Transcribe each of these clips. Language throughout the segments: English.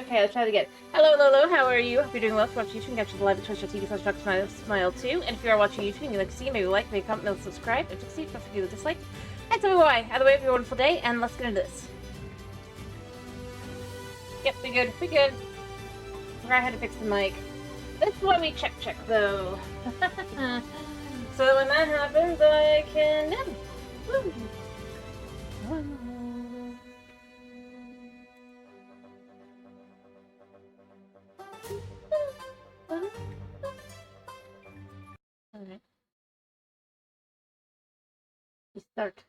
Okay, let's try it again. Hello, Lolo, how are you? Hope you're doing well. If you're watching YouTube, you can catch us live at twitch.tv/Smile too. And if you are watching YouTube and you'd like to see, maybe like, maybe comment, maybe subscribe. If you see, don't forget to dislike. And tell me why. Either way, have a wonderful day, and let's get into this. Yep, we good. We good. Forgot how to fix the mic. This is why we check though. So that when that happens, I can. Woo. Alright. We start.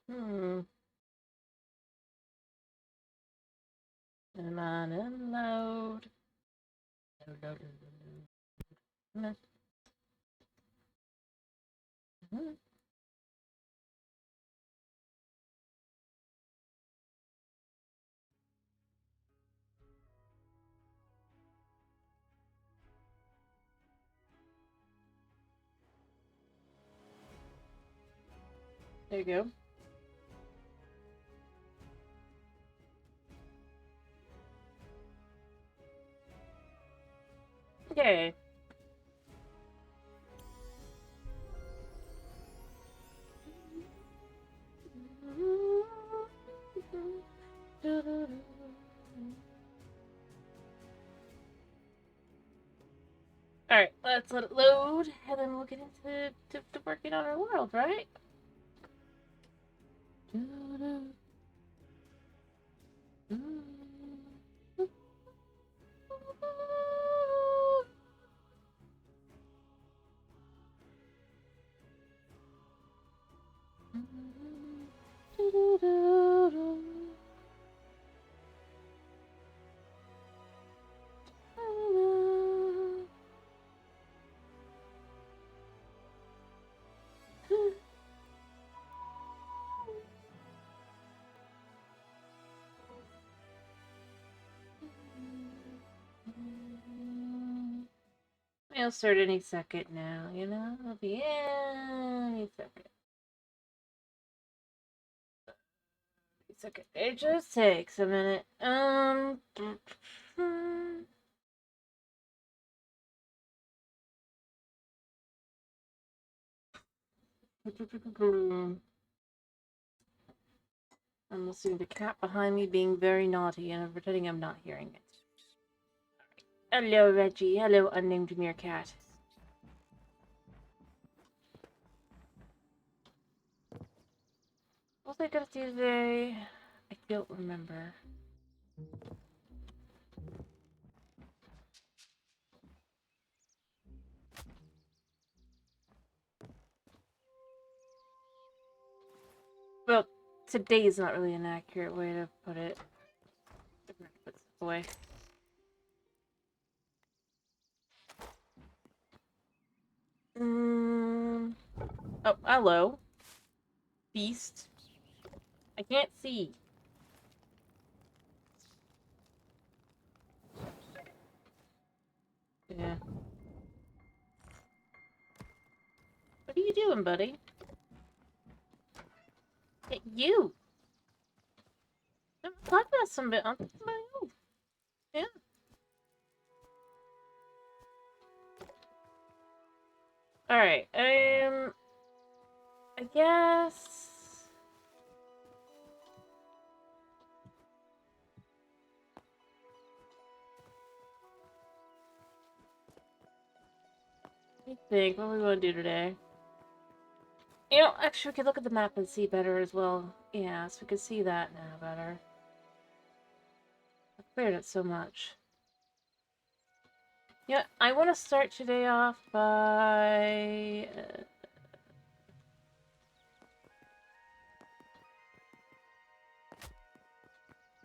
Come on and load. Load. There you go. Okay. Alright, let's let it load, and then we'll get into to working on our world, right? It'll start any second now, you know? It'll be any second. It just takes a minute. I'm listening to the cat behind me being very naughty, and I'm pretending I'm not hearing it. Hello, Reggie. Hello, unnamed meerkat. What was I gonna do today? I don't remember. Well, today is not really an accurate way to put it. Put this away. Oh, hello. Beast. I can't see. Yeah. What are you doing, buddy? Hey, you! I'm talking about somebody. I'm talking about you. Yeah. Alright, I guess... Let me think, what are we going to do today? You know, actually, we could look at the map and see better as well. Yeah, so we can see that now better. I cleared it so much. Yeah, I want to start today off by...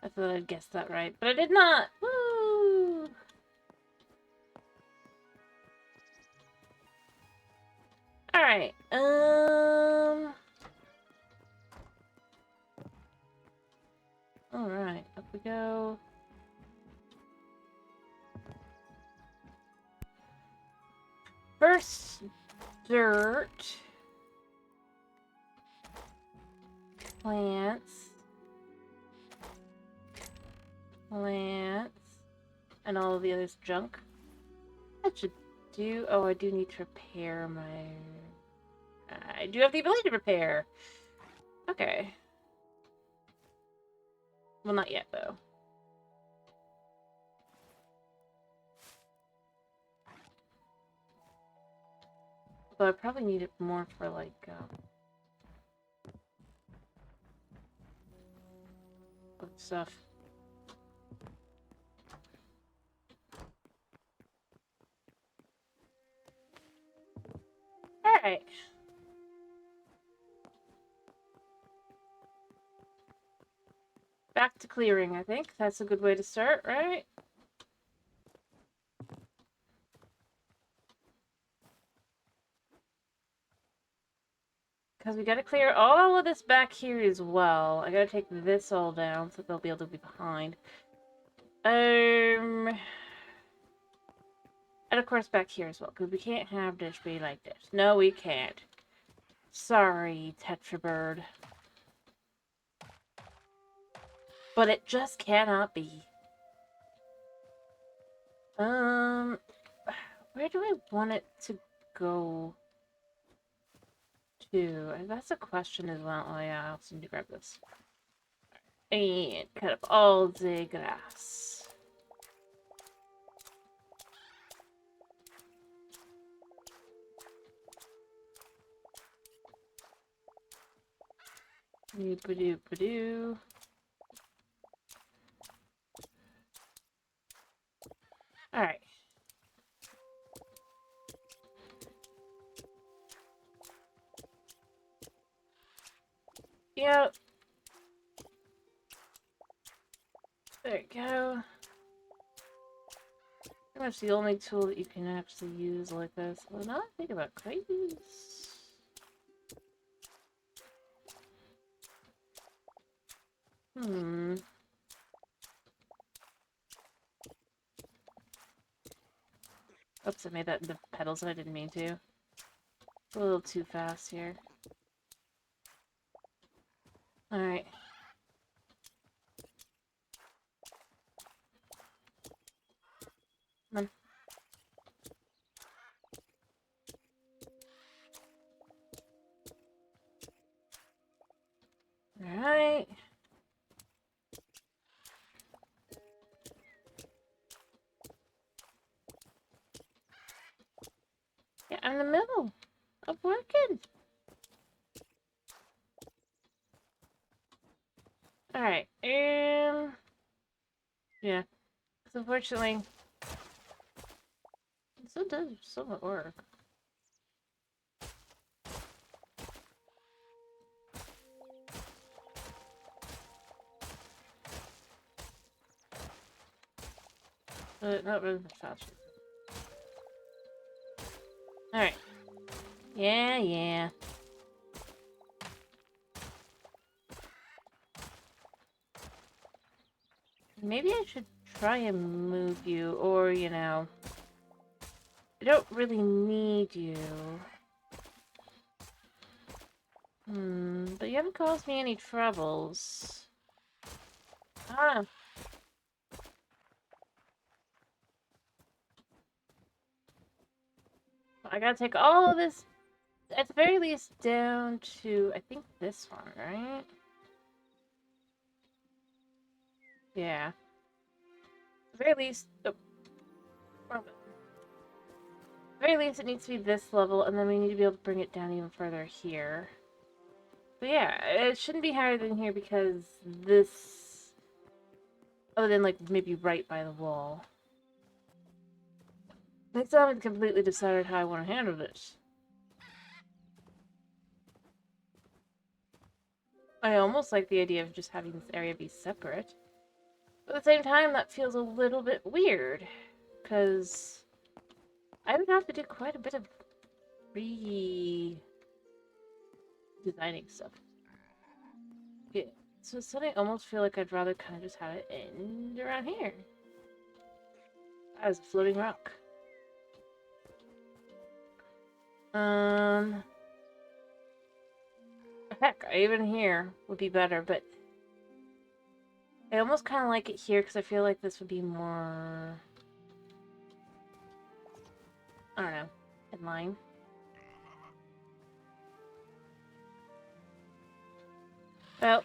I thought I'd guessed that right, but I did not! Woo! Alright, Alright, up we go. First, dirt. Plants. Plants. And all of the other junk. That should do. Oh, I do need to repair my... I do have the ability to repair. Okay. Well, not yet, though. But I probably need it more for, like, stuff. Alright. Back to clearing, I think. That's a good way to start, right? Because we gotta clear all of this back here as well. I gotta take this all down so they'll be able to be behind. And of course back here as well, because we can't have this be like this. No, we can't. Sorry, Tetrabird. But it just cannot be. Where do I want it to go to? That's a question as well. Oh yeah, I also need to grab this. And cut up all the grass. Ba-doo. Alright. Yep. There you go. Pretty much the only tool that you can actually use like this. Well, now I think about crazies. Oops, I made that into petals and I didn't mean to. A little too fast here. Alright. Come on. Alright. Yeah, I'm in the middle of working. Alright, yeah. Because unfortunately, it still does somewhat work. But not really much faster. Alright. Yeah. Maybe I should try and move you, or, you know... I don't really need you. But you haven't caused me any troubles. Ah. I gotta take all of this, at the very least, down to, I think, this one, right? Yeah. At the very least... Oh. At the very least, it needs to be this level, and then we need to be able to bring it down even further here. But yeah, it shouldn't be higher than here because this... Other than, like, maybe right by the wall. I still haven't completely decided how I want to handle this. I almost like the idea of just having this area be separate. But at the same time, that feels a little bit weird. Because I would have to do quite a bit of designing stuff. Yeah. So suddenly I almost feel like I'd rather kind of just have it end around here. As a floating rock. Um, heck, even here would be better, but I almost kind of like it here because I feel like this would be more, I don't know, in line. Well,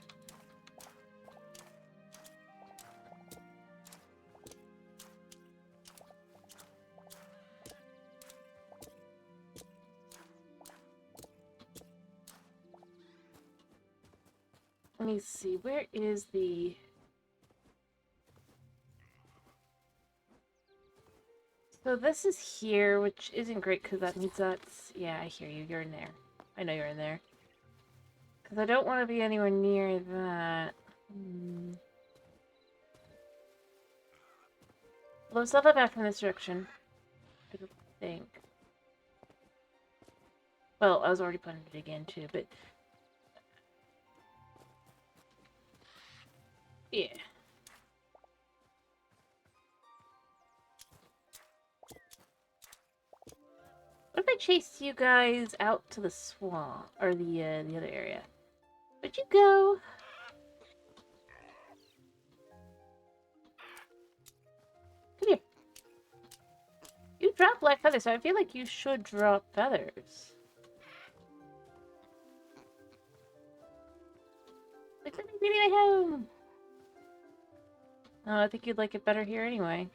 let me see, where is the... So this is here, which isn't great because that means that's... Yeah, I hear you. You're in there. I know you're in there. Because I don't want to be anywhere near that. Well, it's not that bad from this direction. I don't think. Well, I was already planning to dig in too, but... Yeah. What if I chased you guys out to the swamp? Or the other area? Where'd you go? Come here. You drop black feathers, so I feel like you should drop feathers. Like, let me be my home! Oh, I think you'd like it better here anyway.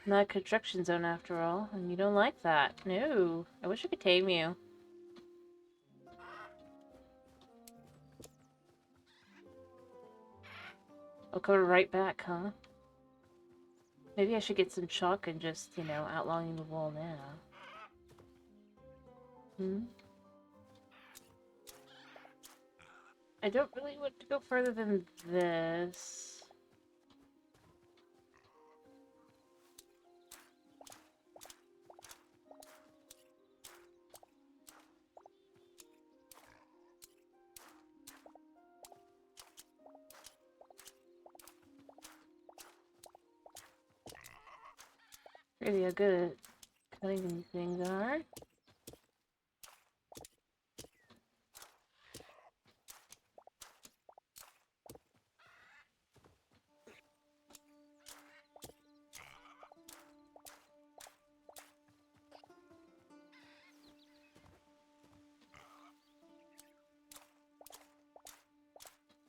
Not a construction zone after all, and you don't like that. No. I wish I could tame you. I'll go right back, huh? Maybe I should get some chalk and just, you know, outlining the wall now. Hmm? I don't really want to go further than this. Really how good at cutting these things are.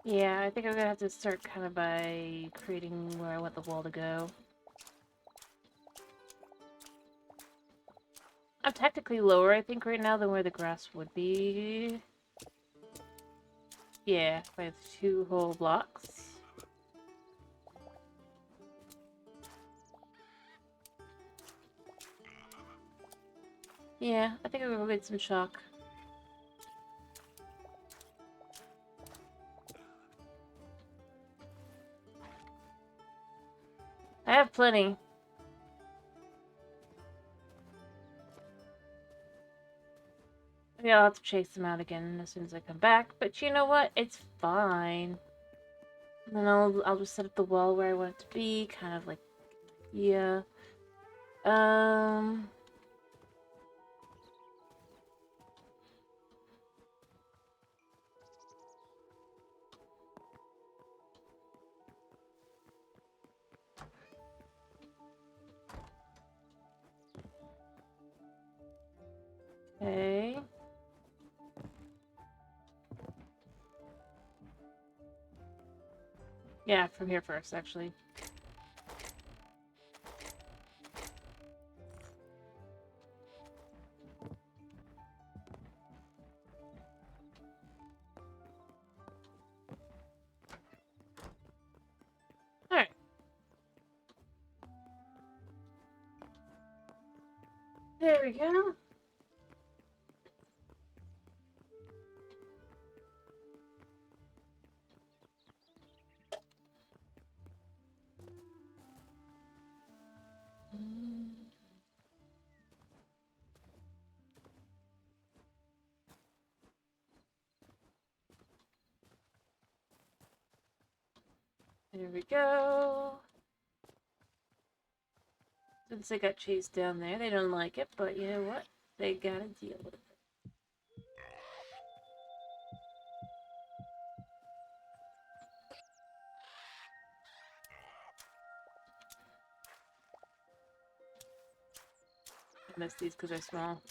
Yeah, I think I'm gonna have to start kind of by creating where I want the wall to go. I'm technically lower, I think, right now than where the grass would be. Yeah, by 2 whole blocks. Yeah, I think I'm gonna go get some chalk. I have plenty. Maybe I'll have to chase them out again as soon as I come back. But you know what? It's fine. And then I'll just set up the wall where I want it to be, kind of like, yeah. Um. Okay. Yeah, from here first, actually. Alright. There we go. There we go. Since they got chased down there, they don't like it, but you know what? They gotta deal with it. I miss these because they're small.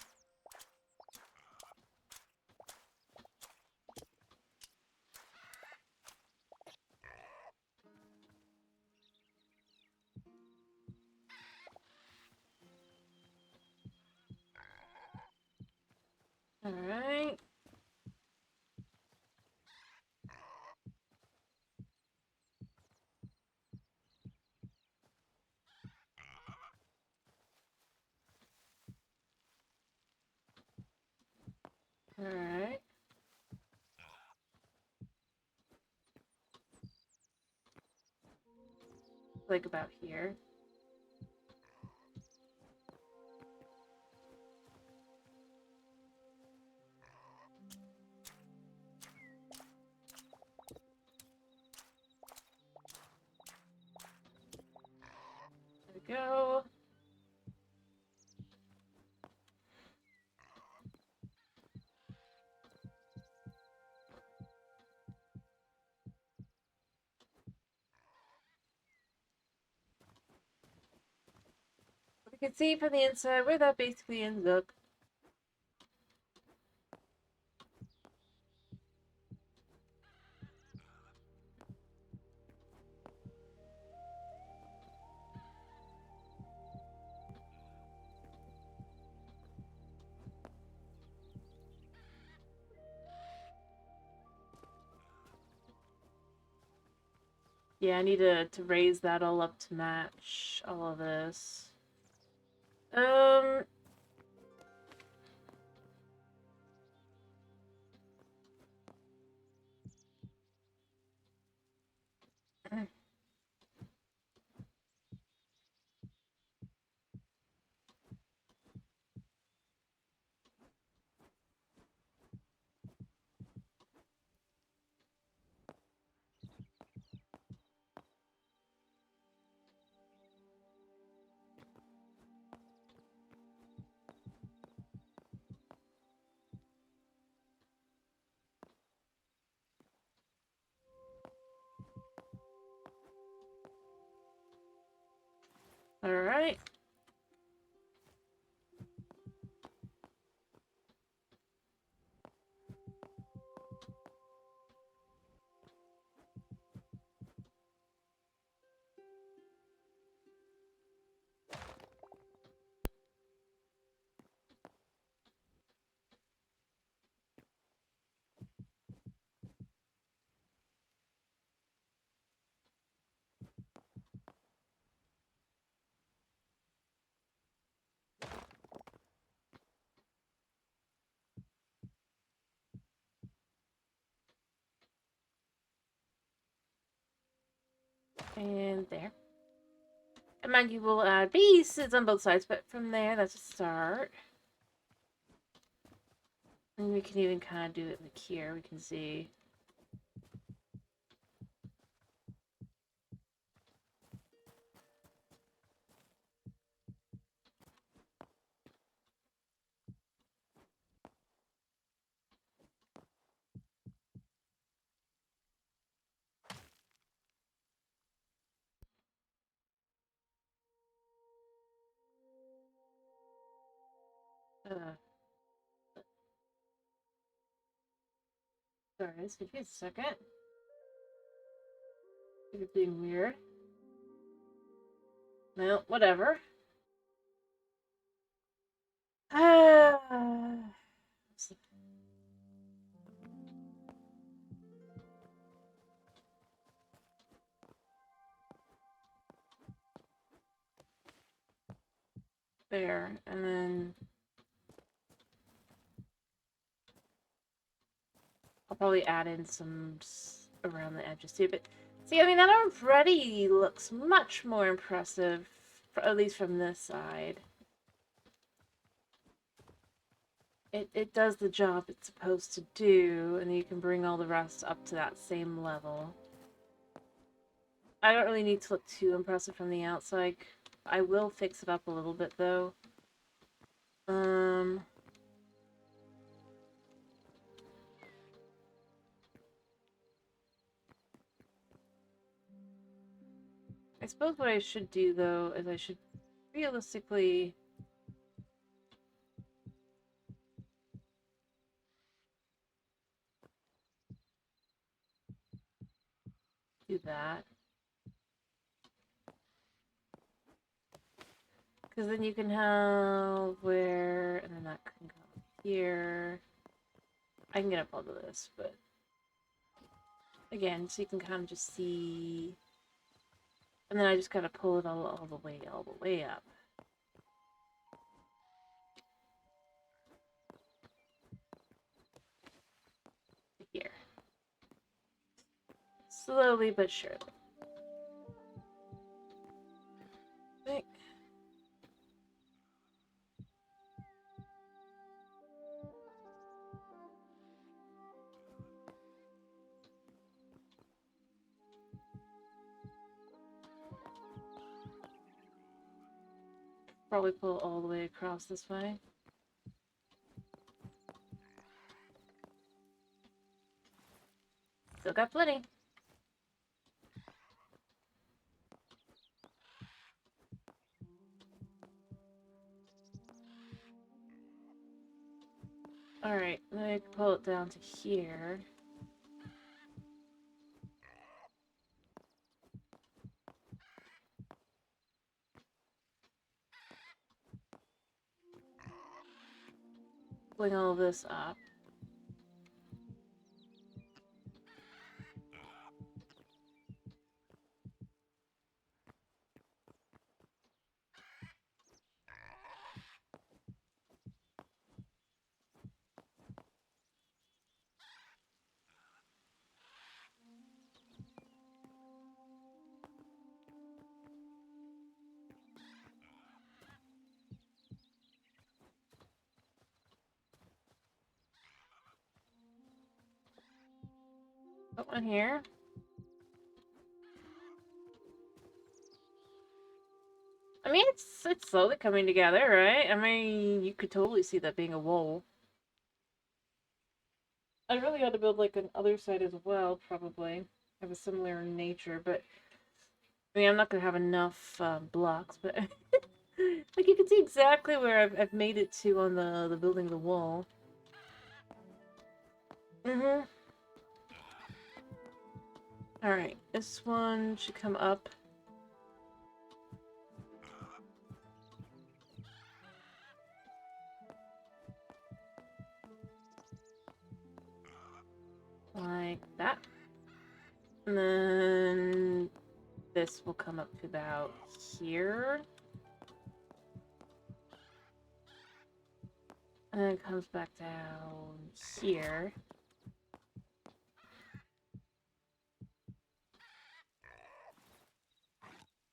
Alright. Alright. Like about here. There we go. We can see from the inside where that basically ends up. Yeah, I need to raise that all up to match all of this. Um... Alright. And there. And mind you, we'll add pieces on both sides, but from there, that's a start. And we can even kind of do it like here. We can see. Sorry, this could be a second. It's being weird. No, whatever. There, and then I'll probably add in some around the edges too. But see, I mean, that already looks much more impressive, at least from this side. It does the job it's supposed to do, and you can bring all the rest up to that same level. I don't really need to look too impressive from the outside. I will fix it up a little bit, though. I suppose what I should do, though, is I should realistically do that. Because then you can have where, and then that can go here. I can get up all of this, but again, so you can kind of just see. And then I just gotta pull it all the way up. Here. Slowly but surely. Right. Probably pull all the way across this way. Still got plenty. Alright, then I can pull it down to here. Bring all this up. Put one here. I mean, it's slowly coming together, right? I mean, you could totally see that being a wall. I really ought to build like an other side as well, probably. Have a similar nature, but I mean, I'm not gonna have enough blocks, but like you can see exactly where I've made it to on the building the wall. Mm-hmm. Alright, this one should come up. Like that. And then this will come up to about here. And then it comes back down here.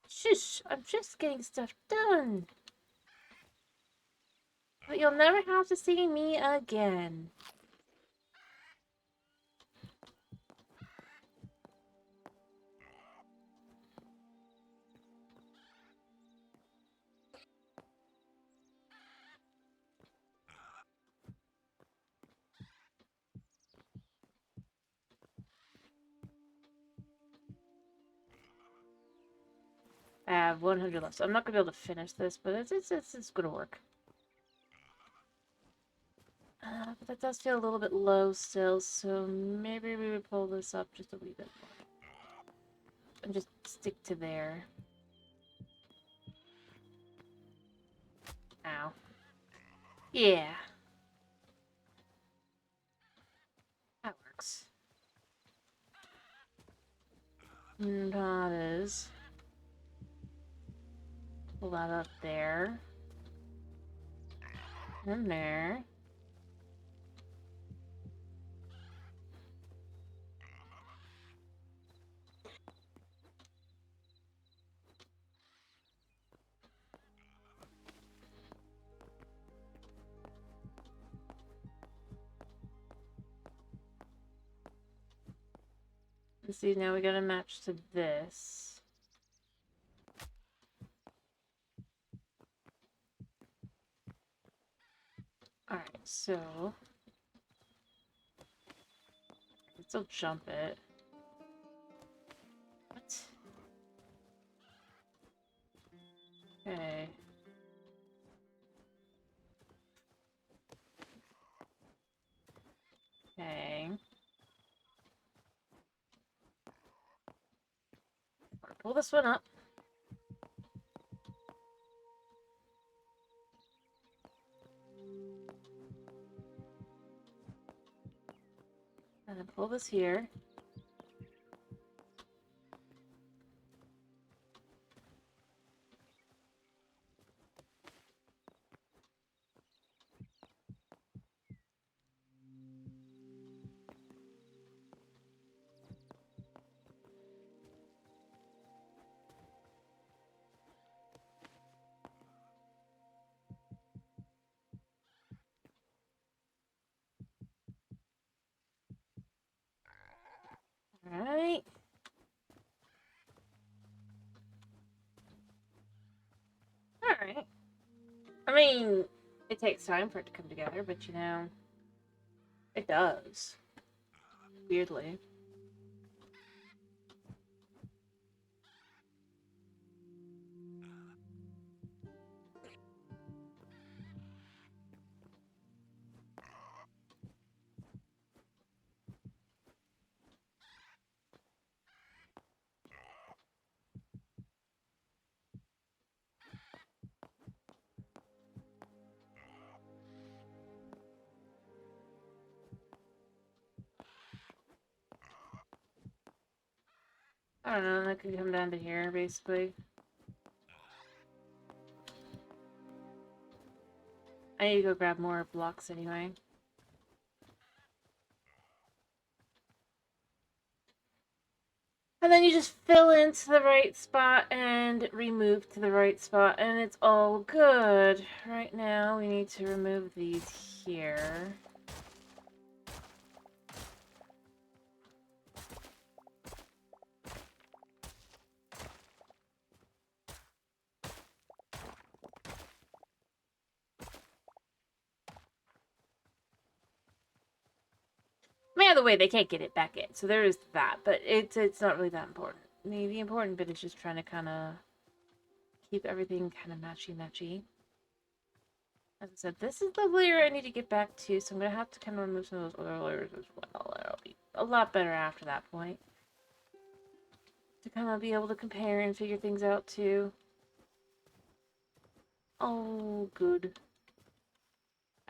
Shush! I'm just getting stuff done! But you'll never have to see me again. I have 100 left, so I'm not gonna be able to finish this, but it's gonna work. But that does feel a little bit low still, so maybe we would pull this up just a wee bit more. And just stick to there. Ow. Yeah. That works. And that is... pull that up there. And there. And see, now we gotta match to this. Alright, so... I can still jump it. What? Okay. Okay. Pull this one up. And then pull this here. Alright. Alright. I mean, it takes time for it to come together, but you know, it does. Weirdly. I don't know, that could come down to here, basically. I need to go grab more blocks anyway. And then you just fill into the right spot and remove to the right spot, and it's all good. Right now, we need to remove these here. I mean, either way, they can't get it back in, so there is that, but it's not really that important. I mean, the important bit is just trying to kind of keep everything kind of matchy-matchy. As I said, this is the layer I need to get back to, so I'm going to have to kind of remove some of those other layers as well. It'll be a lot better after that point. To kind of be able to compare and figure things out, too. Oh, good.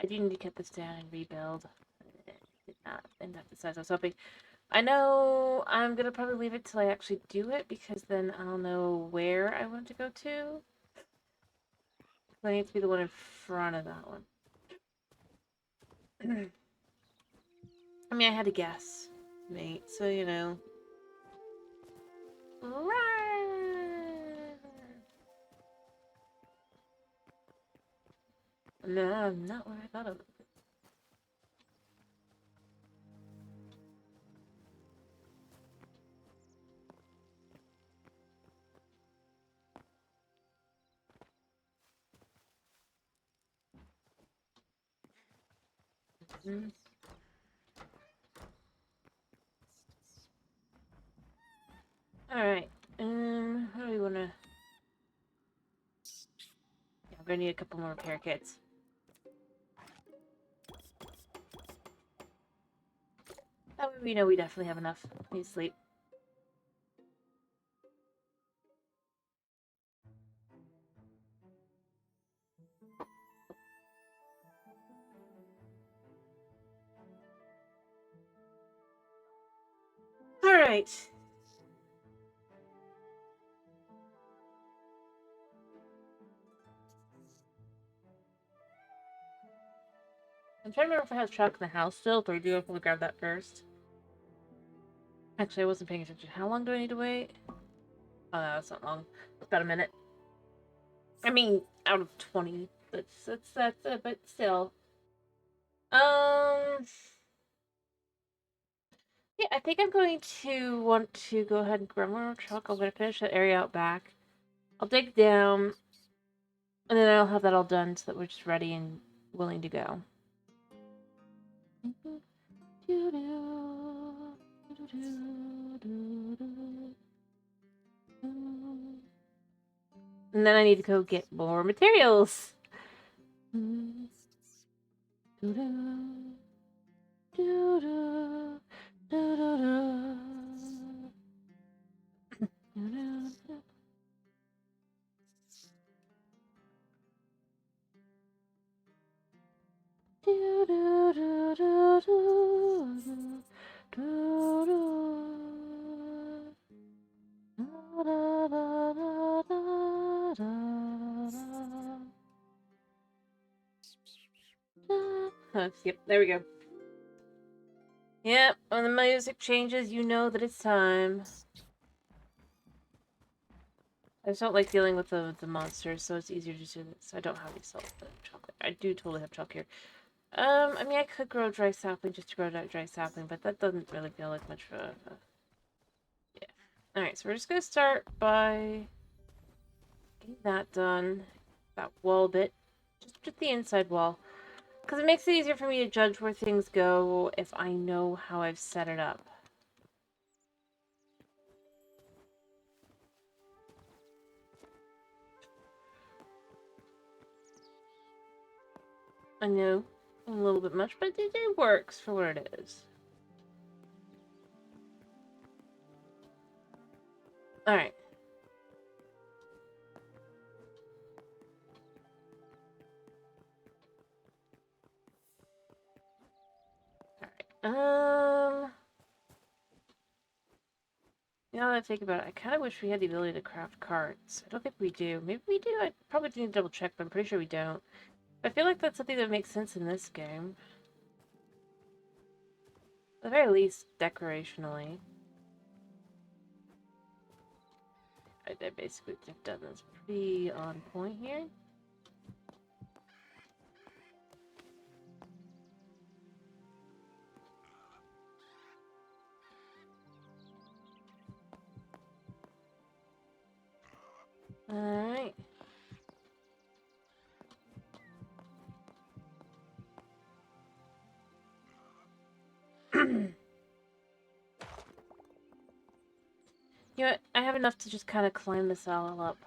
I do need to cut this down and rebuild. It did not end up the size I was hoping. I know I'm going to probably leave it till I actually do it, because then I'll know where I want to go to. I need to be the one in front of that one. I mean, I had to guess, mate, so you know. No, I'm not where I thought I would. Alright, how do we want to... Yeah, I'm going to need a couple more repair kits. That way we know we definitely have enough. Need sleep. Alright. I'm trying to remember if I have chalk in the house still, or do I have to grab that first? Actually, I wasn't paying attention. How long do I need to wait? Oh, no, that's not long. It's about a minute. I mean, out of 20. That's it, but still. Yeah, I think I'm going to want to go ahead and grab more chalk. I'm going to finish that area out back. I'll dig down, and then I'll have that all done so that we're just ready and willing to go. And then I need to go get more materials. Yep, there we go. Yep, when the music changes, you know that it's time. I just don't like dealing with the monsters, so it's easier to do this. I don't have any salt, but chocolate. I do totally have chalk here. I mean, I could grow dry sapling just to grow dry sapling, but that doesn't really feel like much for yeah. Alright, so we're just gonna start by getting that done. That wall bit. Just the inside wall. Because it makes it easier for me to judge where things go if I know how I've set it up. I know, a little bit much, but it works for what it is. Alright. Alright, now that I think about it, I kind of wish we had the ability to craft carts. I don't think we do. Maybe we do. I probably need to double check, but I'm pretty sure we don't. I feel like that's something that makes sense in this game. At the very least, decorationally. I basically have done this pretty on point here. Alright. You know what? I have enough to just kind of climb this all up.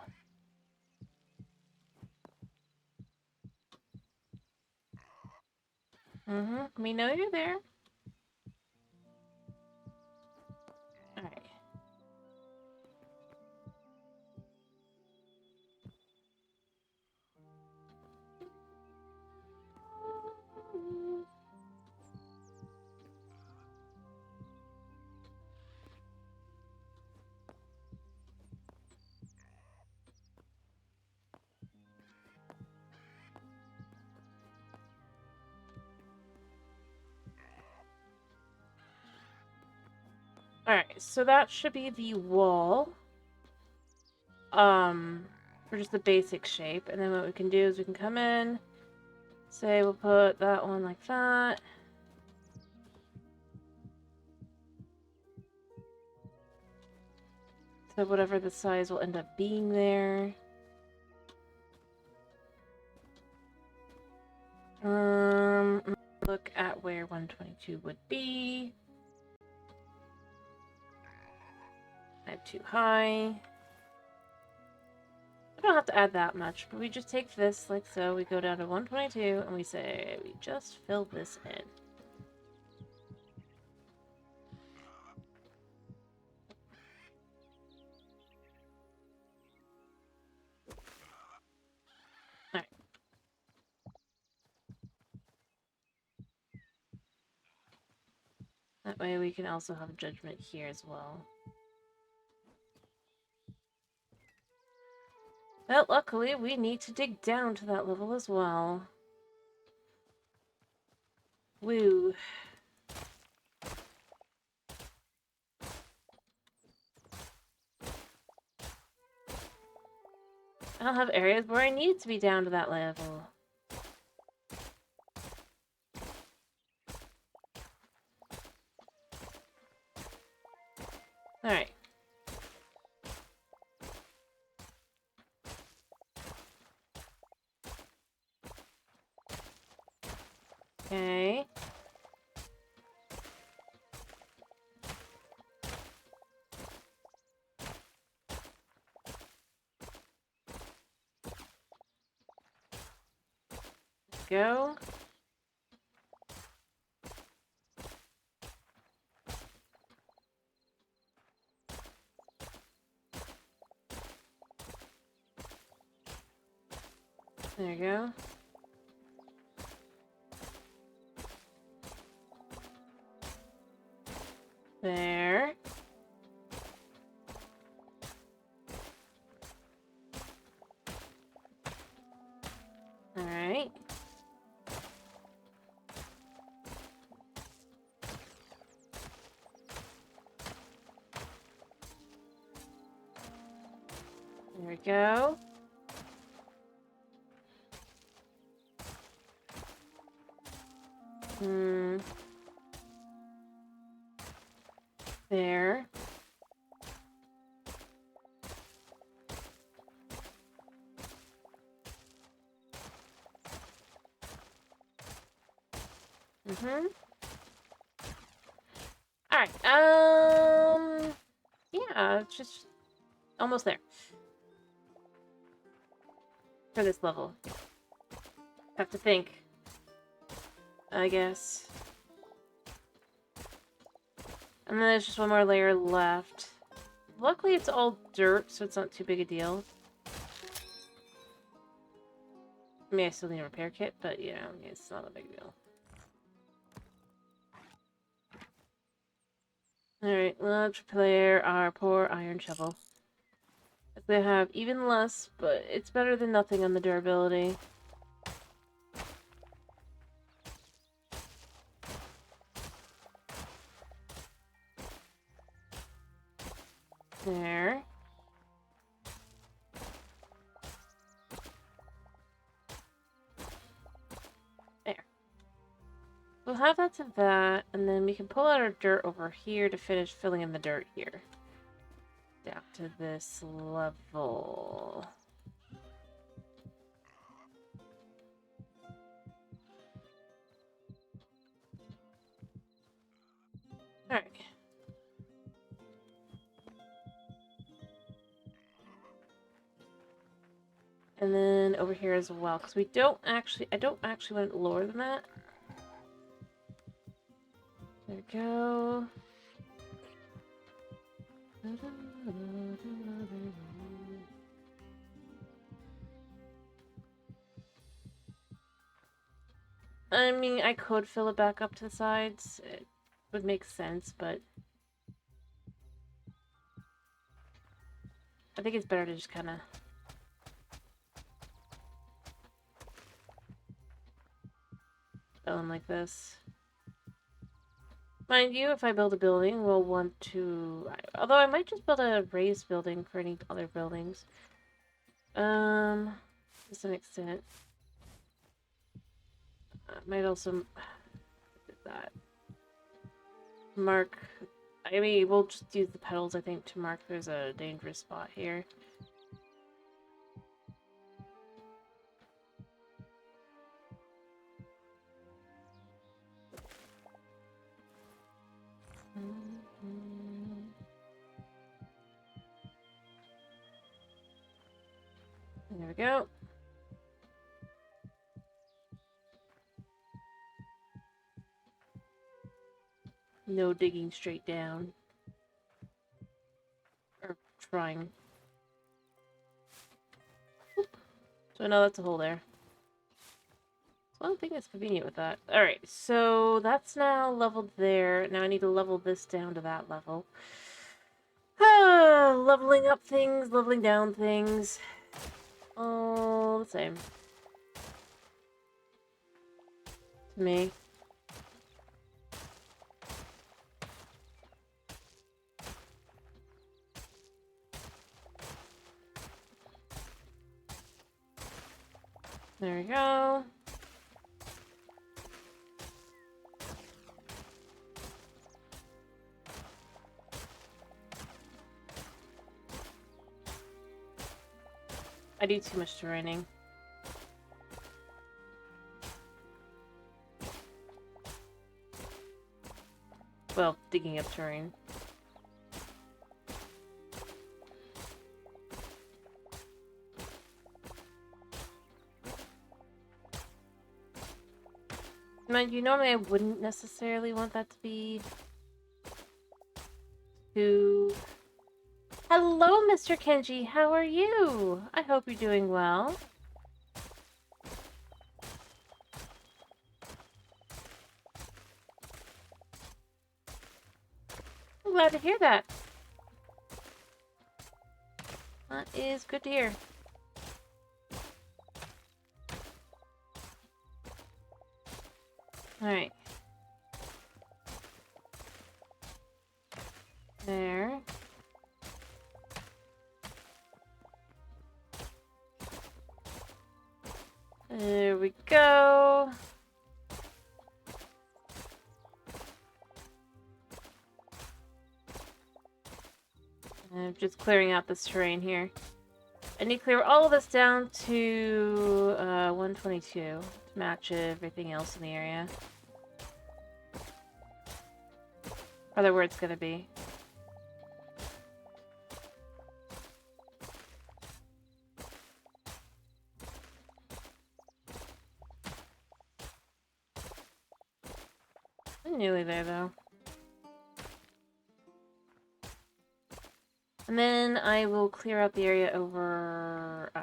We know you're there. Alright. Alright, so that should be the wall. For just the basic shape. And then what we can do is we can come in, say we'll put that one like that. So whatever the size will end up being there. Look at where 122 would be. Add too high. I don't have to add that much, but we just take this like so. We go down to 122 and we say we just fill this in. Alright. That way we can also have judgment here as well. But luckily, we need to dig down to that level as well. Woo. I don't have areas where I need to be down to that level. Alright. Okay. go. There you go. There. All right. There we go. There. Alright, yeah, it's just almost there. For this level. Have to think. I guess. And then there's just one more layer left. Luckily it's all dirt, so it's not too big a deal. I mean, I still need a repair kit, but, you know, it's not a big deal. Alright, let's repair our poor iron shovel. They have even less, but it's better than nothing on the durability. There. There. We'll have that to that, and then we can pull out our dirt over here to finish filling in the dirt here. Down to this level. Alright. And then over here as well, because I don't actually want it lower than that. There we go. I mean, I could fill it back up to the sides. It would make sense, but I think it's better to just kind of fill in like this. Mind you, if I build a building, we'll want to... Although I might just build a raised building for any other buildings. To some extent. I might also... do that. Mark... I mean, we'll just use the petals, I think, to mark there's a dangerous spot here. There we go. No digging straight down. Or trying. Oop. So now that's a hole there. So one thing that's convenient with that. Alright, so that's now leveled there. Now I need to level this down to that level. Leveling up things, leveling down things. All the same. To me. There we go. I do too much terraining. Well, digging up terrain. Mind you, normally I wouldn't necessarily want that to be too... Hello, Mr. Kenji. How are you? I hope you're doing well. I'm glad to hear that. That is good to hear. Alright. There. There we go. I'm just clearing out this terrain here. I need to clear all of this down to 122 to match everything else in the area. Other where it's gonna be. I'm nearly there though. And then I will clear out the area over, oh,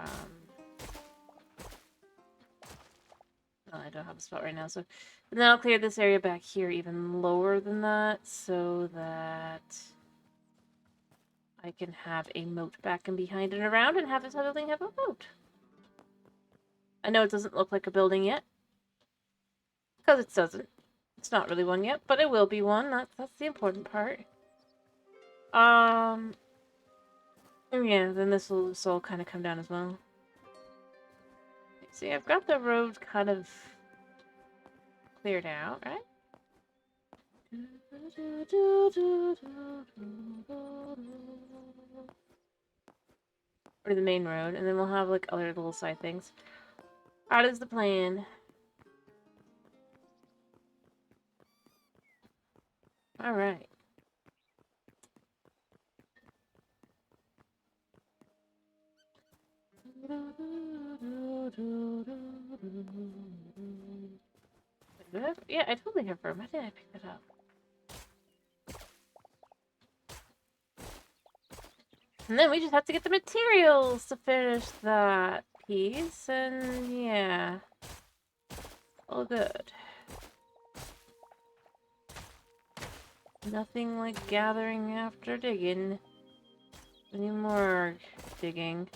I don't have a spot right now, so... And then I'll clear this area back here even lower than that, so that I can have a moat back and behind and around, and have this other thing have a moat. I know it doesn't look like a building yet, because it doesn't. It's not really one yet, but it will be one. That's the important part. And yeah, then this will kind of come down as well. See, I've got the road kind of cleared out, right? Or the main road, and then we'll have like other little side things. That is the plan. Alright. Yeah, I totally have room. How did I pick that up? And then we just have to get the materials to finish that piece, and yeah. All good. Nothing like gathering after digging. Any more digging.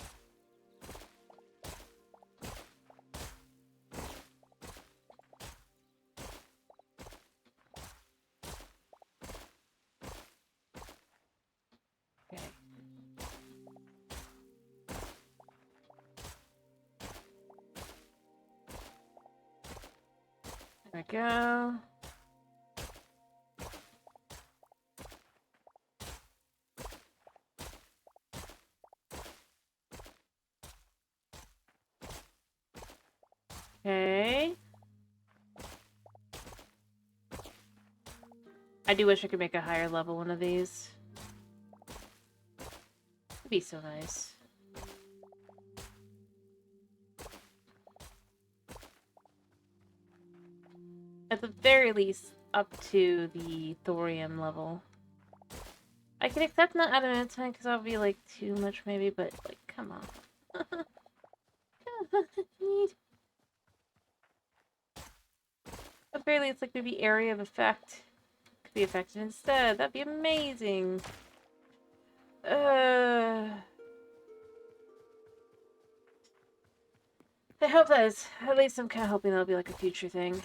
Okay. There we go. Okay. I do wish I could make a higher level one of these. It'd be so nice. At the very least, up to the thorium level. I can accept not adamantine because that would be like too much maybe, but like, come on. At the very least, like maybe area of effect could be affected instead. That'd be amazing. I hope that is, at least I'm kind of hoping that'll be like a future thing.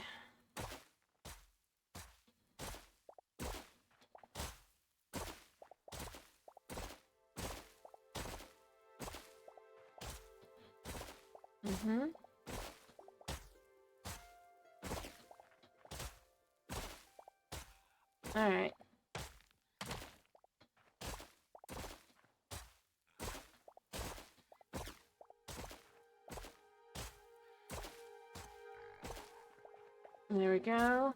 Mm-hmm. Alright. There we go.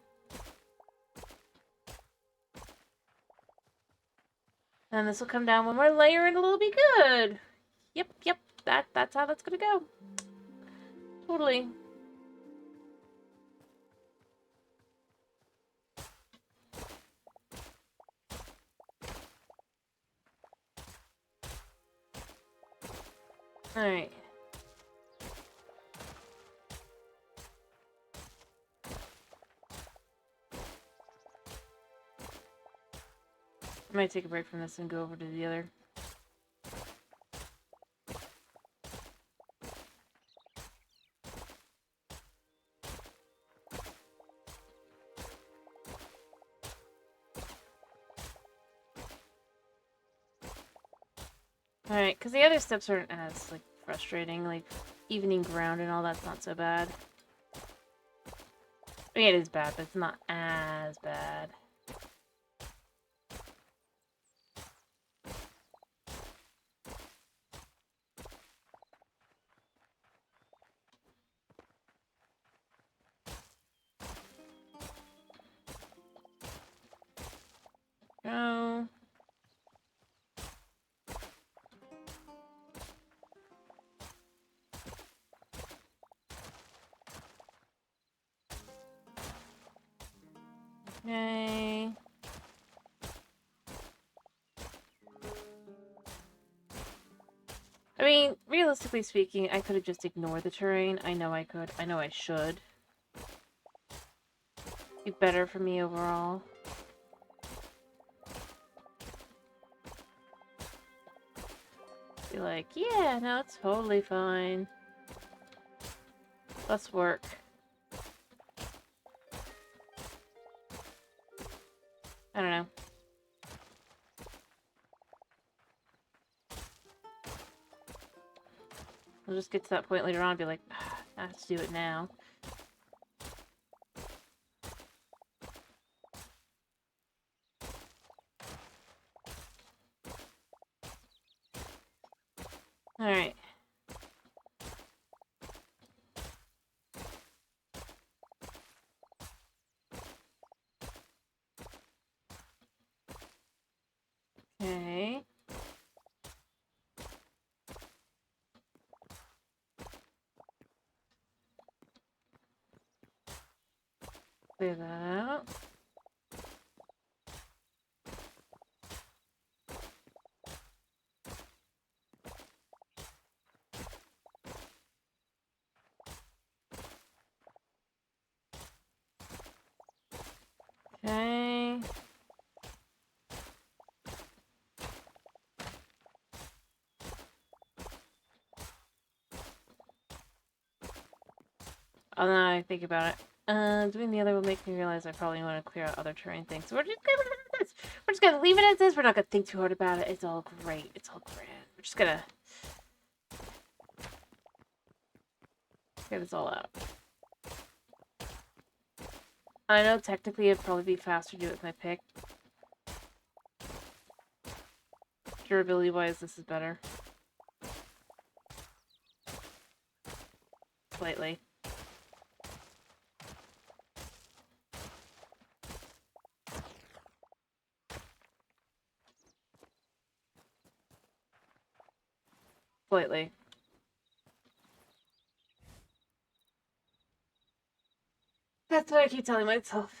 And this will come down one more layer and it'll be good. Yep. That's how that's gonna go. Totally. Alright. I might take a break from this and go over to the other. Alright, because the other steps aren't as, like, frustrating. Like, evening ground and all that's not so bad. I mean, it is bad, but it's not as bad. Go. Okay. I mean, realistically speaking, I could have just ignored the terrain. I know I could. I know I should. Be better for me overall. Be like, yeah, no, it's totally fine. Let's work. I don't know. I'll just get to that point later on and be like, I have to do it now. Alright. Okay. Clear that out. Okay. Oh, now I think about it. Doing the other will make me realize I probably want to clear out other terrain things. So we're just gonna leave it as this. We're just gonna leave it as this. We're not gonna think too hard about it. It's all great. It's all grand. We're just gonna figure this all out. I know technically it'd probably be faster to do it with my pick. Durability wise, this is better. Slightly. Slightly. That's what I keep telling myself.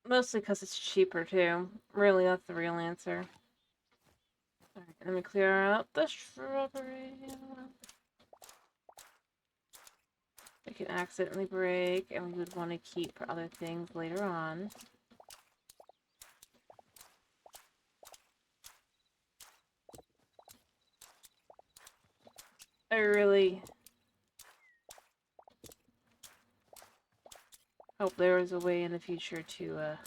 Mostly because it's cheaper too. Really, that's the real answer. Alright, let me clear out the shrubbery. We can accidentally break, and we would want to keep for other things later on. I really hope there is a way in the future to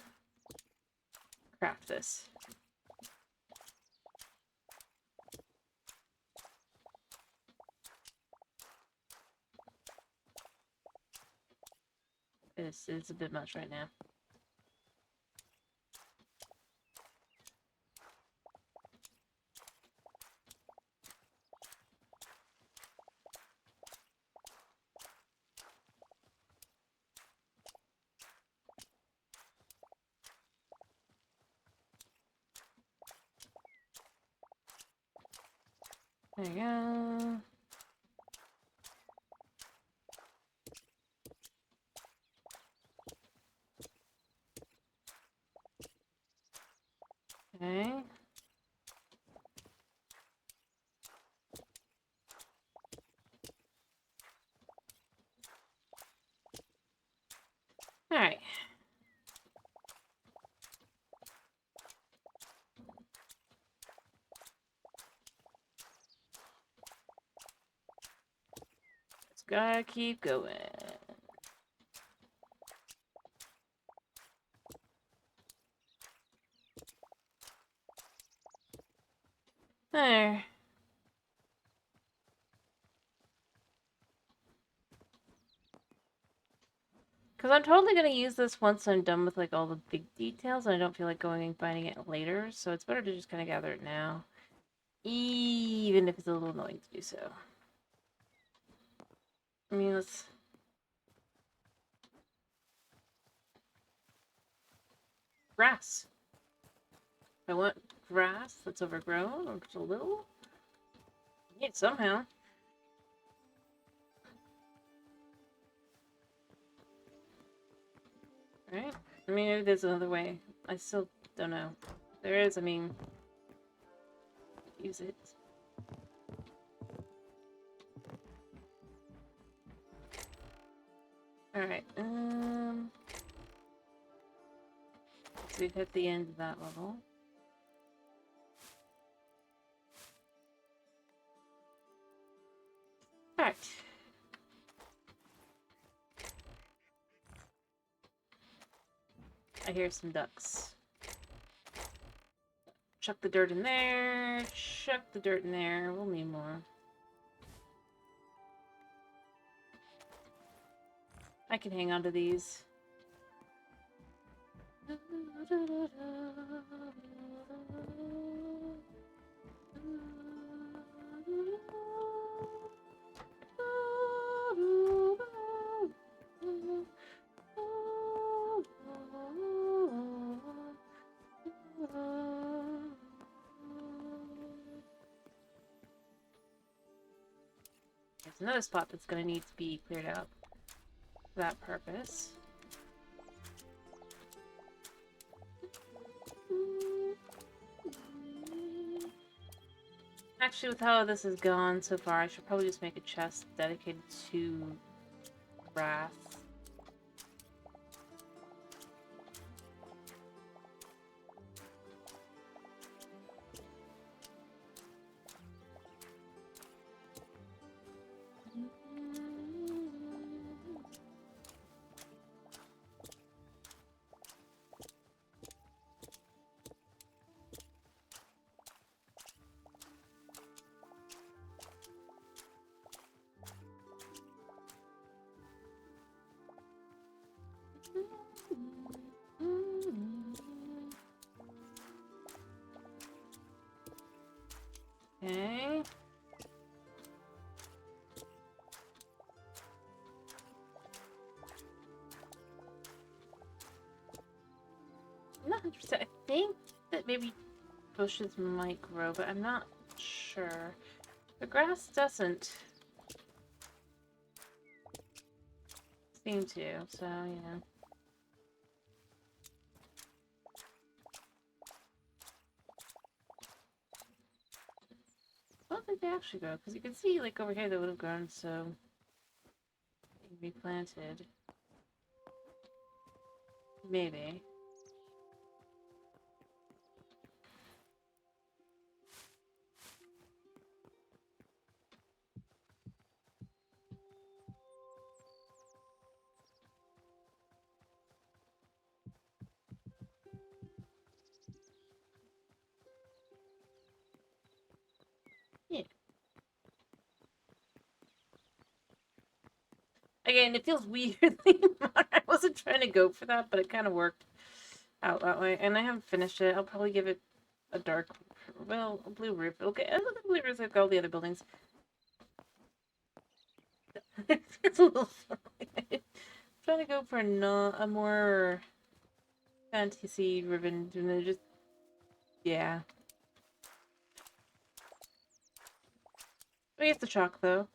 craft this. It's a bit much right now. There you go. Okay. Alright. Just gotta keep going. There. Because I'm totally going to use this once I'm done with, like, all the big details, and I don't feel like going and finding it later, so it's better to just kind of gather it now. Even if it's a little annoying to do so. I mean, let's... Grass. I want grass that's overgrown, or just a little. I need it somehow. Right? I mean, maybe there's another way. I still don't know. There is, I mean... Use it. Alright, so we've hit the end of that level. Alright. I hear some ducks. Chuck the dirt in there. Chuck the dirt in there. We'll need more. I can hang on to these. There's another spot that's going to need to be cleared out for that purpose. Actually, with how this has gone so far, I should probably just make a chest dedicated to grass. Okay. I'm not 100%. I think that maybe bushes might grow, but I'm not sure. The grass doesn't seem to, so, you know. I don't think they actually grow, because you can see, like, over here they would have grown, so they can be planted. Maybe. Yeah. Again, it feels weirdly modern. I wasn't trying to go for that, but it kind of worked out that way. And I haven't finished it. I'll probably give it a dark, well, a blue roof. Okay, I look at the blue roofs like all the other buildings. It's a little funny. I'm trying to go for a more fantasy ribbon, and then just, yeah. We have to chalk though,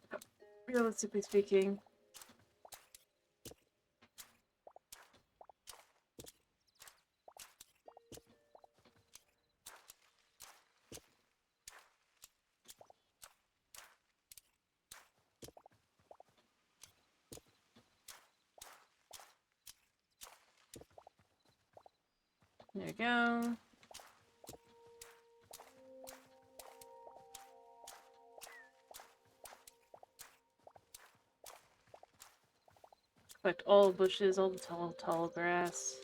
realistically speaking. There we go. Collect all the bushes, all the tall grass.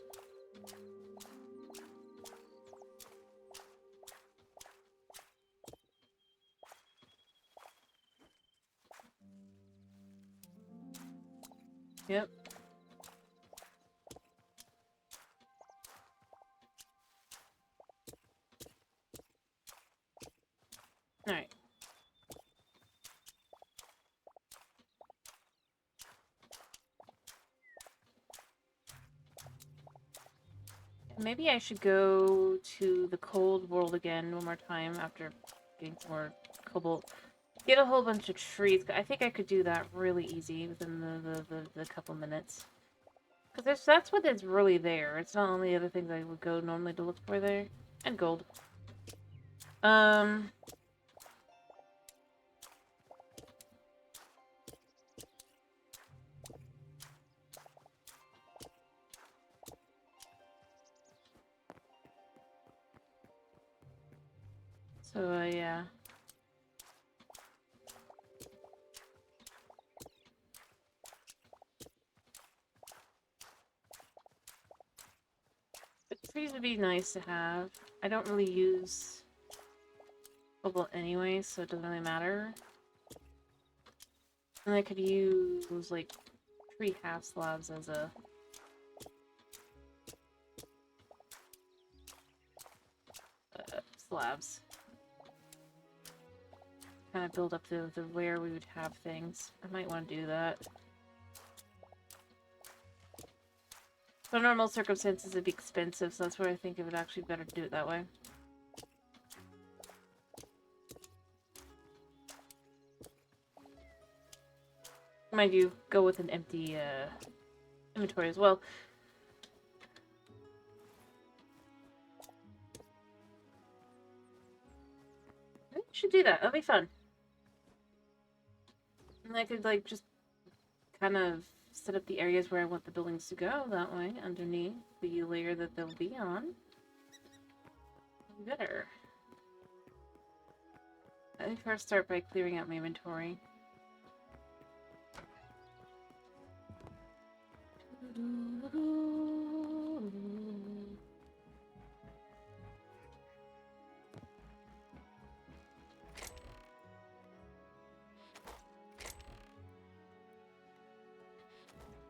Yep. Alright. Maybe I should go to the cold world again one more time after getting some more cobalt. Get a whole bunch of trees. I think I could do that really easy within the couple minutes. Because that's what is really there. It's not only other things I would go normally to look for there. And gold. So, yeah. But trees would be nice to have. I don't really use cobalt anyway, so it doesn't really matter. And I could use, like, tree half slabs as a... slabs. Kind of build up the where we would have things. I might want to do that. So normal circumstances it'd be expensive, so that's where I think it would actually be better to do it that way. Mind you, go with an empty inventory as well. I think we should do that. That'll be fun. And I could, like, just kind of set up the areas where I want the buildings to go that way, underneath the layer that they'll be on. Better. I think first start by clearing out my inventory.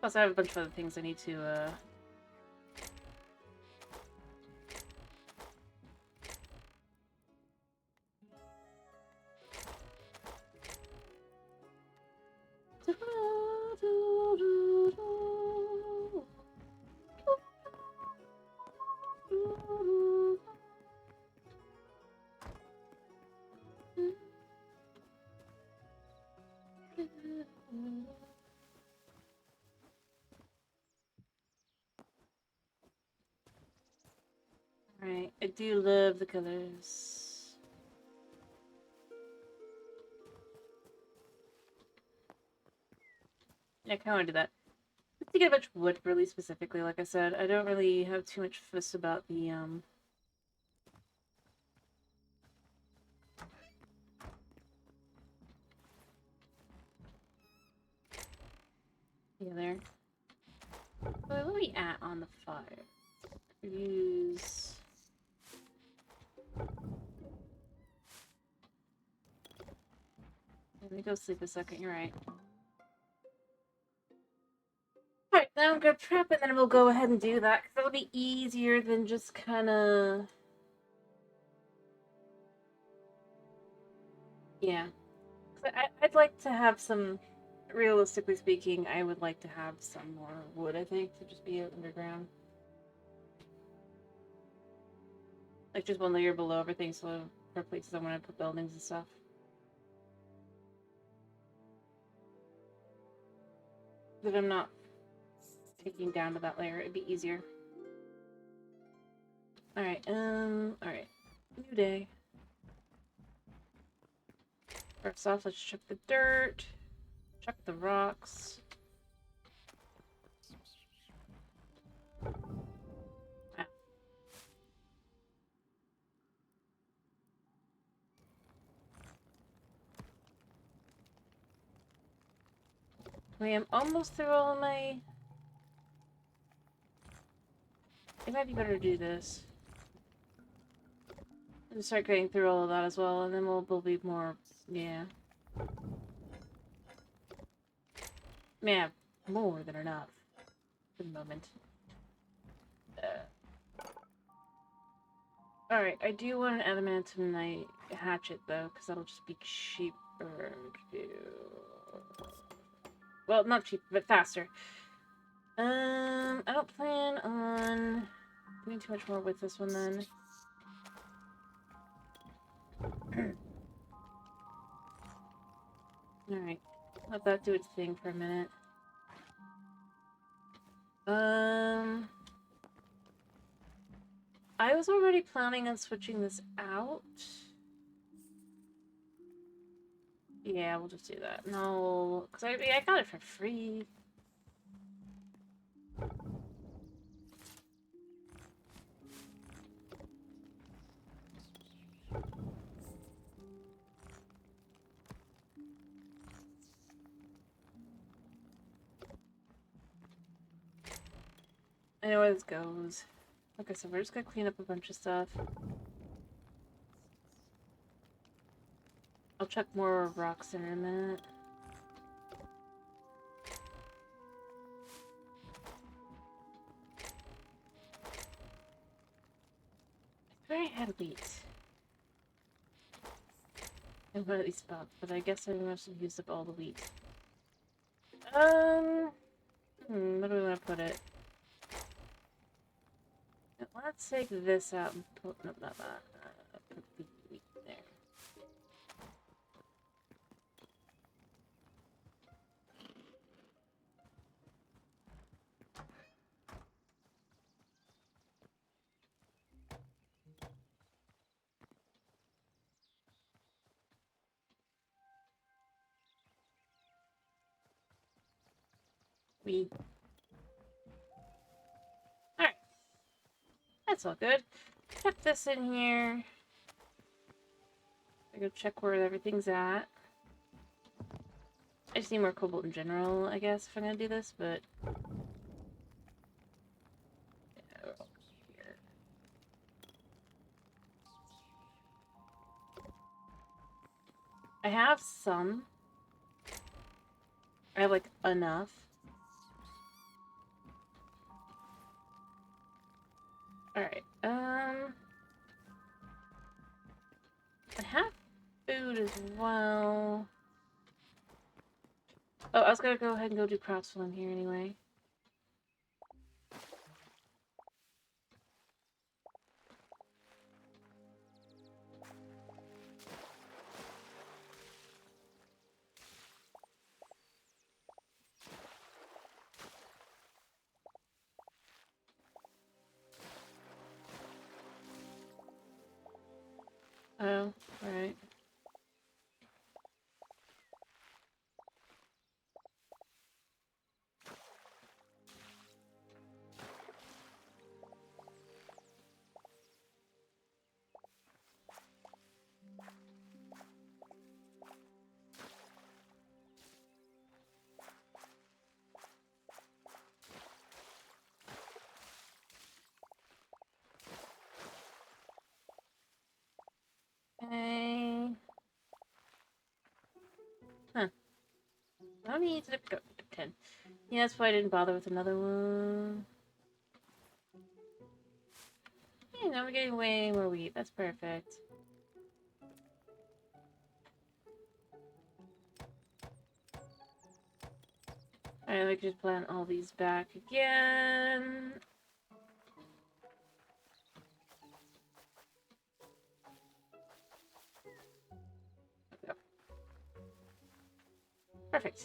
Plus, I have a bunch of other things I need to, Alright, I do love the colors. Yeah, I kinda wanna do that. To get a bunch of wood, really specifically, like I said. I don't really have too much fuss about the, yeah, there. Wait, what are we at on the fire? Use... Let me go sleep a second, you're right. Alright, now I'm gonna prep and then we'll go ahead and do that, because that'll be easier than just kinda... Yeah. I'd like to have some... Realistically speaking, I would like to have some more wood, I think, to just be underground. Like, just one layer below everything, so for places I want to put buildings and stuff. That I'm not taking down to that layer, it'd be easier. Alright, alright. New day. First off, let's check the dirt. Check the rocks. Ah. Okay, I'm almost through all of my... It might be better to do this. And start getting through all of that as well, and then we'll be more... Yeah. Man, more than enough. For the moment. Alright, I do want an adamantium hatchet, though, because that'll just be cheaper to do. Well, not cheap, but faster. I don't plan on doing too much more with this one, then. Alright, let that do its thing for a minute. I was already planning on switching this out. Yeah, we'll just do that. No, because I got it for free. I know where this goes. Okay, so we're just gonna clean up a bunch of stuff. I'll check more rocks in a minute. I swear I had wheat in one of these spots, but I guess I must have used up all the wheat. Where do we want to put it? Let's take this out and put, no, not that. Put the wheat there. Alright. That's all good. Check this in here. I go check where everything's at. I just need more cobalt in general, I guess, if I'm gonna do this, but... Yeah, here. I have some. I have, like, enough. Alright, I have food as well. Oh, I was gonna go ahead and go do crops while I'm here anyway. Oh, alright. Okay. Huh. I don't need to go 10. Yeah, that's why I didn't bother with another one. Yeah, now we're getting way more wheat. That's perfect. Alright, we can just plant all these back again. Yep. Perfect.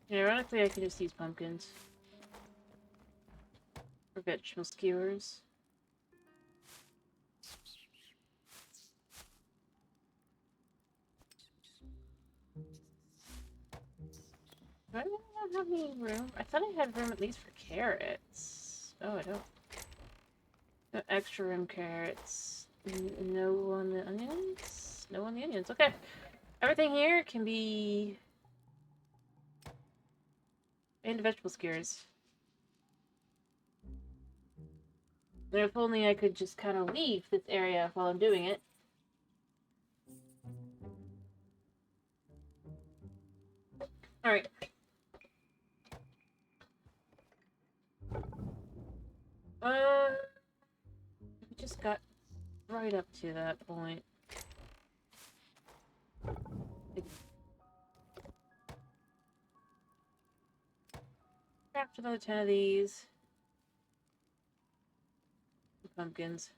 Yeah, ironically, I can just use pumpkins. Or vegetable skewers. Do I not have any room? I thought I had room at least for carrots. Oh, I don't. Extra rim carrots. No on the onions? No on the onions. Okay. Everything here can be... And vegetable skewers. If only I could just kind of leave this area while I'm doing it. Alright. We just got right up to that point. Craft another 10 of these. Pumpkins.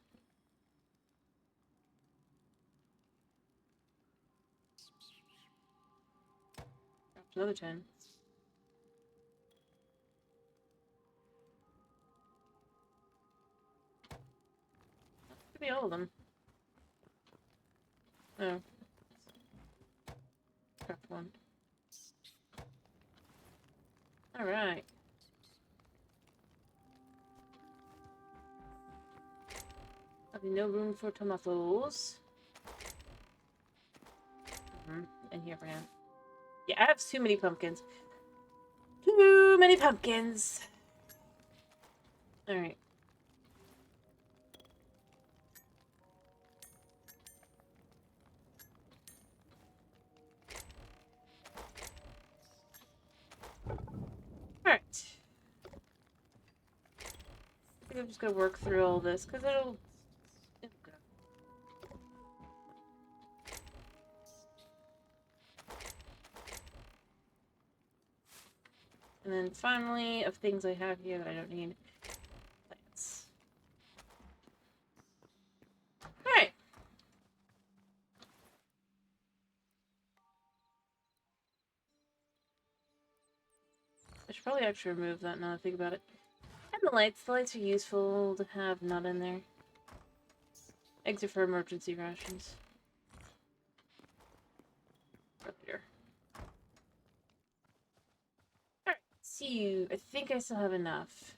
Craft another 10. Could be all of them. Oh. Craft one. Alright. There'll be no room for tomatoes. In here for now. Yeah, I have too many pumpkins. Too many pumpkins. Alright. Alright. I think I'm just gonna work through all this, because it'll go. And then finally, of things I have here that I don't need, plants. Alright. I should probably actually remove that now that I think about it. And the lights. The lights are useful to have not in there. Eggs are for emergency rations. Up here. Alright, see, I think I still have enough.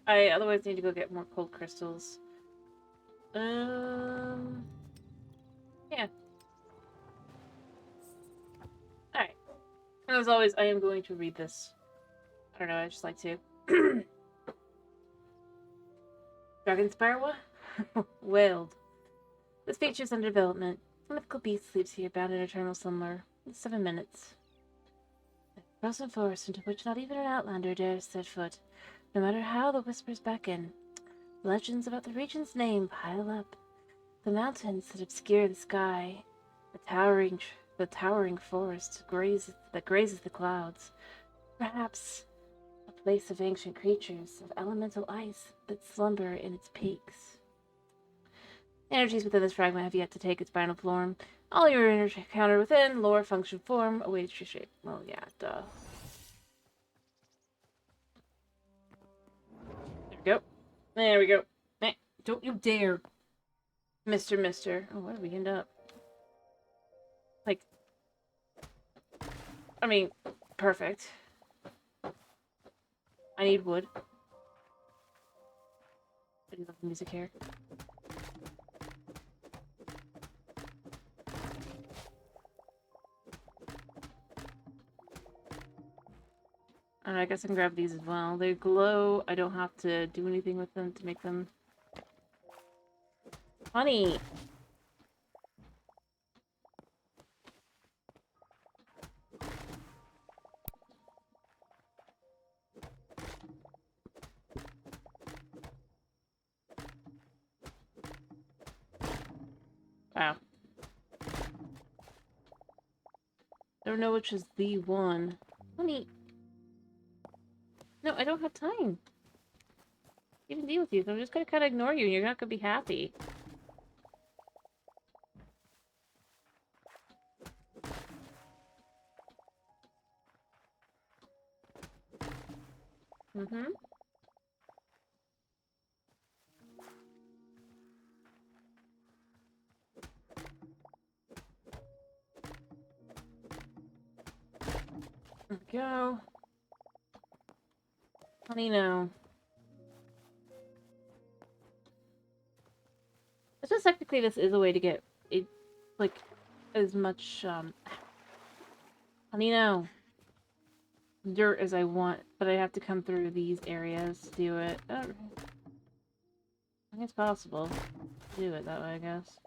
I otherwise need to go get more cold crystals. Yeah. Alright. As always, I am going to read this. I don't know, I just like to. Dragonspire? Wailed. This feature is under development. A mythical beast sleeps here, bound in eternal slumber. 7 minutes. A frozen forest into which not even an outlander dares set foot, no matter how the whispers beckon. Legends about the region's name pile up. The mountains that obscure the sky, the towering forest that grazes the clouds. Perhaps a place of ancient creatures, of elemental ice that slumber in its peaks. Energies within this fragment have yet to take its final form. All your encounter within, lore, function, form, awaits your shape. Well, yeah, duh. There we go. There we go. Hey, don't you dare. Mister. Oh, where did we end up? Like, I mean, perfect. I need wood. I love the music here. And I guess I can grab these as well. They glow. I don't have to do anything with them to make them funny. Wow. I don't know which is the one. Honey. No, I don't have time. Even deal with you, so I'm just gonna kind of ignore you and you're not gonna be happy. Mm-hmm. There we go. Honey, no. So technically this is a way to get it, like, as much, you know, dirt as I want, but I have to come through these areas to do it. I think it's possible to do it that way, I guess.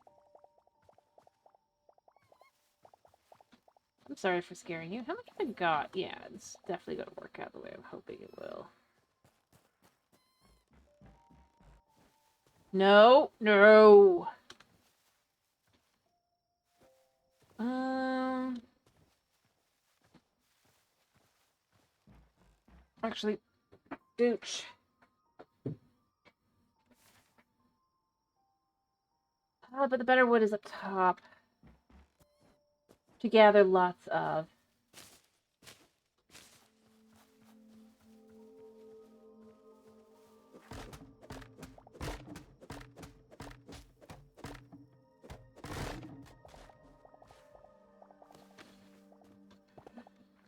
I'm sorry for scaring you. How much have I got? Yeah, it's definitely gonna work out the way I'm hoping it will. No! No! Actually, gooch. Oh, but the better wood is up top. To gather lots of.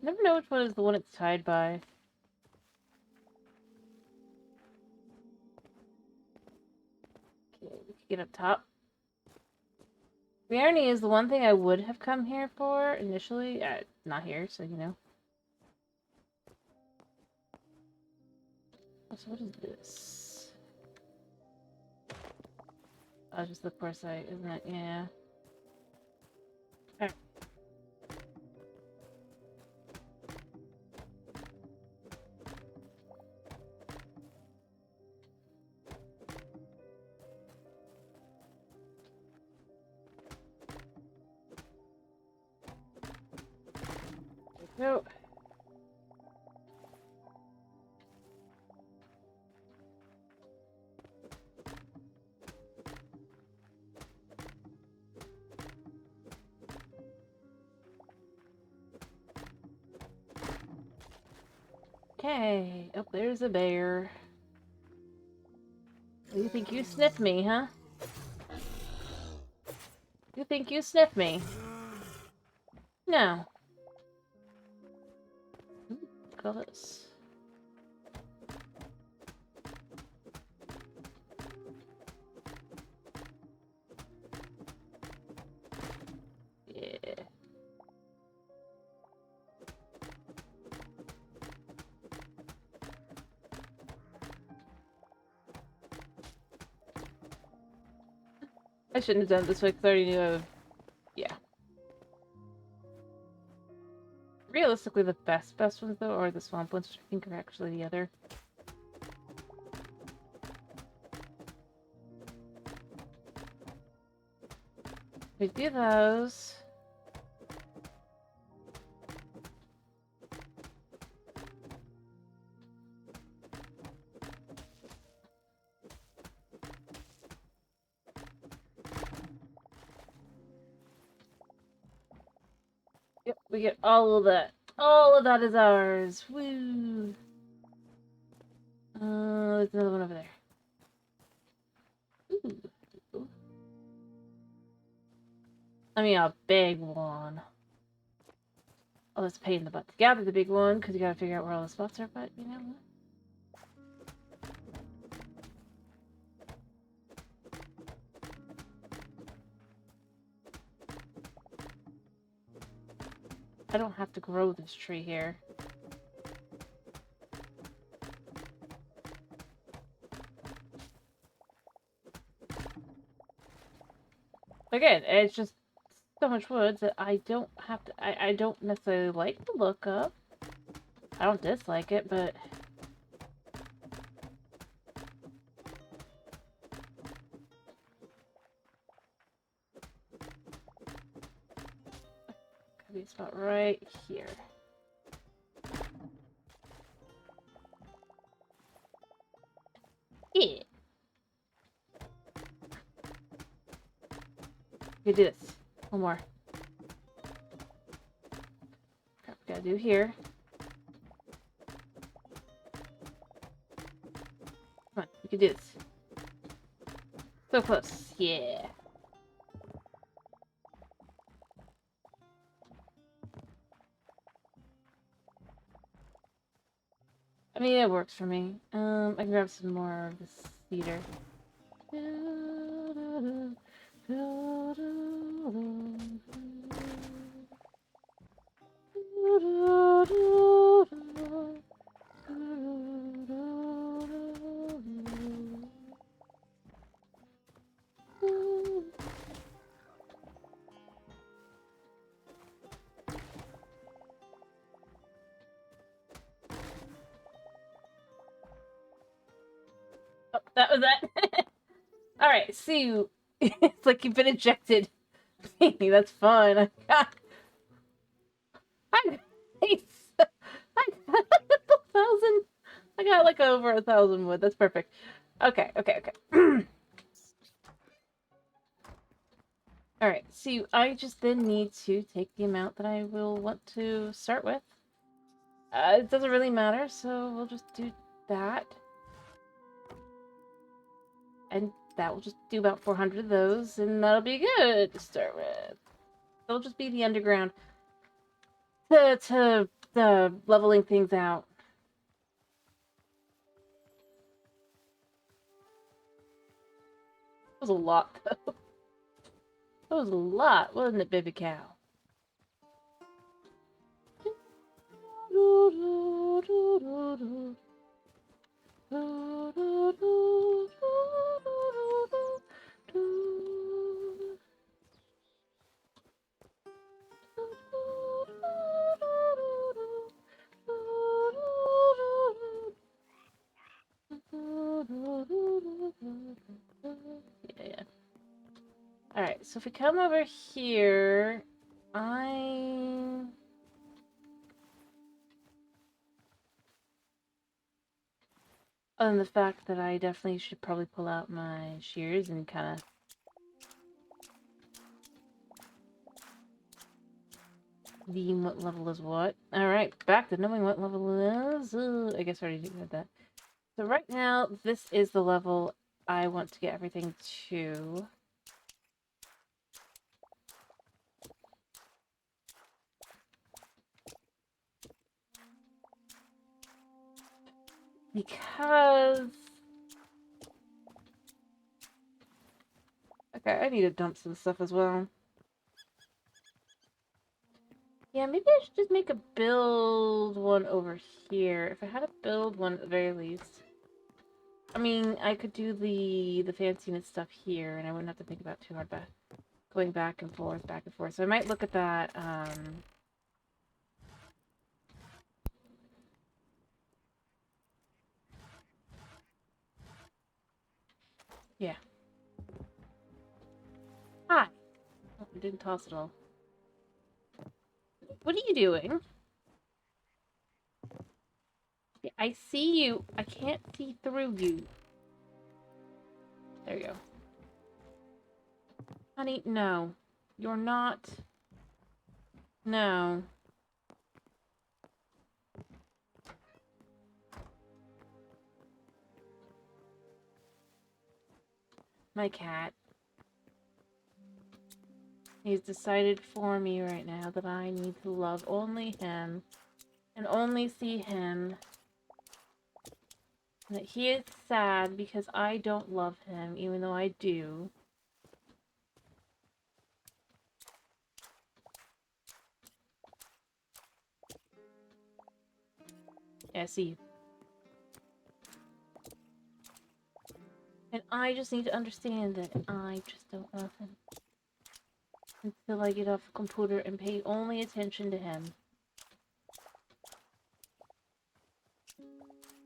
Never know which one is the one it's tied by. Okay, we can get up top. The irony is the one thing I would have come here for initially, not here, so you know. So what is this? Oh, just the poor site, isn't it? Yeah. Alright. There we go. Okay. Oh, there's a bear. You think you sniffed me, huh? You think you sniffed me? No. Ooh, look at all this. Yeah. I shouldn't have done it this way because I already knew I would... Yeah. Realistically, the best ones, though, are the swamp ones, which I think are actually the other. We do those. Yep, we get all of that. All of that is ours. Woo! There's another one over there. Ooh. I mean, a big one. Oh, it's a pain in the butt to gather the big one, because you gotta figure out where all the spots are, but you know what? I don't have to grow this tree here. Again, it's just so much wood that I don't have to... I don't necessarily like the look of. I don't dislike it, but... Could be a spot right here. Yeah. We can do this. One more. Crap, we gotta do here. Come on, we can do this. So close. Yeah. I mean, it works for me. I can grab some more of this cedar. That was that. Alright, so it's like you've been ejected. That's fun. I got nice. I got like a thousand. I got like over 1,000 wood. That's perfect. Okay. Alright, so I just then need to take the amount that I will want to start with. It doesn't really matter, so we'll just do that. And that will just do about 400 of those, and that'll be good to start with. It'll just be the underground to leveling things out. That was a lot, though. That was a lot, wasn't it, baby cow? Yeah. Alright, so if we come over here, other than the fact that I definitely should probably pull out my shears and kind of deem what level is what. Alright, back to knowing what level is. I guess I already did that. So right now, this is the level I want to get everything to. Because... Okay, I need to dump some stuff as well. Yeah, maybe I should just make a build one over here. If I had a build one at the very least. I mean, I could do the fanciness stuff here, and I wouldn't have to think about too hard about going back and forth. So I might look at that, yeah. Hi! Oh, I didn't toss it all. What are you doing? I see you. I can't see through you. There you go. Honey, no. You're not. No. My cat. He's decided for me right now that I need to love only him. And only see him. And that he is sad because I don't love him, even though I do. Yeah, I see you. And I just need to understand that I just don't love him. Until I get off the computer and pay only attention to him.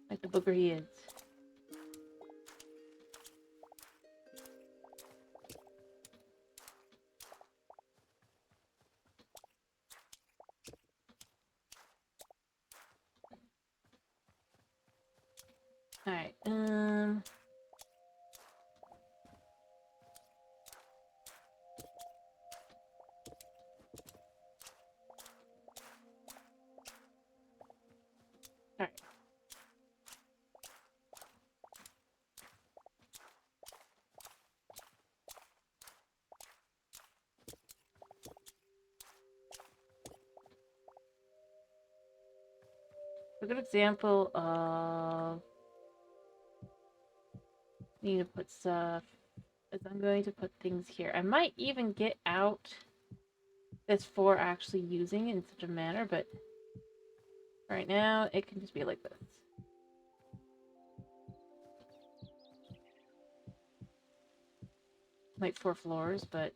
Like the booger he is. Alright, Alright. A good example of need to put stuff is I'm going to put things here. I might even get out this for actually using it in such a manner, but right now it can just be like this. Like 4 floors, but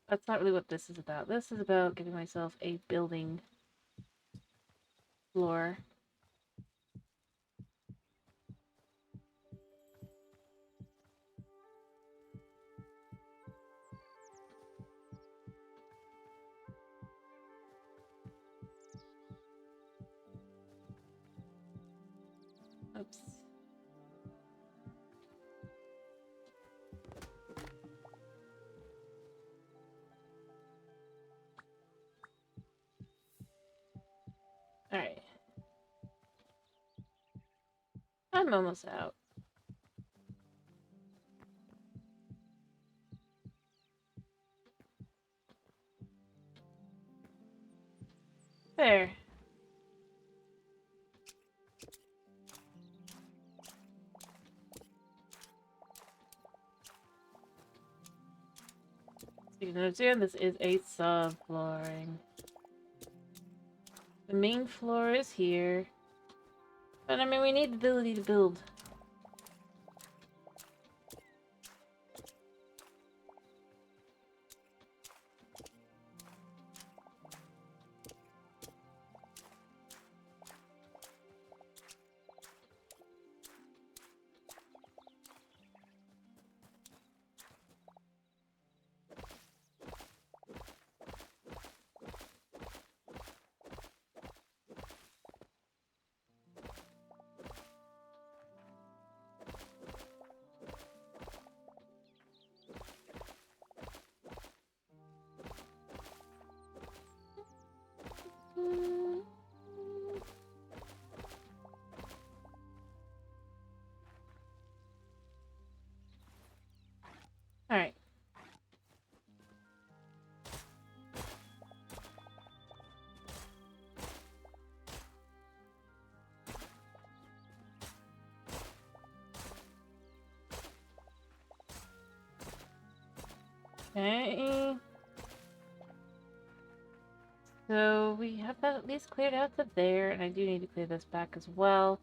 that's not really what this is about. This is about giving myself a building floor. Oops. Alright. I'm almost out. There. So you can understand this is a subflooring. The main floor is here. But I mean, we need the ability to build. Alright. Okay. So we have that at least cleared out to there, and I do need to clear this back as well.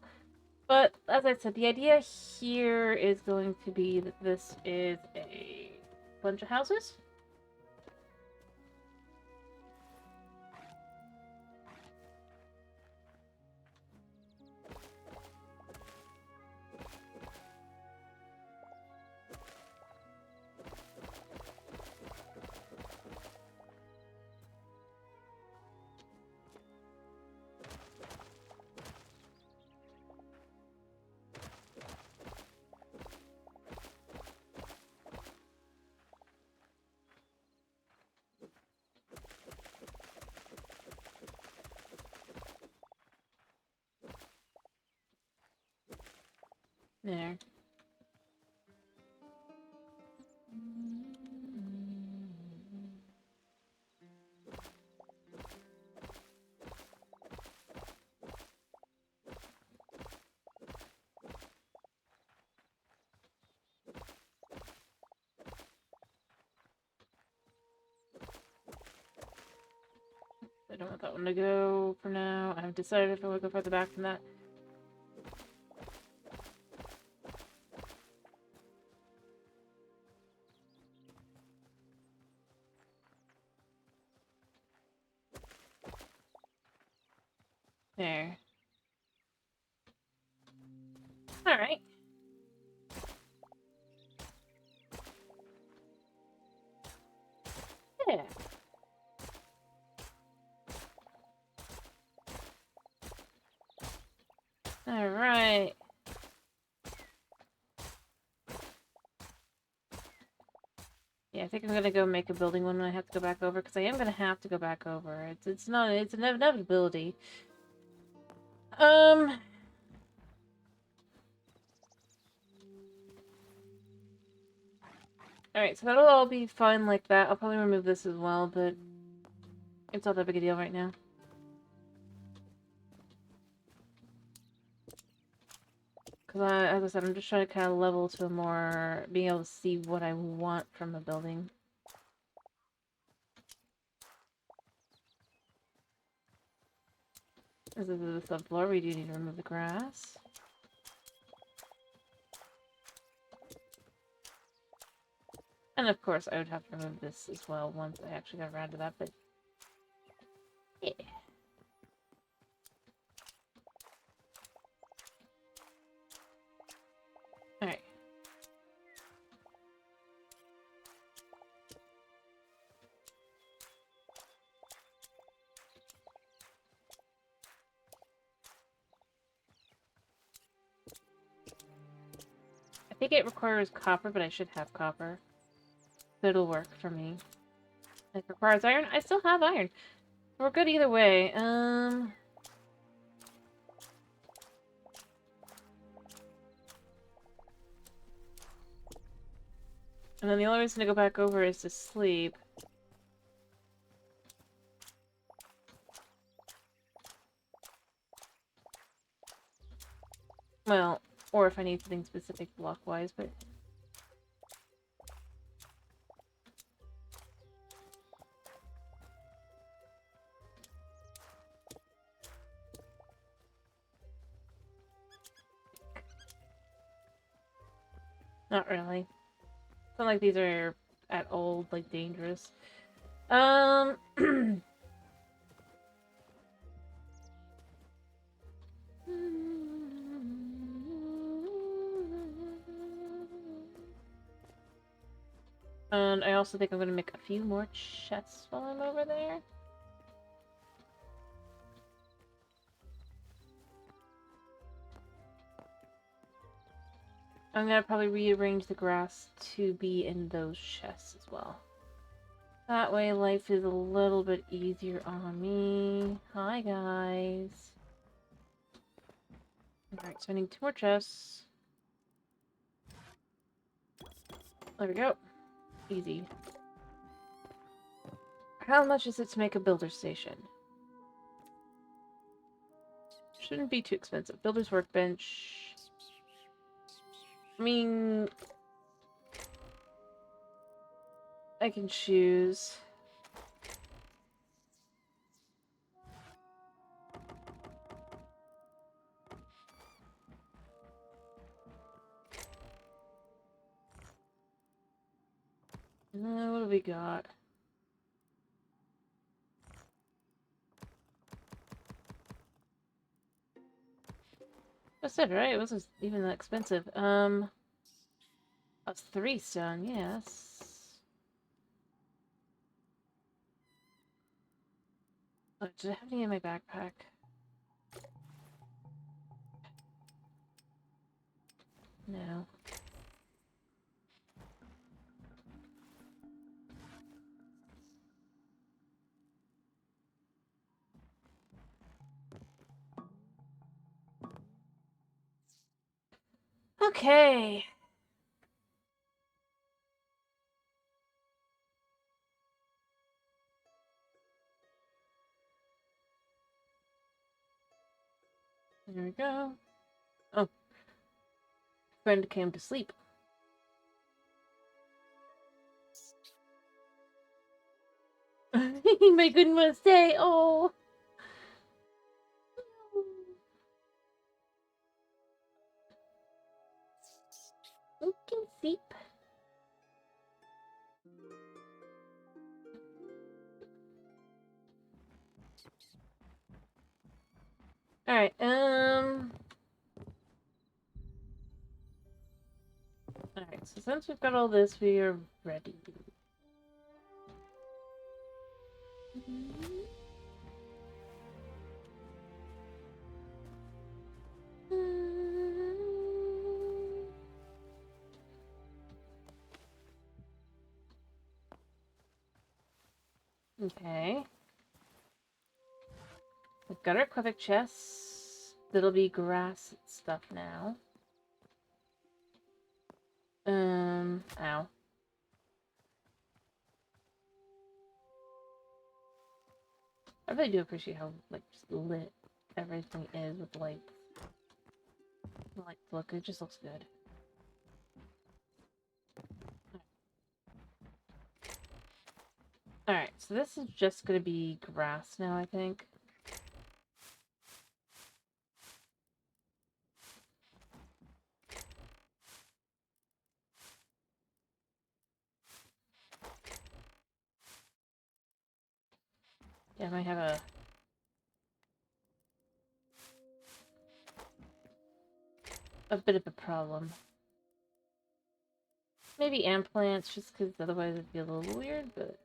But as I said, the idea here is going to be that this is a bunch of houses. There. I don't want that one to go for now. I haven't decided if I want to go further back from that. There. Alright. Yeah. Alright. Yeah, I think I'm gonna go make a building one when I have to go back over, because I am gonna have to go back over. It's not, it's an inevitability. Alright, so that'll all be fine like that. I'll probably remove this as well, but it's not that big a deal right now. Because, as I said, I'm just trying to kind of level to more being able to see what I want from the building. This is the subfloor. We do need to remove the grass. And of course, I would have to remove this as well once I actually got around to that, but yeah. Alright. think it requires copper, but I should have copper. So it'll work for me. It requires iron. I still have iron. We're good either way. And then the only reason to go back over is to sleep. Well, or if I need something specific block-wise, but... Not really. It's not like these are at all, like, dangerous. And I also think I'm gonna make a few more chests while I'm over there. I'm gonna probably rearrange the grass to be in those chests as well. That way life is a little bit easier on me. Hi guys. Alright, so I need 2 more chests. There we go. Easy. How much is it to make a builder station? Shouldn't be too expensive. Builder's workbench. I mean... I can choose. What do we got? That's it, right? It wasn't even that expensive. That's 3 stone, yes. Oh, did I have any in my backpack? No. Okay. There we go. Oh. Friend came to sleep. My couldn't want to stay. Oh. You can sleep. Alright, Alright, so since we've got all this, we are ready. Okay. We've got our quick chests. That'll be grass stuff now. Ow. I really do appreciate how, like, just lit everything is with lights. The lights look, it just looks good. Alright, so this is just gonna be grass now, I think. Yeah, I might have a bit of a problem. Maybe ant plants, just because otherwise it'd be a little weird, but...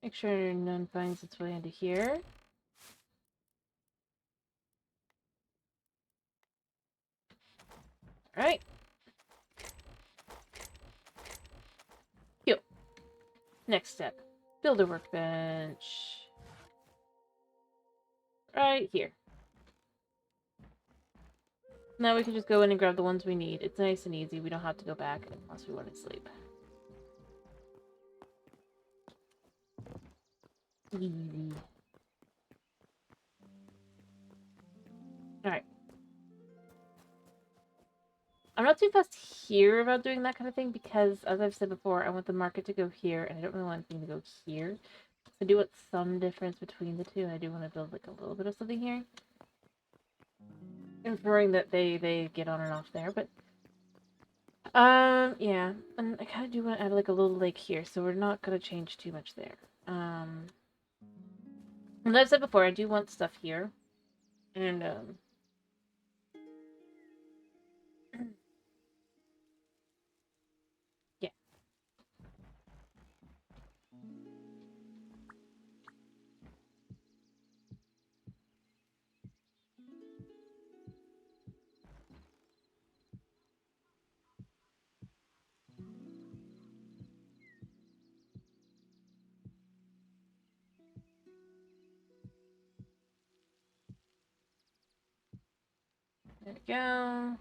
Make sure none finds its way into here. Alright. Cute. Next step. Build a workbench. Right here. Now we can just go in and grab the ones we need. It's nice and easy. We don't have to go back unless we want to sleep. Easy. Alright. I'm not too fussed here about doing that kind of thing because, as I've said before, I want the market to go here, and I don't really want anything to go here. So I do want some difference between the two, and I do want to build like a little bit of something here. Inferring that they get on and off there, but yeah. And I kind of do want to add like a little lake here, so we're not going to change too much there. And as I've said before, I do want stuff here. And yeah. There we go.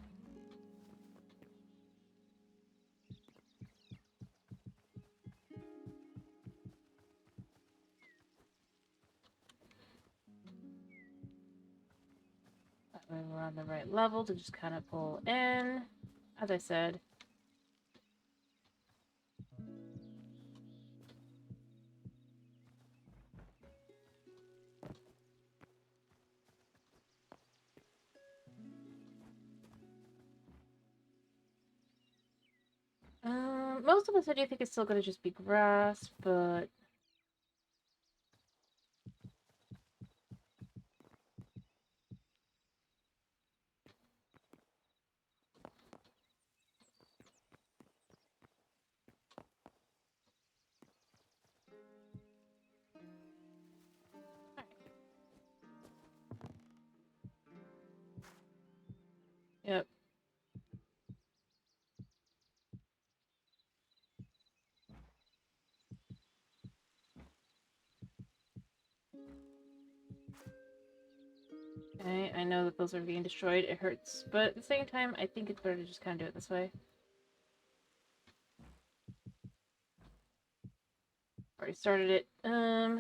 That way we're on the right level to just kind of pull in. As I said. Most of this I do think is still going to just be grass, but... Yep. Okay, I know that those are being destroyed. It hurts. But at the same time, I think it's better to just kind of do it this way. Already started it. I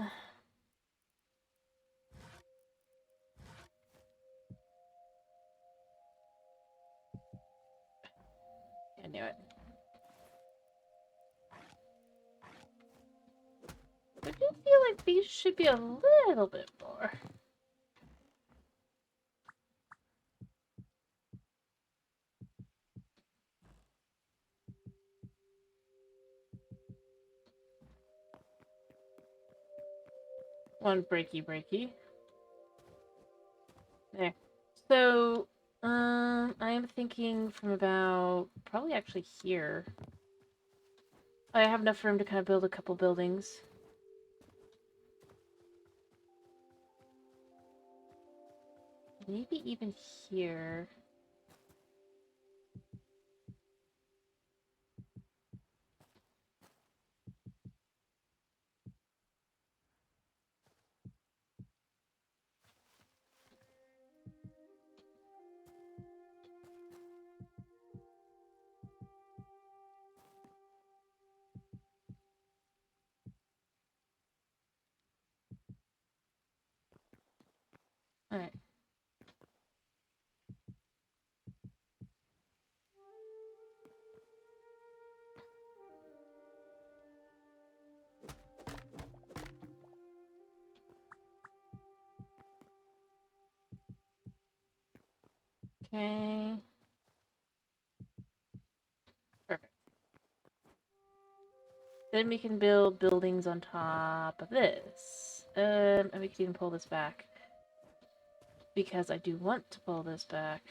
knew it. I do feel like these should be a little bit more. One breaky. There. So, I'm thinking from about probably actually here. I have enough room to kind of build a couple buildings. Maybe even here. Alright. Okay. Perfect. Then we can build buildings on top of this. And we can even pull this back. Because I do want to pull this back.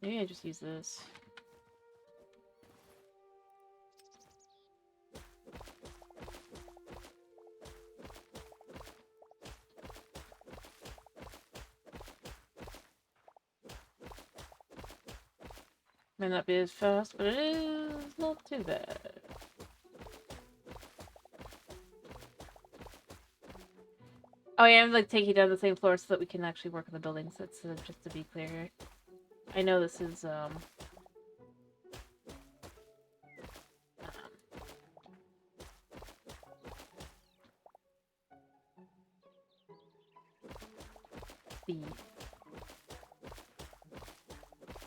Maybe I just use this. Might not be as fast, but it is not too bad. Oh, yeah, I'm like taking down the same floor so that we can actually work on the buildings. That's just to be clear. I know this is the.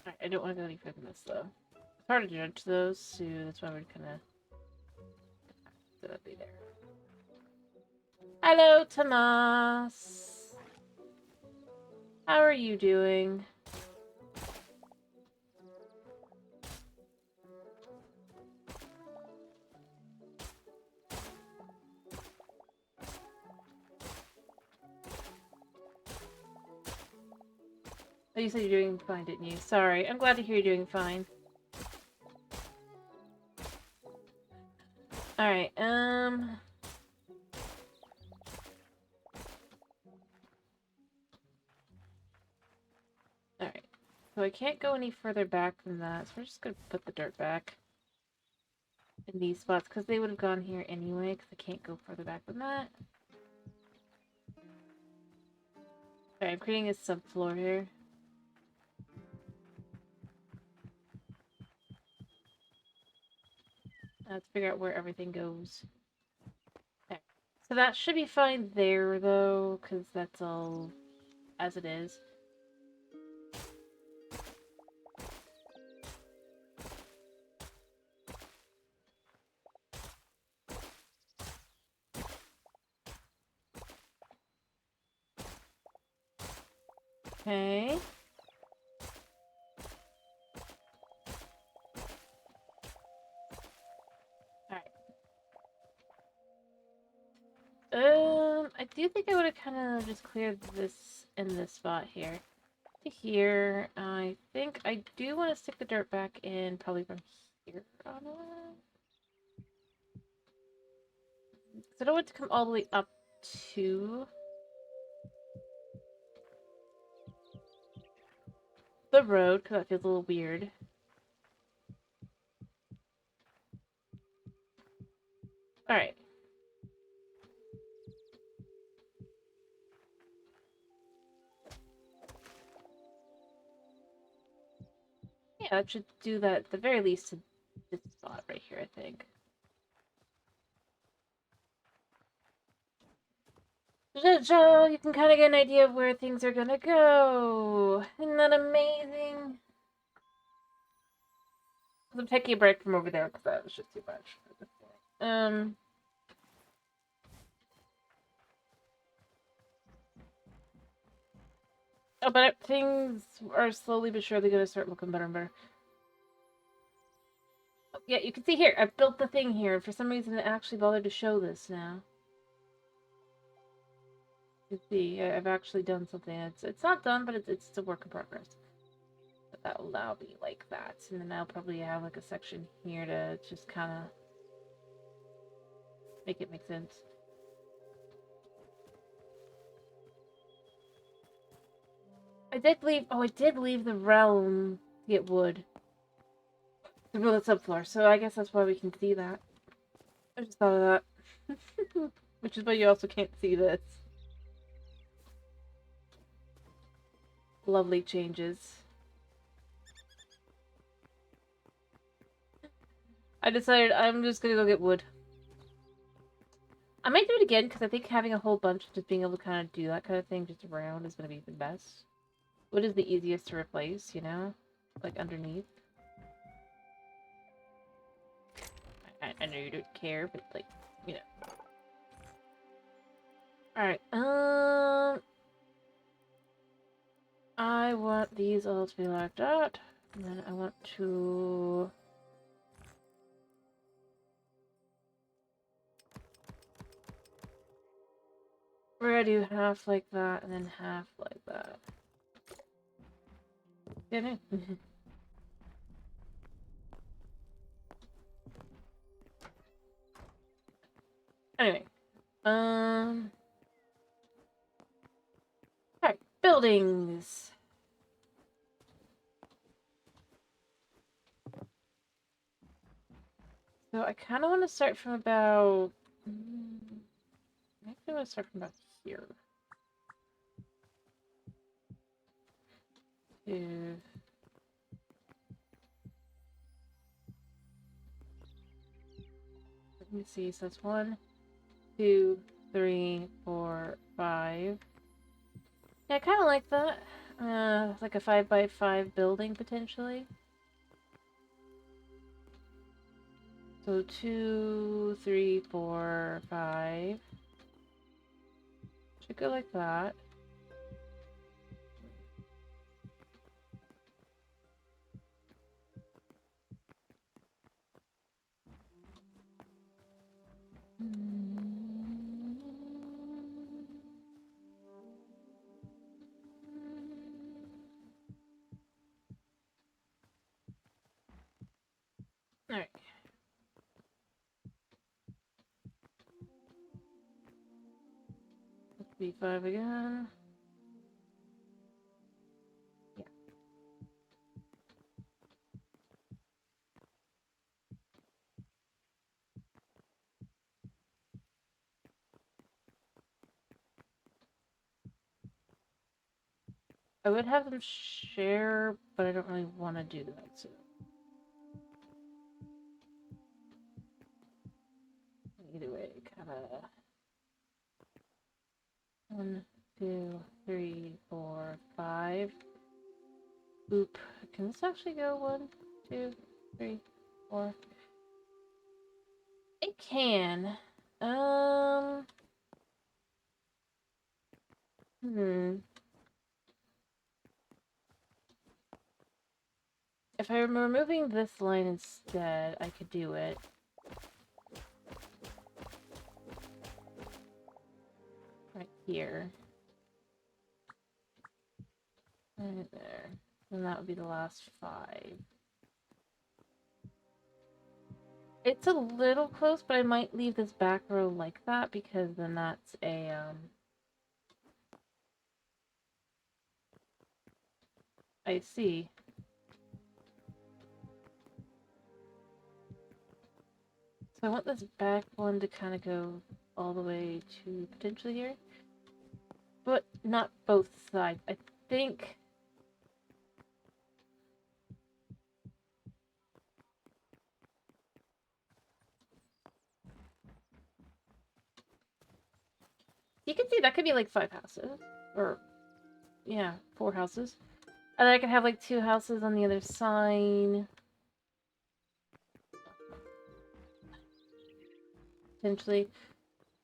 Alright, I don't want to go any further than this though. It's hard to judge those, so that's why we're kind of. So that'd be there. Hello, Tomas. How are you doing? Oh, you said you're doing fine, didn't you? Sorry. I'm glad to hear you're doing fine. Alright, Alright. So I can't go any further back than that, so we're just gonna put the dirt back in these spots, because they would have gone here anyway, because I can't go further back than that. Alright, I'm creating a subfloor here. Let's figure out where everything goes. Okay. So that should be fine there, though, because that's all as it is. Okay. I do think I would have kind of just cleared this in this spot here. To here, I think I do want to stick the dirt back in, probably from here on out. So I don't want it to come all the way up to the road, because that feels a little weird. Alright. Yeah, that should do that at the very least to this spot right here, I think. You can kind of get an idea of where things are gonna go. Isn't that amazing? I'm taking a break from over there because that was just too much. Oh, but things are slowly but surely gonna start looking better and better. Oh, yeah, you can see here, I've built the thing here. For some reason, it actually bothered to show this now. You can see, I've actually done something. It's not done, but it's a work in progress. But that will now be like that. And then I'll probably have like a section here to just kind of make it make sense. I did leave the realm to get wood. To build the subfloor, so I guess that's why we can see that. I just thought of that. Which is why you also can't see this. Lovely changes. I decided I'm just gonna go get wood. I might do it again, because I think having a whole bunch of just being able to kind of do that kind of thing just around is gonna be the best. Wood is the easiest to replace, you know? Like, underneath. I know you don't care, but, like, you know. Alright, I want these all to be like that. And then I want to... We're gonna do half like that, and then half like that. Yeah, no. Anyway. Alright, buildings. So I kind of want to start from about... I actually want to start from about here. 2. Let me see. So that's 1, 2, 3, 4, 5. Yeah, I kind of like that. Like a 5x5 building potentially. So 2, 3, 4, 5. Should go like that. Alright. B5 again. Yeah. I would have them share, but I don't really want to do that. So either way, kind of 1, 2, 3, 4, 5. Oop. Can this actually go 1, 2, 3, 4? It can. If I'm removing this line instead, I could do it. Right here. Right there. And that would be the last 5. It's a little close, but I might leave this back row like that because then that's a, I see. So I want this back one to kind of go all the way to potentially here. But not both sides. I think... You can see that could be like 5 houses. Or, yeah, 4 houses. And then I can have like 2 houses on the other side. Potentially.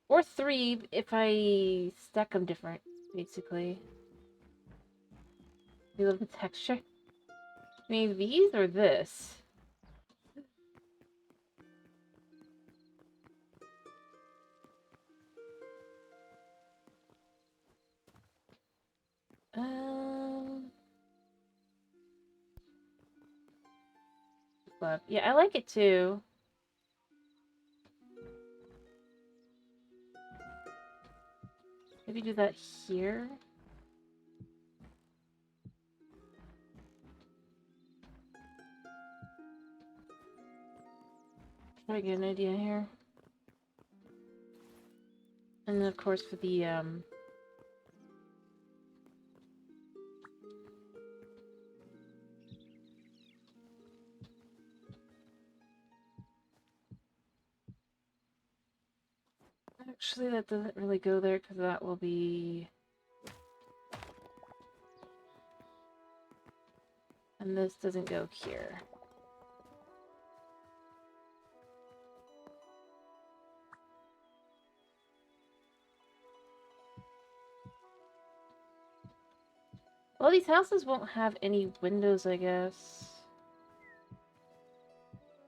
Or 3 if I stack them different, basically. You love the texture? Maybe these or this? But yeah, I like it too. Maybe do that here. Try to get an idea here. And then of course for the actually that doesn't really go there because that will be, and this doesn't go here. Well, these houses won't have any windows, I guess.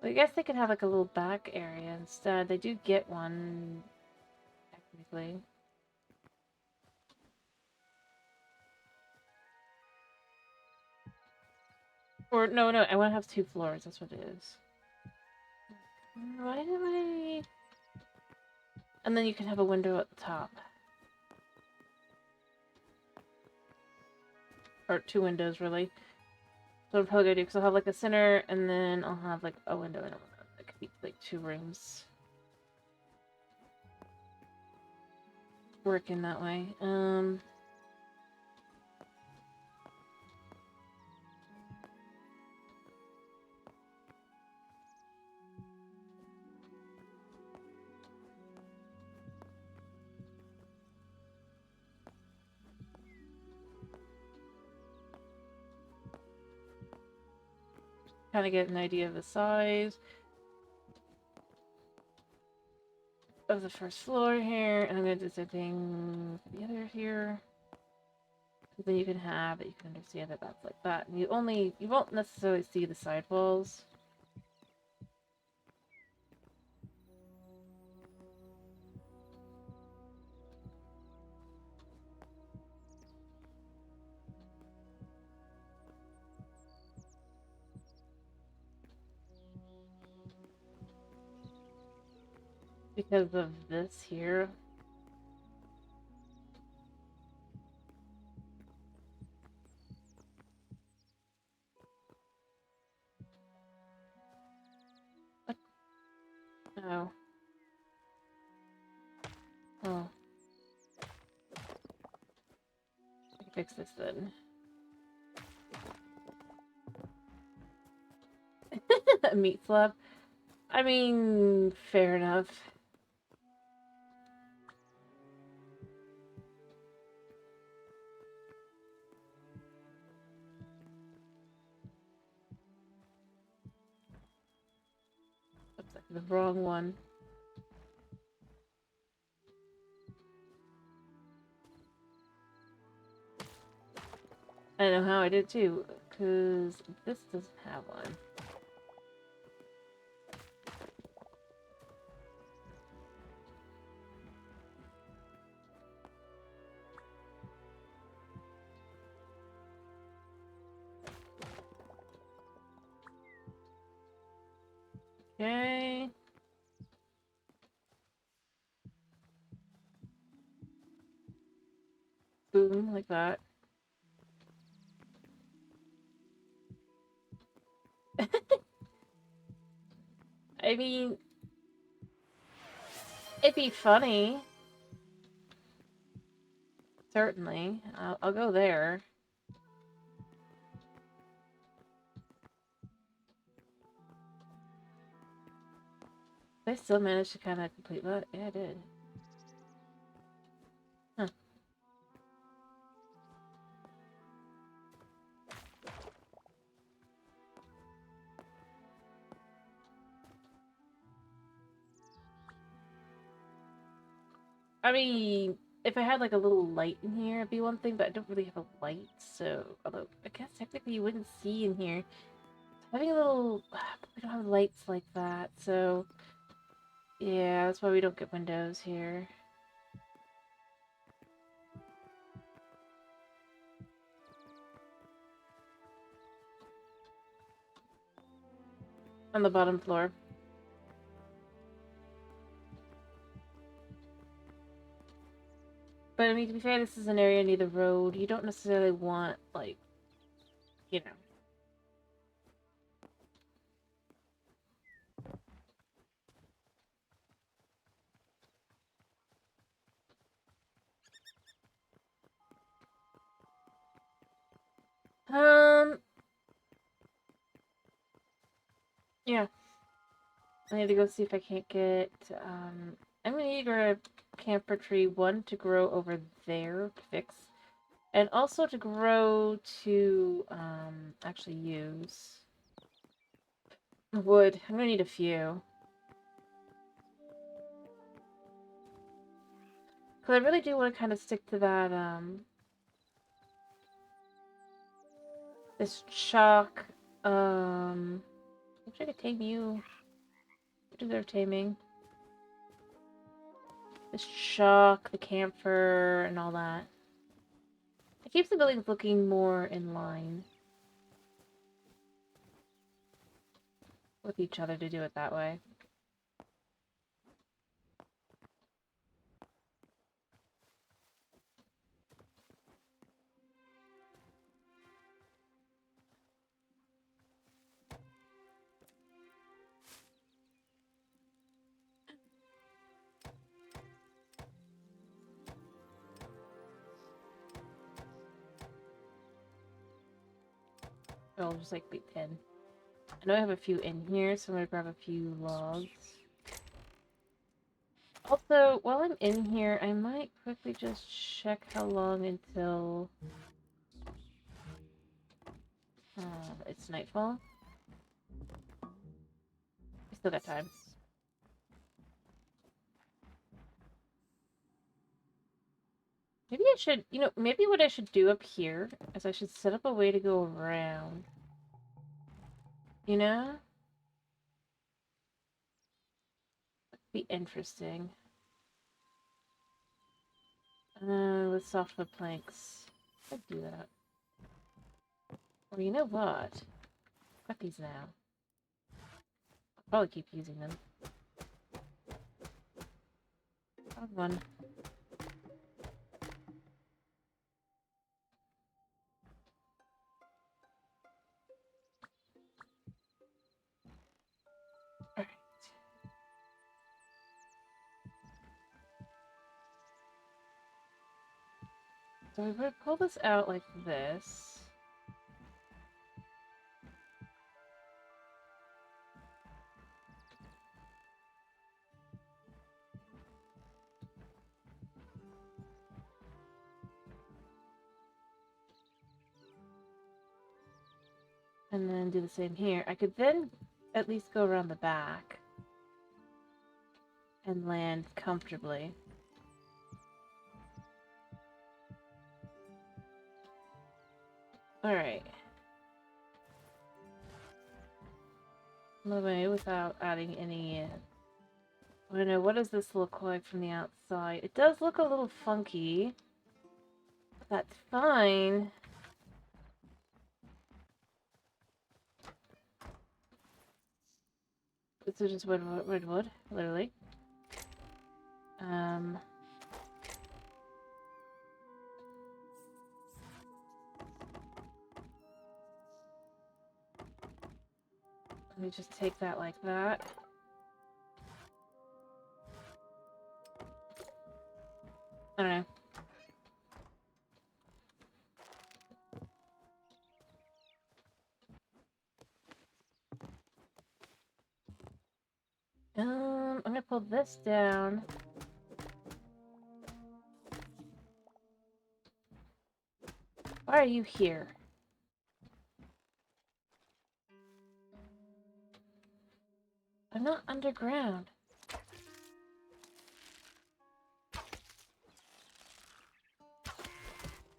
I guess they could have like a little back area instead. They do get one, technically. Or, no, I want to have 2 floors. That's what it is. Why did I... And then you can have a window at the top. Or 2 windows, really. So I'm probably gonna do, because I'll have like a center, and then I'll have like a window in it. be like 2 rooms working that way. Kind of get an idea of the size of the first floor here, and I'm going to do something for the other here. Then you can have it, you can understand that that's like that. And you won't necessarily see the side walls. Because of this here. What? Oh. Oh. I can fix this then. A meat slab. I mean, fair enough. Looks like the wrong one. I know how I did too, because this doesn't have one. Okay. Boom, like that. I mean, it'd be funny. Certainly. I'll go there. I still managed to kind of complete that. Yeah, I did. Huh. I mean, if I had like a little light in here, it'd be one thing, but I don't really have a light, so although I guess technically you wouldn't see in here. Having a little, we don't have lights like that, so yeah, that's why we don't get windows here. On the bottom floor. But I mean, to be fair, this is an area near the road. You don't necessarily want, like, you know. Yeah. I need to go see if I can't get, I'm gonna need to grab camphor tree 1 to grow over there to fix. And also to grow to, actually use wood. I'm gonna need a few. Because I really do want to kind of stick to that, this chalk, I wish I could tame you. You deserve taming. This chalk, the camphor, and all that. It keeps the buildings looking more in line with each other to do it that way. Oh, just like be 10. I know I have a few in here, so I'm gonna grab a few logs. Also, while I'm in here, I might quickly just check how long until it's nightfall. I still got time. Maybe I should, maybe what I should do up here is I should set up a way to go around. You know? Be interesting. With softwood planks. I'd do that. Or you know what? Got these now. I'll probably keep using them. Found one. Alright. So we would pull this out like this. And then do the same here. I could then at least go around the back and land comfortably. Alright. Away without adding any... I don't know, what does this look like from the outside? It does look a little funky. But that's fine. This is just redwood, literally. Let me just take that like that. I don't know. I'm gonna pull this down. Why are you here? I'm not underground.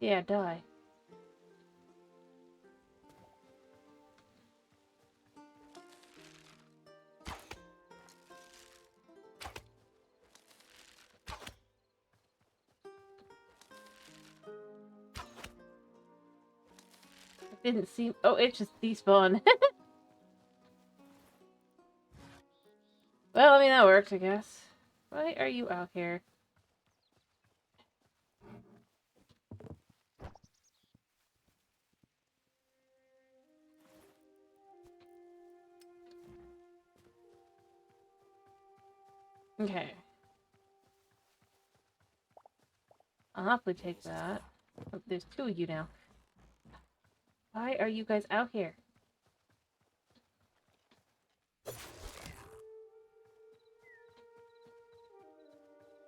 Yeah, die. It didn't seem... Oh, it just despawned. Well, I mean, that worked, I guess. Why are you out here? Okay. I'll happily take that. Oh, there's two of you now. Why are you guys out here?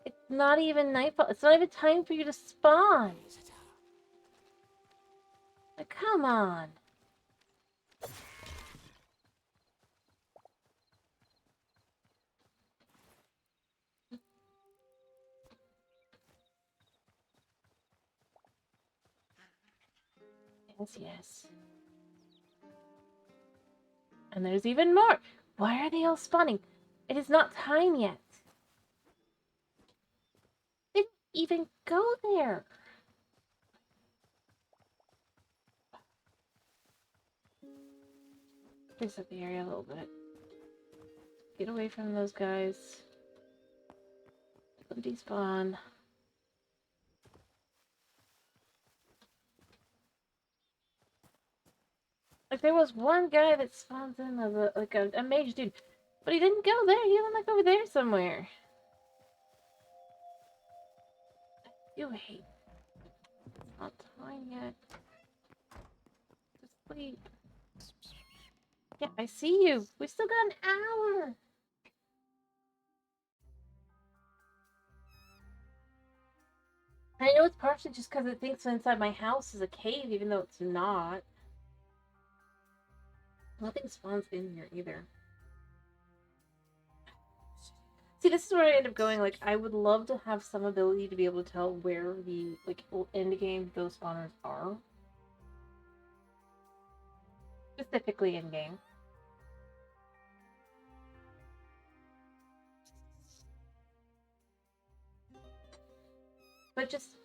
It's not even nightfall. It's not even time for you to spawn. Like, come on. Yes, yes. And there's even more. Why are they all spawning? It is not time yet. They didn't even go there. Fix up the area a little bit. Get away from those guys. Let them despawn. Like, there was one guy that spawns in as a mage dude. But he didn't go there. He went, like, over there somewhere. You hate. It's not time yet. To sleep. Yeah, I see you. We still got an hour. I know it's partially just because it thinks inside my house is a cave, even though it's not. Nothing spawns in here either. See, this is where I end up going, like, I would love to have some ability to be able to tell where the, like, end game those spawners are. Specifically in-game. But just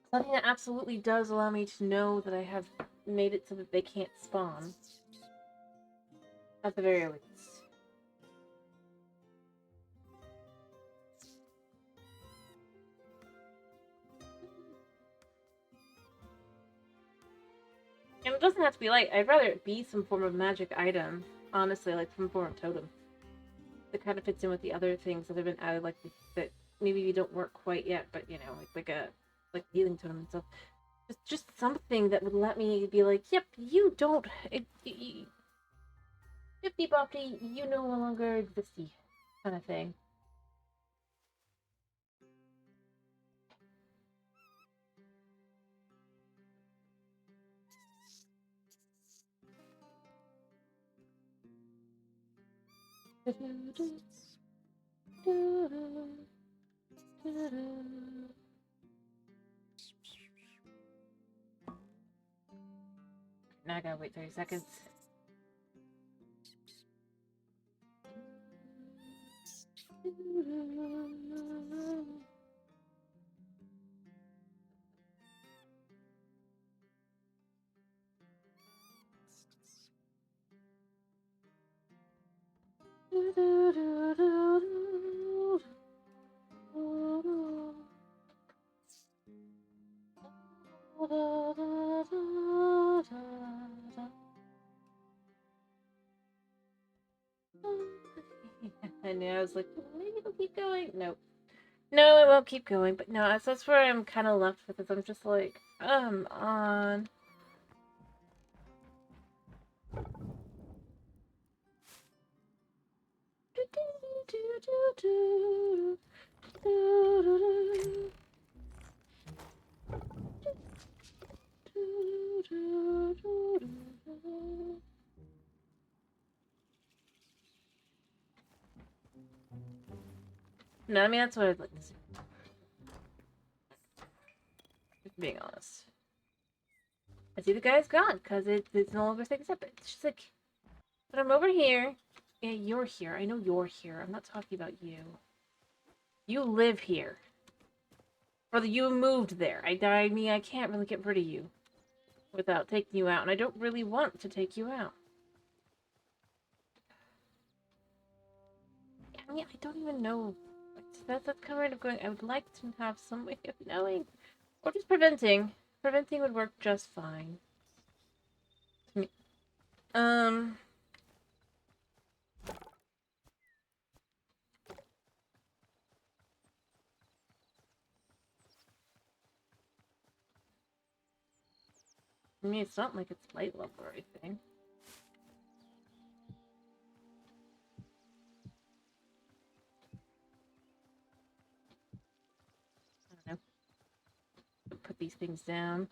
something that absolutely does allow me to know that I have made it so that they can't spawn. At the very least. And it doesn't have to be light. I'd rather it be some form of magic item. Honestly, like some form of totem. That kind of fits in with the other things that have been added, like that maybe don't work quite yet, but you know, like a healing totem and stuff. Just something that would let me be like, yep, you don't, Fifty Boppy, you no longer existy, kind of thing. Now I gotta wait 30 seconds. And I was like, maybe it'll keep going. Nope. No, it won't keep going. But no, that's where I'm kind of left with it. I'm just like, on. No, I mean, that's what I'd like to see. Just being honest. I see the guy's gone, because it's no longer things up. It's just like, but I'm over here. Yeah, you're here. I know you're here. I'm not talking about you. You live here. Or you moved there. I mean, I can't really get rid of you without taking you out, and I don't really want to take you out. I mean, I don't even know. That's kind of going. I would like to have some way of knowing, or just preventing. Preventing would work just fine. To me. I mean, it's not like it's light level or anything. I don't know. Put these things down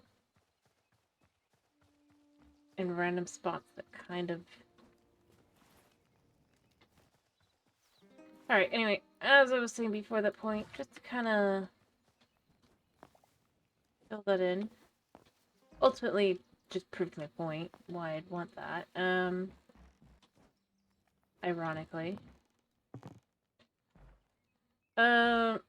in random spots that kind of. Alright, anyway, as I was saying before that point, just to kind of fill that in. Ultimately, just proved my point, why I'd want that. Ironically. So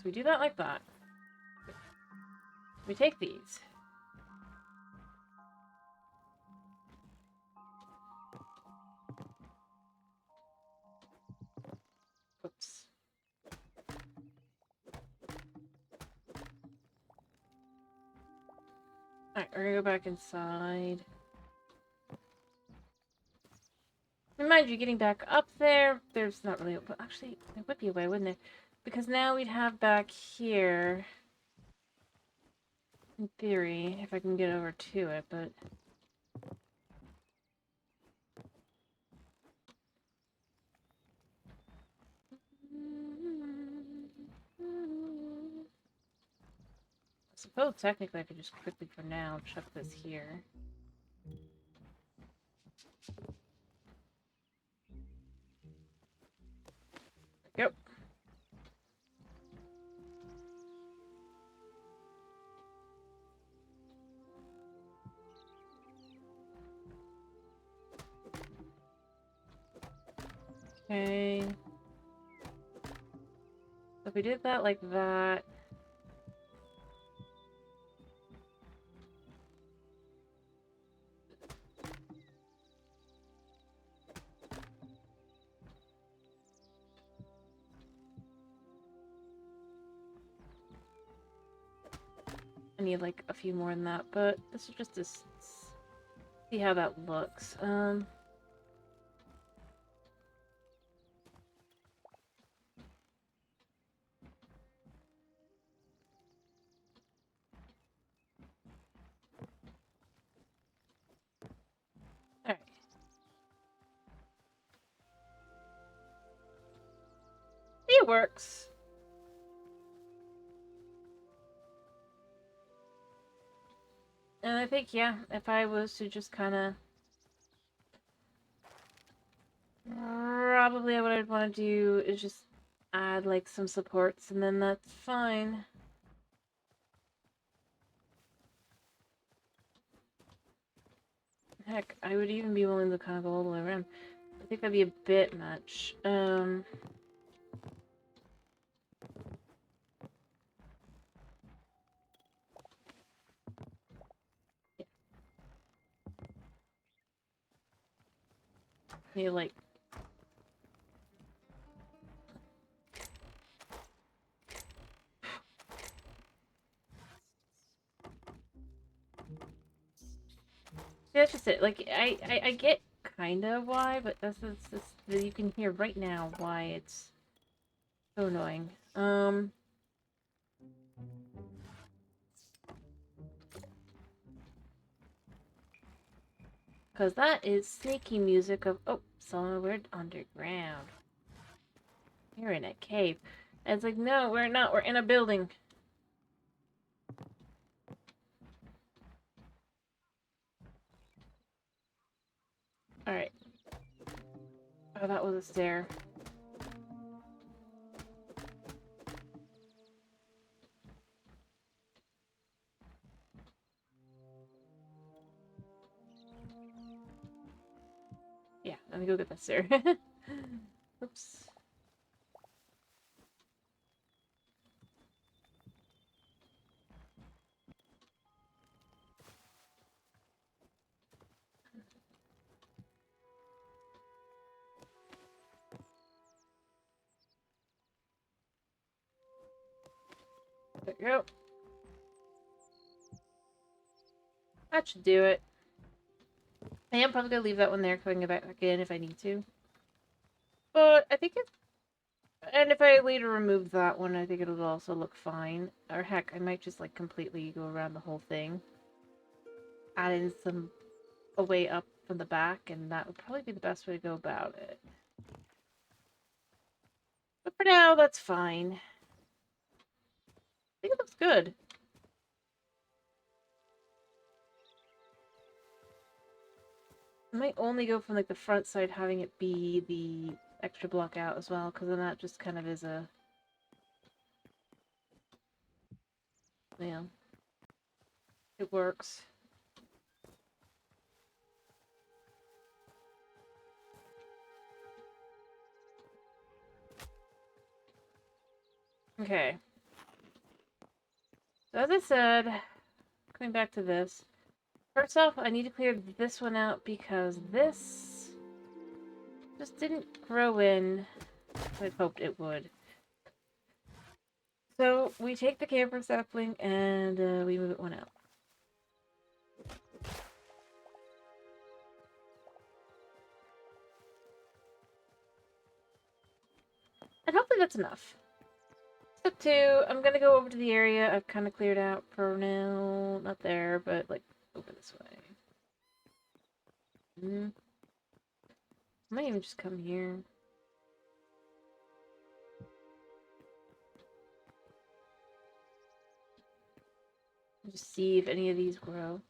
we do that like that. We take these. Alright, we're gonna go back inside. Mind you, getting back up there, there's not really... But actually, there would be a way, wouldn't there? Because now we'd have back here... In theory, if I can get over to it, but... I suppose technically I could just quickly for now chuck this here. Yep. Okay. So if we did that like that... I need like a few more than that, but this is just to see how that looks. Alright. It works. And I think, yeah, if I was to just kind of... Probably what I'd want to do is just add, like, some supports, and then that's fine. Heck, I would even be willing to kind of go all the way around. I think that'd be a bit much. Yeah, like... Yeah, that's just it. Like, I get kind of why, but this is just... You can hear right now why it's so annoying. Because that is sneaky music of... Oh, so we're underground. You're in a cave. And it's like, no, we're not. We're in a building. Alright. Oh, that was a stair. Yeah, let me go get that stair. Oops. There we go. That should do it. I am probably gonna leave that one there so I can get back in if I need to. But I think it... And if I later remove that one, I think it'll also look fine. Or heck, I might just like completely go around the whole thing. Add in some... a way up from the back, and that would probably be the best way to go about it. But for now, that's fine. I think it looks good. I might only go from like the front side, having it be the extra block out as well, because then that just kind of is a... Yeah. It works. Okay. So as I said, coming back to this, first off, I need to clear this one out because this just didn't grow in as I'd hoped it would. So we take the camper sapling and we move it one out. And hopefully that's enough. Step 2, I'm gonna go over to the area I've kind of cleared out for now. Not there, but like over this way. I might even just come here. Just see if any of these grow.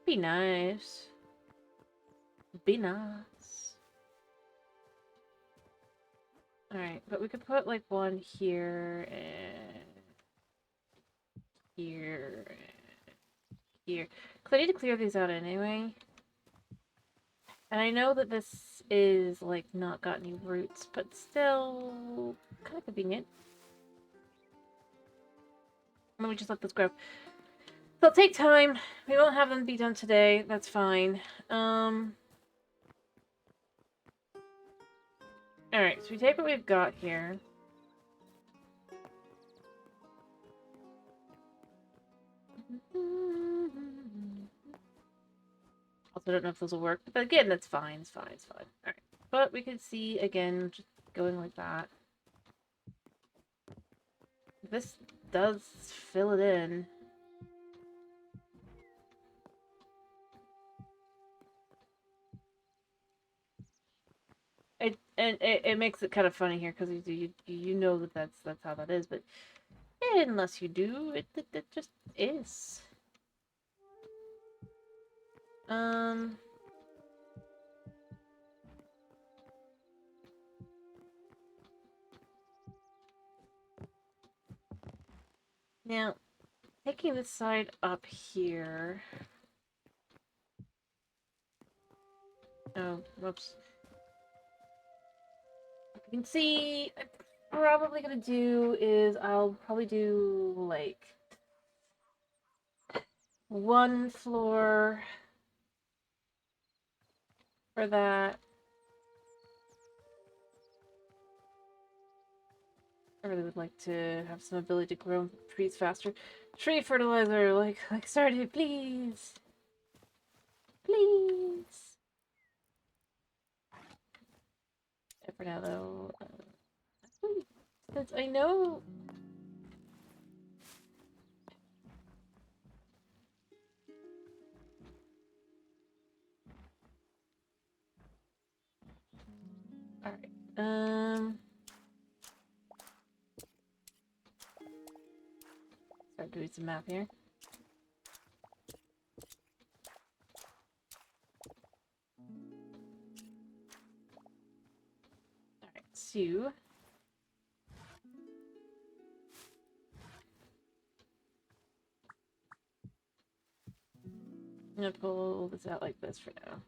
Be nice. Be nice. Alright, but we could put like one here and here and here. Because I need to clear these out anyway. And I know that this is like not got any roots, but still kind of convenient. Let me just let this grow. They'll take time. We won't have them be done today. That's fine. Alright, so we take what we've got here. Also, don't know if those will work, but again, that's fine. It's fine. It's fine. Alright. But we can see, again, just going like that. This does fill it in. It makes it kind of funny here because you know that that's how that is, but unless you do, it just is. Now, taking this side up here. Oh, whoops. You can see, I'm probably gonna do is I'll probably do like one floor for that. I really would like to have some ability to grow trees faster. Tree fertilizer, like started, please. Please. And for now, though, since I know. Alright. Start doing some math here. Alright, so. I'm gonna pull this out like this for now.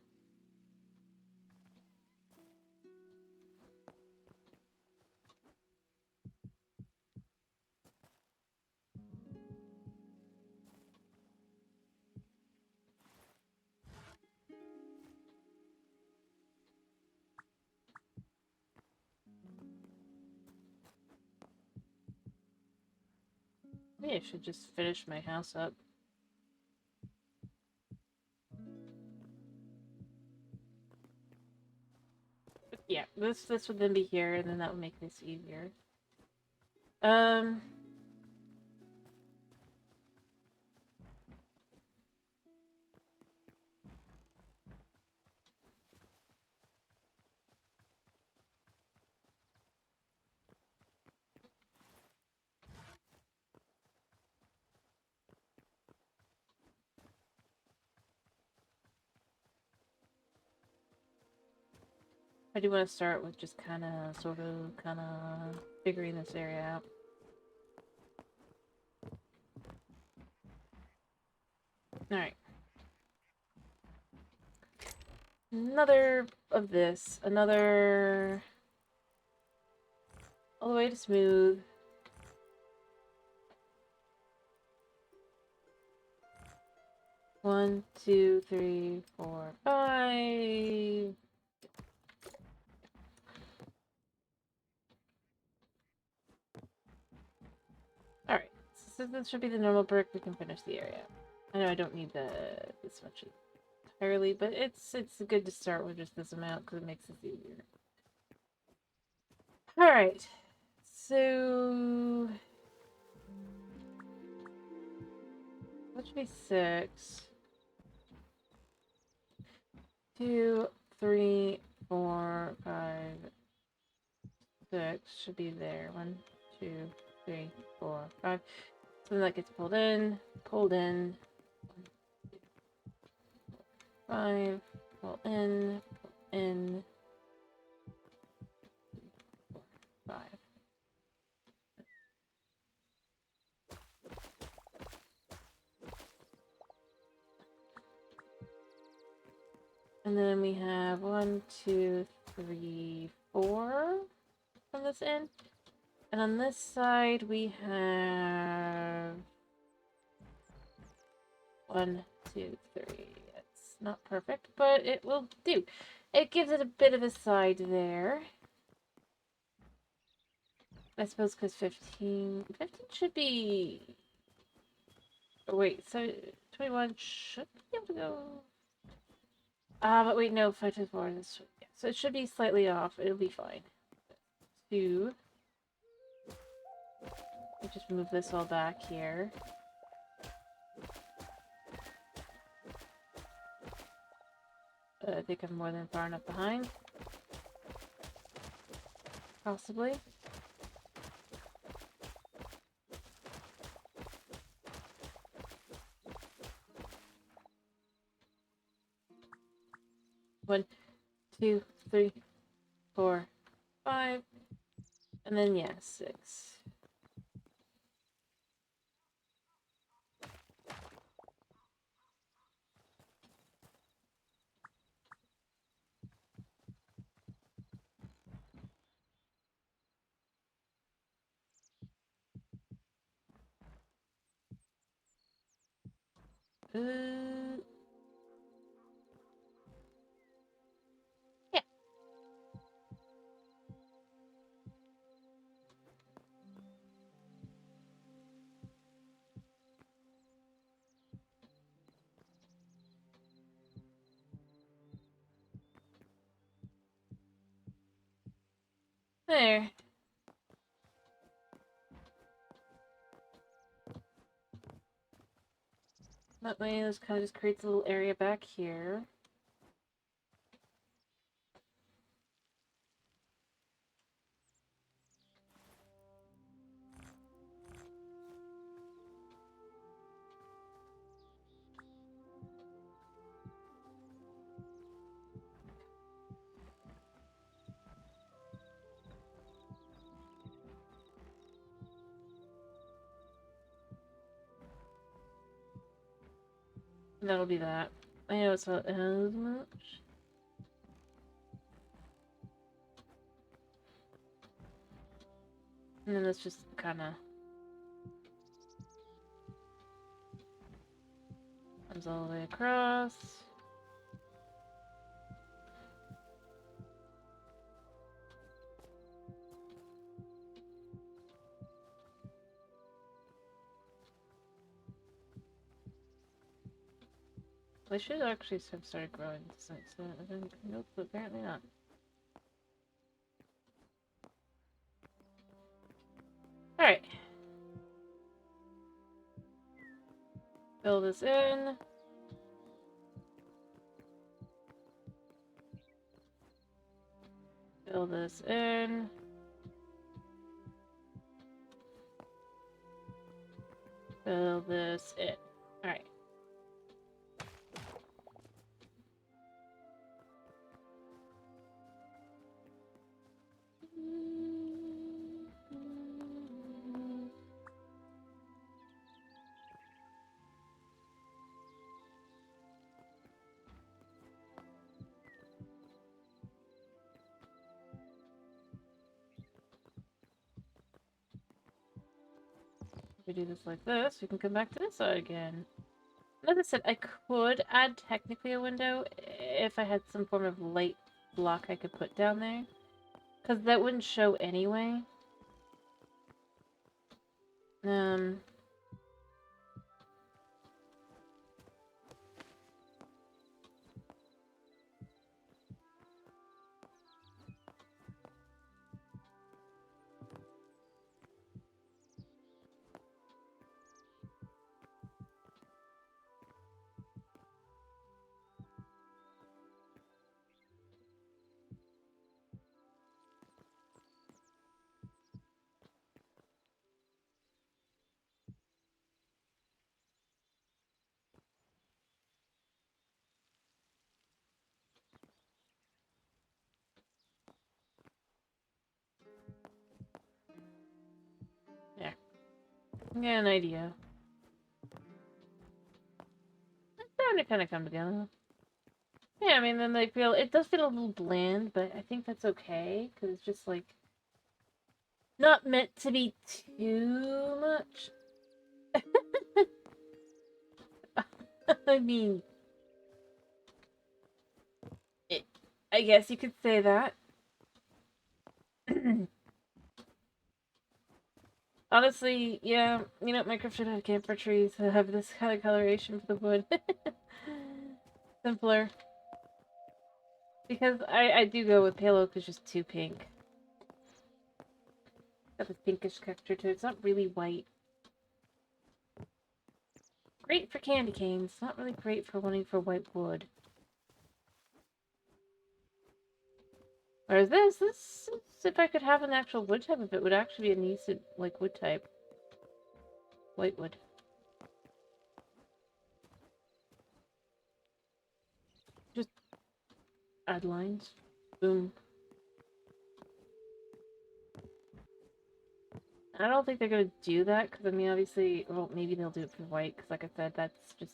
Maybe I should just finish my house up. But yeah, this would then be here, and then that would make this easier. I do want to start with just kind of figuring this area out. Alright. Another of this. Another. All the way to smooth. One, two, three, four, five. Alright, so this should be the normal brick. We can finish the area. I know I don't need this much entirely, but it's good to start with just this amount because it makes this easier. Alright. So that should be 6. 2, 3, 4, 5, 6 should be there. 1, 2, 3, 4, 5. So then that gets pulled in, 5, pull in, 5. And then we have 1, 2, 3, 4 from this end. And on this side we have 1, 2, 3. It's not perfect, but it will do. It gives it a bit of a side there. I suppose because 15 should be... Oh, wait, so 21 should be able to go... but wait, no, 5 times 4. This, yeah, so it should be slightly off. It'll be fine. 2. I'll just move this all back here. I think I'm more than far enough behind. Possibly. One, 2, 3, 4, 5. And then, yeah, 6. Yeah. There. That way, this kind of just creates a little area back here. That'll be that. I know it's not as much. And then this just kind of comes all the way across. I should actually have started growing this next one. Nope, apparently not. Alright. Fill this in. Fill this in. Fill this in. Alright. If we do this like this, we can come back to this side again. Like I said, I could add technically a window if I had some form of light block I could put down there. Because that wouldn't show anyway. Yeah, an idea. It's starting to kind of come together. Yeah, I mean, then it does feel a little bland, but I think that's okay, because it's just, like, not meant to be too much. I mean, I guess you could say that. Honestly, yeah, Minecraft should have camphor trees to have this kind of coloration for the wood. Simpler. Because I do go with pale oak, it's just too pink. Got this pinkish texture to it. It's not really white. Great for candy canes. Not really great for wanting for white wood. Whereas this, if I could have an actual wood type of it, would actually be a decent, like, wood type. White wood. Just add lines. Boom. I don't think they're gonna do that, because, I mean, obviously, well, maybe they'll do it for white, because, like I said, that's just...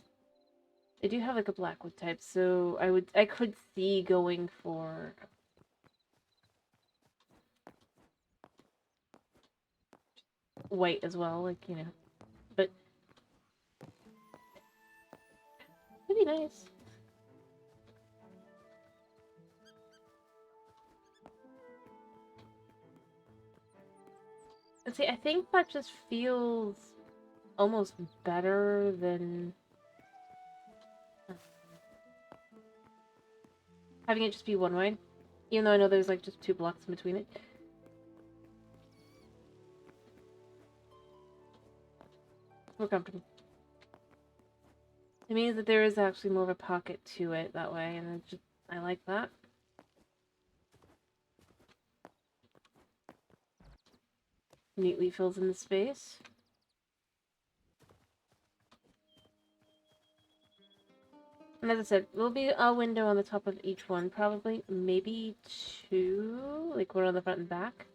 They do have, like, a black wood type, so I could see going for... white as well, like, but... It'd be nice. And see, I think that just feels almost better than... having it just be one wide. Even though I know there's, like, just 2 blocks in between it. More comfortable. It means that there is actually more of a pocket to it that way, and it's just... I like that. Neatly fills in the space. And as I said, there'll be a window on the top of each one, probably. Maybe 2, like one on the front and back.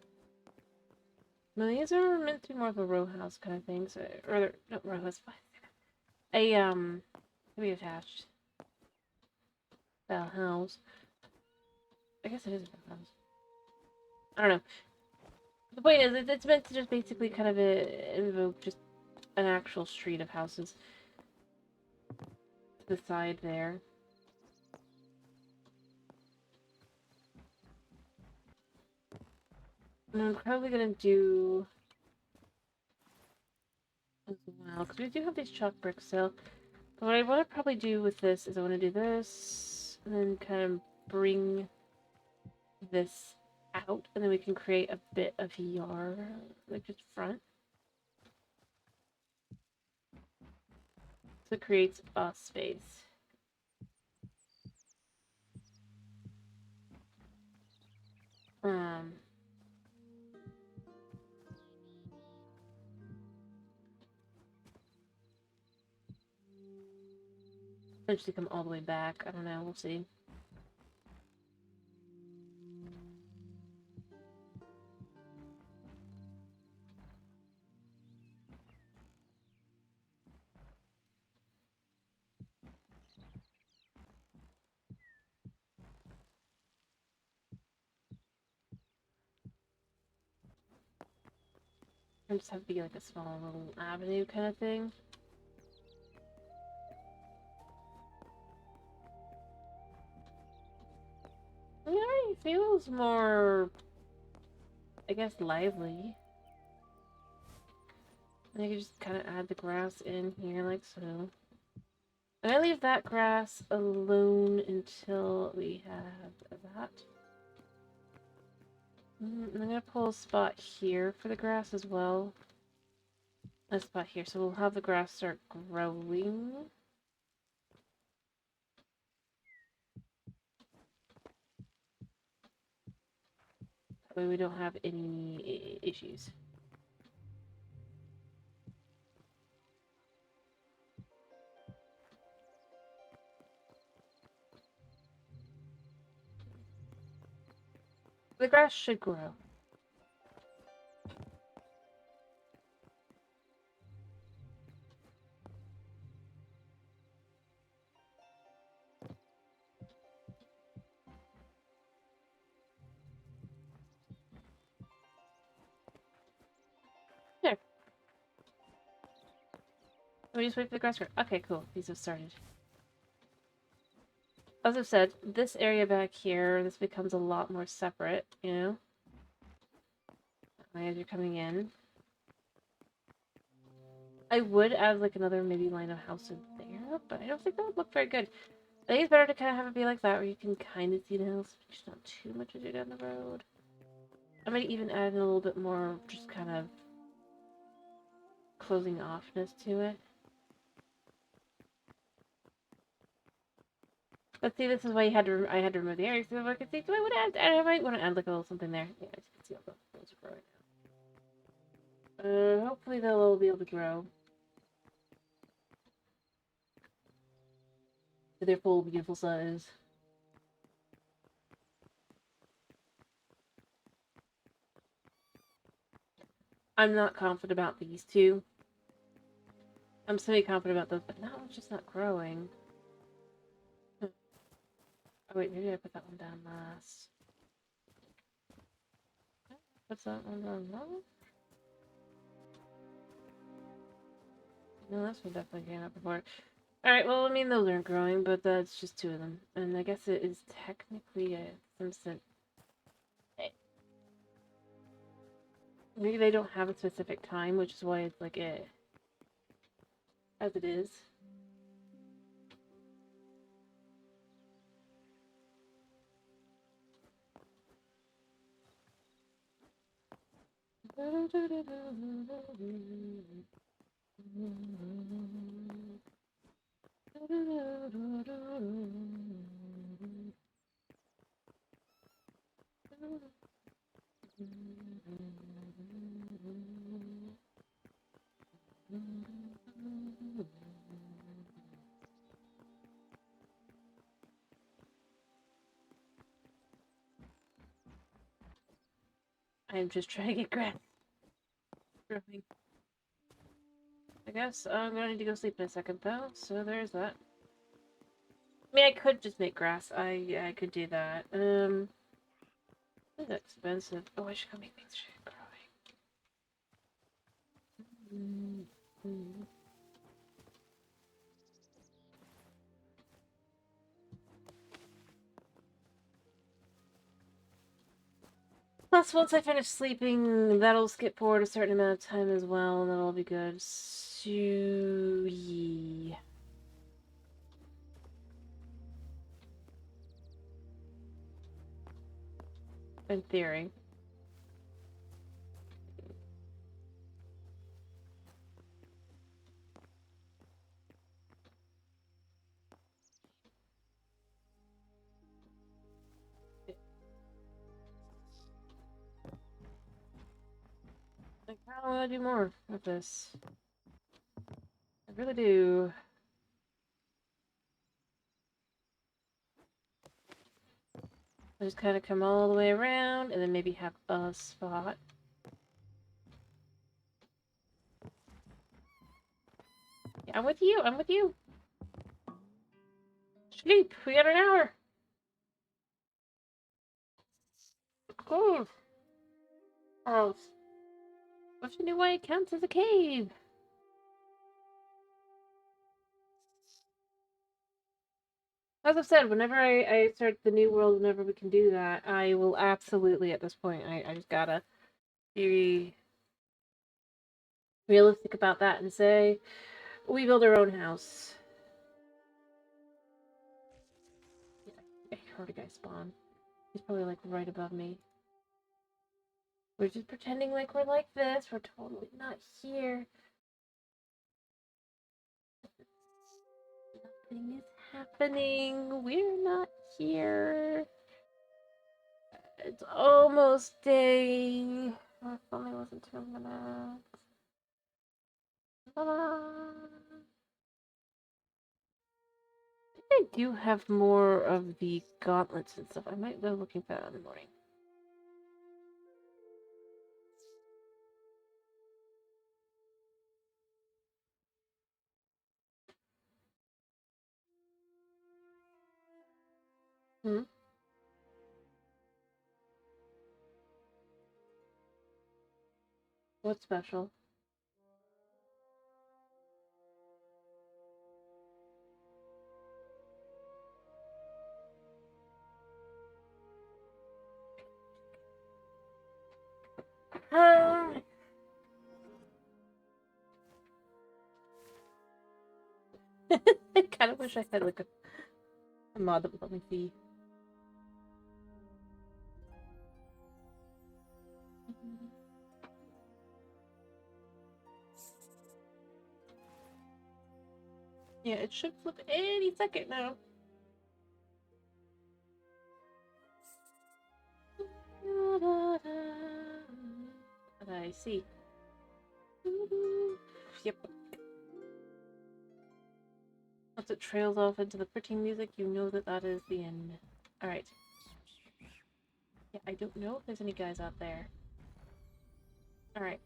No, these are meant to be more of a row house kind of thing, so... Or, not row house, maybe attached. Style house. I guess it is a row house. I don't know. The point is, it's meant to just basically kind of evoke just an actual street of houses. To the side there. And I'm probably gonna do as well, because we do have these chalk bricks still. But what I want to probably do with this is I want to do this, and then kind of bring this out, and then we can create a bit of yard, like just front. So it creates a space. Eventually come all the way back. I don't know. We'll see. I just have to be like a small little avenue kind of thing. Yeah, it feels more, I guess, lively. And I can just kind of add the grass in here like so. And I leave that grass alone until we have that. I'm gonna pull a spot here for the grass as well. A spot here, so we'll have the grass start growing. That way we don't have any issues. The grass should grow. We just wait for the grass to grow. Okay, cool. These have started. As I've said, this area back here, this becomes a lot more separate, you know? As you're coming in. I would add like another maybe line of house in there, but I don't think that would look very good. I think it's better to kind of have it be like that, where you can kind of see the house, but there's not too much to do down the road. I might even add in a little bit more, just kind of closing offness to it. But see, this is why I had to remove the area so I could see. So I might want to add like a little something there. Yeah, as you can see all those are growing now. Hopefully they'll all be able to grow to their full beautiful size. I'm not confident about these two. I'm semi-confident about those, but that one's just not growing. Oh wait, maybe I put that one down last. What's that one down last? No, this one definitely came up before. Alright, well, I mean, those aren't growing, but that's just two of them. And I guess it is technically a Simpson. Maybe they don't have a specific time, which is why it's like it. As it is. I'm just trying to get grass. I guess I'm gonna need to go sleep in a second though, so there's that. I mean, I could just make grass. I could do that. It's expensive. Oh, I should go make things growing. Plus, once I finish sleeping, that'll skip forward a certain amount of time as well, and that'll be good. So, yeah. In theory. I kind of want to do more of this. I really do. I just kind of come all the way around, and then maybe have a spot. Yeah, I'm with you. I'm with you. Sleep. We got an hour. Cool. Oh. What's the new way it counts as a cave? As I've said, whenever I start the new world, whenever we can do that, I will absolutely, at this point, I just gotta be realistic about that and say, we build our own house. I heard a guy spawn. He's probably like right above me. We're just pretending like we're like this. We're totally not here. Nothing is happening. We're not here. It's almost day. Oh, if only wasn't 2 minutes. I do have more of the gauntlets and stuff. I might go looking for that in the morning. Hmm? What's special? I kind of wish I had like a mod that would let me see. Yeah, it should flip any second now. I see. Yep. Once it trails off into the pretty music, you know that that is the end. Alright. Yeah, I don't know if there's any guys out there. Alright.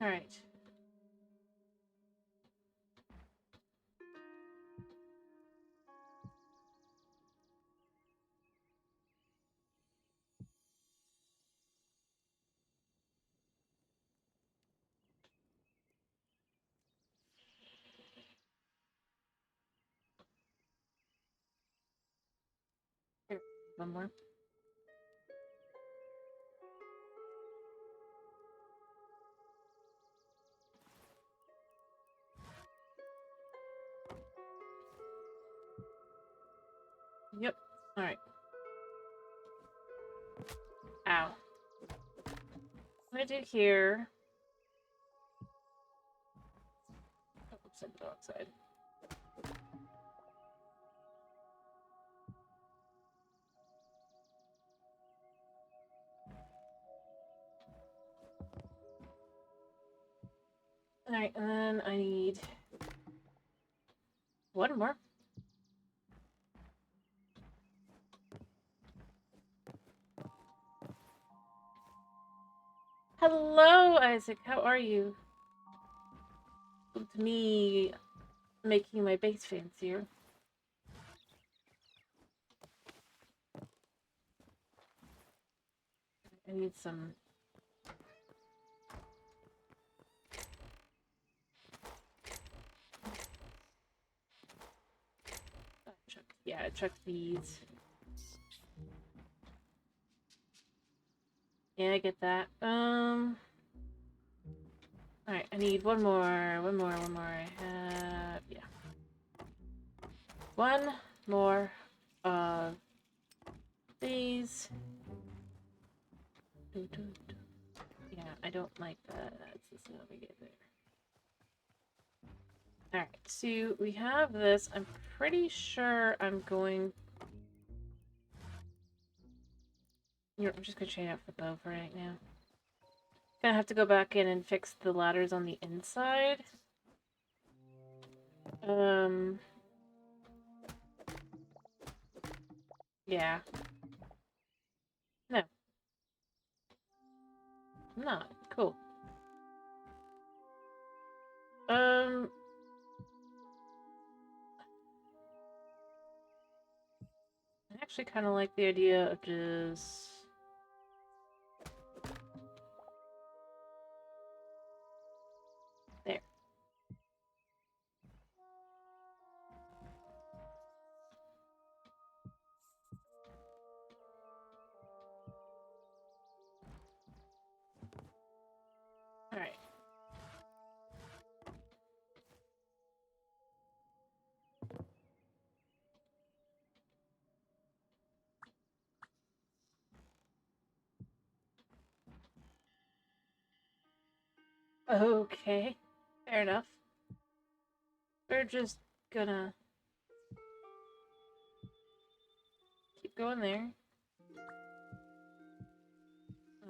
Alright. Here, one more. Yep. Alright. Ow. I'm gonna do here. Oh, oops, I put it outside. Alright, and then I need one more. Hello, Isaac. How are you? Welcome to me making my base fancier. I need some. Yeah, I checked these. Yeah, I get that. Alright, I need one more. I have, yeah. One more of these. Yeah, I don't like that. That's how we get there. Alright, so we have this. I'm pretty sure I'm going... I'm just gonna chain out the bow for right now. Gonna have to go back in and fix the ladders on the inside. Yeah. No. I'm not. Cool. I actually kind of like the idea of just... There. Alright. Okay. Fair enough. We're just gonna keep going there.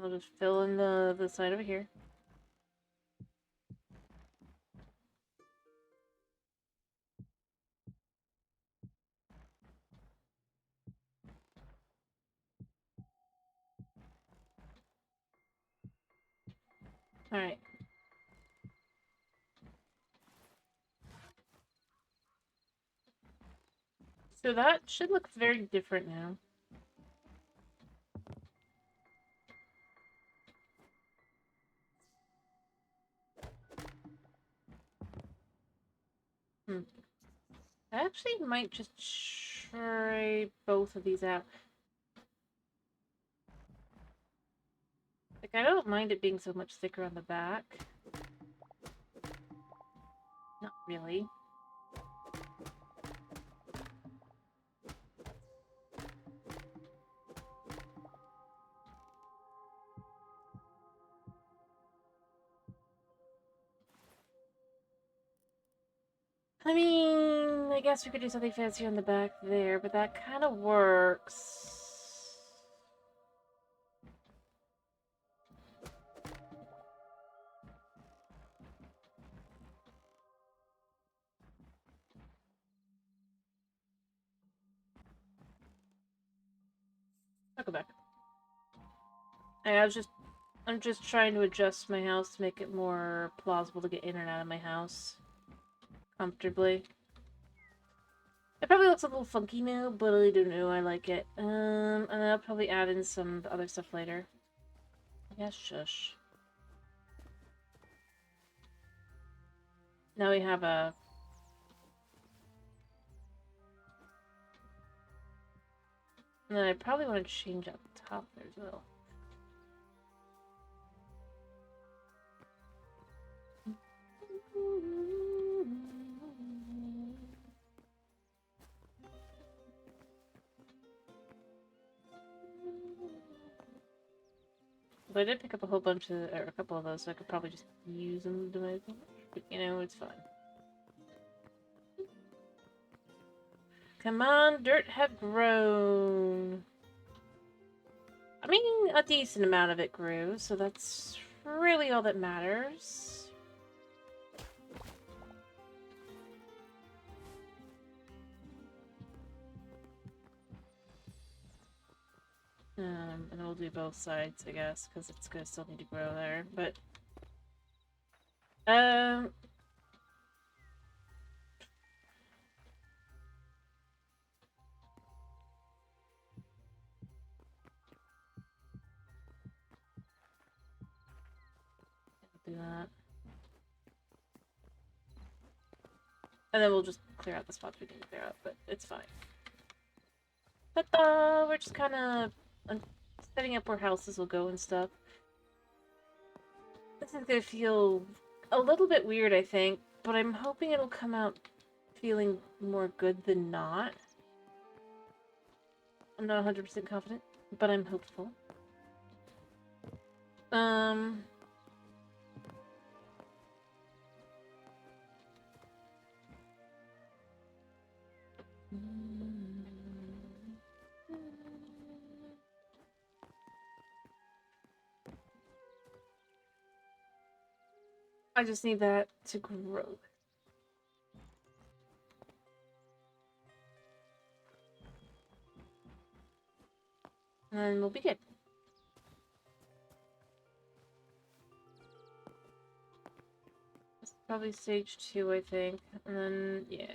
I'll just fill in the side over here. Alright. So that should look very different now. I actually might just try both of these out. Like, I don't mind it being so much thicker on the back. Not really. I mean, I guess we could do something fancy on the back there, but that kind of works. I'll go back. I'm just trying to adjust my house to make it more plausible to get in and out of my house comfortably. It probably looks a little funky now, but I don't know, I like it. And I'll probably add in some other stuff later. Yeah, shush. Now we have a... And then I probably want to change up the top there as well. But I did pick up a whole bunch of, or a couple of those, so I could probably just use them to my advantage. But, you know, it's fine. Come on, dirt have grown. I mean, a decent amount of it grew, so that's really all that matters. And we'll do both sides, I guess, because it's gonna still need to grow there, but... do that. And then we'll just clear out the spots we didn't clear out, but it's fine. But we're just kind of setting up where houses will go and stuff. This is gonna feel a little bit weird, I think, but I'm hoping it'll come out feeling more good than not. I'm not 100% confident, but I'm hopeful. I just need that to grow. And we'll be good. This is probably stage 2, I think. And then, yeah.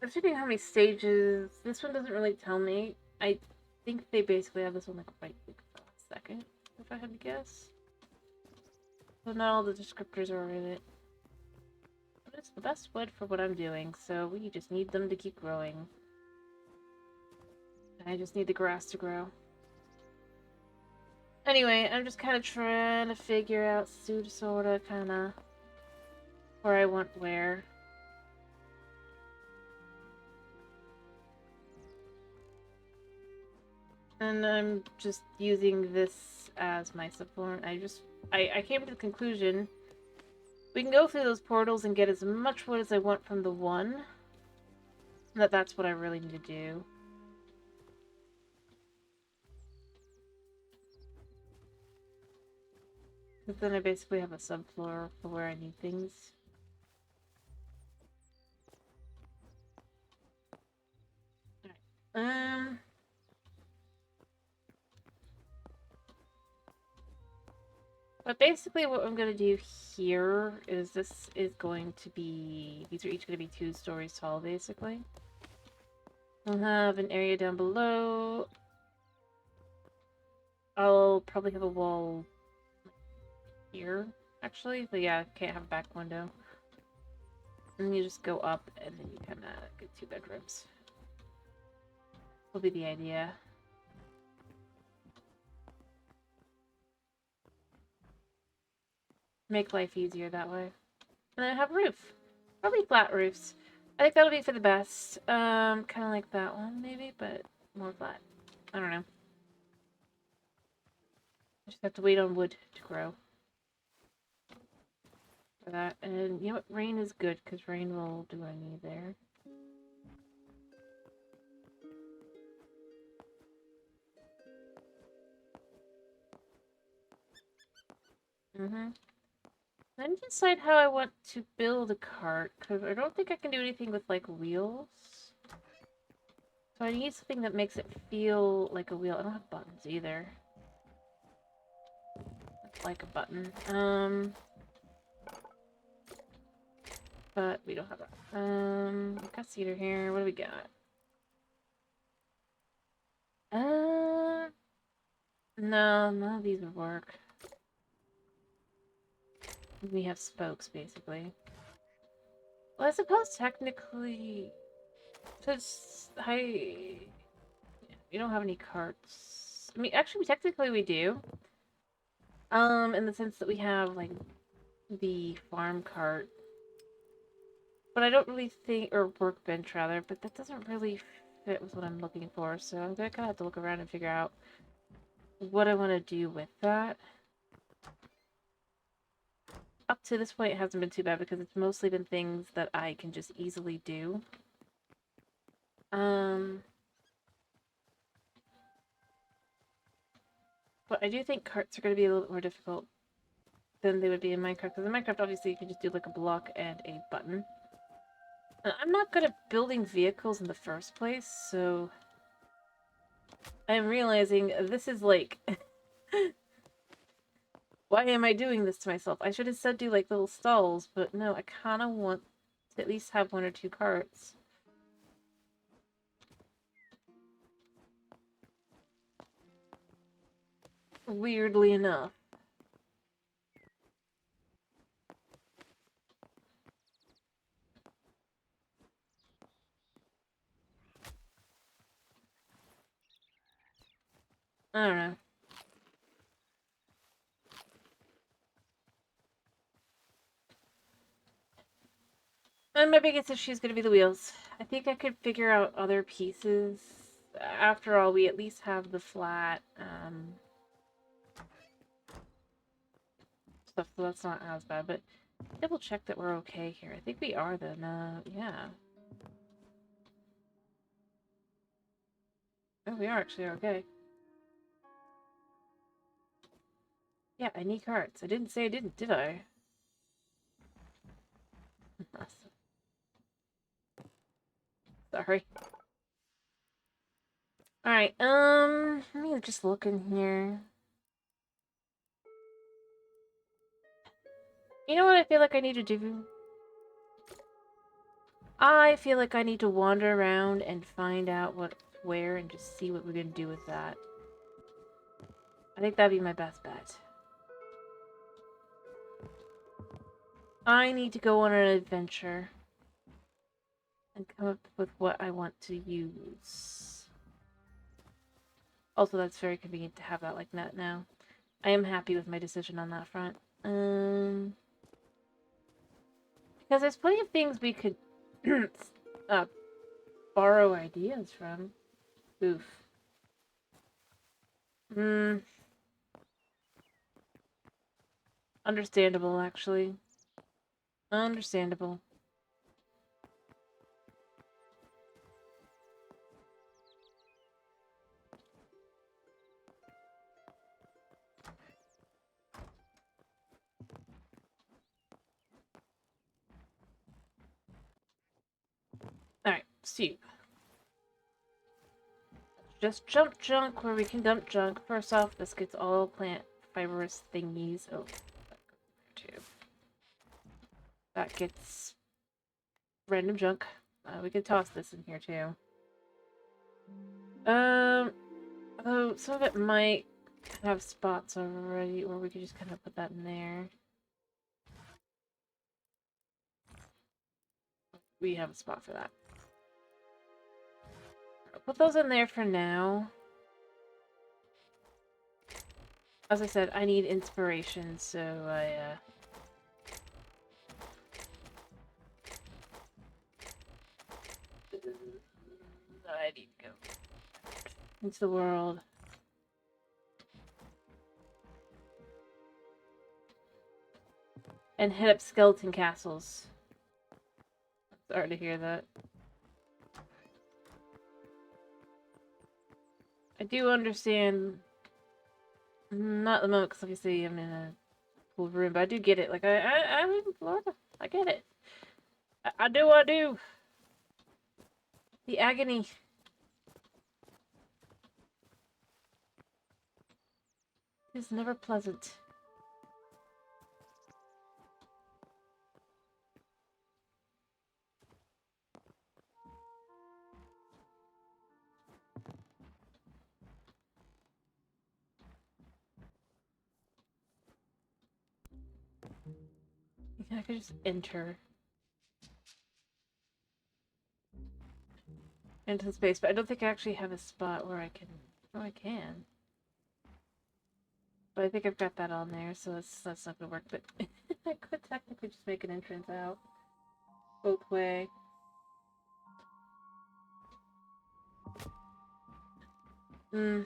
I'm checking how many stages. This one doesn't really tell me. I think they basically have this one like right second, if I had to guess. So not all the descriptors are in it. But it's the best wood for what I'm doing, so we just need them to keep growing. I just need the grass to grow. Anyway, I'm just kind of trying to figure out sorta, kind of where I want where. and I'm just using this as my support. I came to the conclusion we can go through those portals and get as much wood as I want from the one. That's what I really need to do. Because then I basically have a subfloor for where I need things. Alright. But basically what I'm going to do here is this is going to be... These are each going to be 2 stories tall, basically. I'll have an area down below. I'll probably have a wall here, actually. But yeah, can't have a back window. And then you just go up, and then you kind of get 2 bedrooms. Will be the idea. Make life easier that way. And then I have a roof. Probably flat roofs. I think that'll be for the best. Kind of like that one, maybe, but more flat. I don't know. I just have to wait on wood to grow. For that. And you know what? Rain is good, because rain will do what I need there. I need to decide how I want to build a cart, because I don't think I can do anything with, like, wheels. So I need something that makes it feel like a wheel. I don't have buttons either. It's like a button. But we don't have that. We've got cedar here. What do we got? No, none of these would work. We have spokes, basically. Well, I suppose technically... Since we don't have any carts. I mean, actually, technically we do. In the sense that we have, like, the farm cart. But I don't really think... Or workbench, rather. But that doesn't really fit with what I'm looking for. So I'm gonna kind of have to look around and figure out what I want to do with that. Up to this point, it hasn't been too bad because it's mostly been things that I can just easily do. But I do think carts are going to be a little bit more difficult than they would be in Minecraft. Because in Minecraft, obviously, you can just do like a block and a button. I'm not good at building vehicles in the first place, so I'm realizing this is like... Why am I doing this to myself? I should have said do like little stalls, but no, I kind of want to at least have 1 or 2 carts. Weirdly enough. I don't know. And my biggest issue is going to be the wheels. I think I could figure out other pieces. After all, we at least have the flat stuff, so that's not as bad. But double check that we're okay here. I think we are then. Yeah. Oh, we are actually okay. Yeah, I need carts. I didn't say I didn't, did I? Sorry. Alright, let me just look in here. You know what I feel like I need to do? I feel like I need to wander around and find out what's where and just see what we're gonna do with that. I think that'd be my best bet. I need to go on an adventure and come up with what I want to use. Also, that's very convenient to have that like that now. I am happy with my decision on that front. Because there's plenty of things we could borrow ideas from. Oof. Hmm. Understandable, actually. Understandable. Alright, so just jump junk where we can dump junk. First off, this gets all plant fibrous thingies. Oh, too. That gets random junk. We could toss this in here too. Oh, some of it might have spots already, or we could just kind of put that in there. We have a spot for that. I'll put those in there for now. As I said, I need inspiration, so I need to go into the world. And hit up skeleton castles. Sorry to hear that. I do understand. Not at the moment, because like I say, I'm in a cool room, but I do get it. Like, I live in Florida. I get it. I do. The agony. Is never pleasant. I could just enter into the space, but I don't think I actually have a spot where I can. Oh, I can. But I think I've got that on there, so that's not gonna work. But I could technically just make an entrance out both way. Hmm.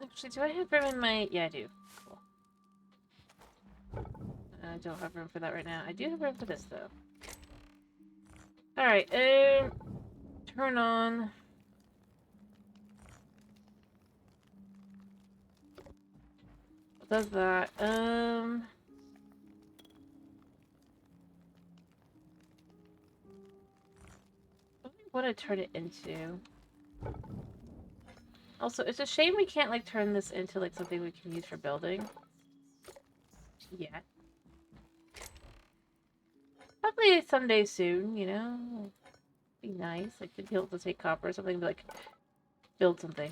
Actually, do I have room in my... Yeah, I do. Cool. I don't have room for that right now. I do have room for this, though. Alright, turn on... What does that? What I turn it into? Also, it's a shame we can't, like, turn this into, like, something we can use for building. Yeah. Probably someday soon, you know? Be nice. Like, to be able to take copper or something, like, build something.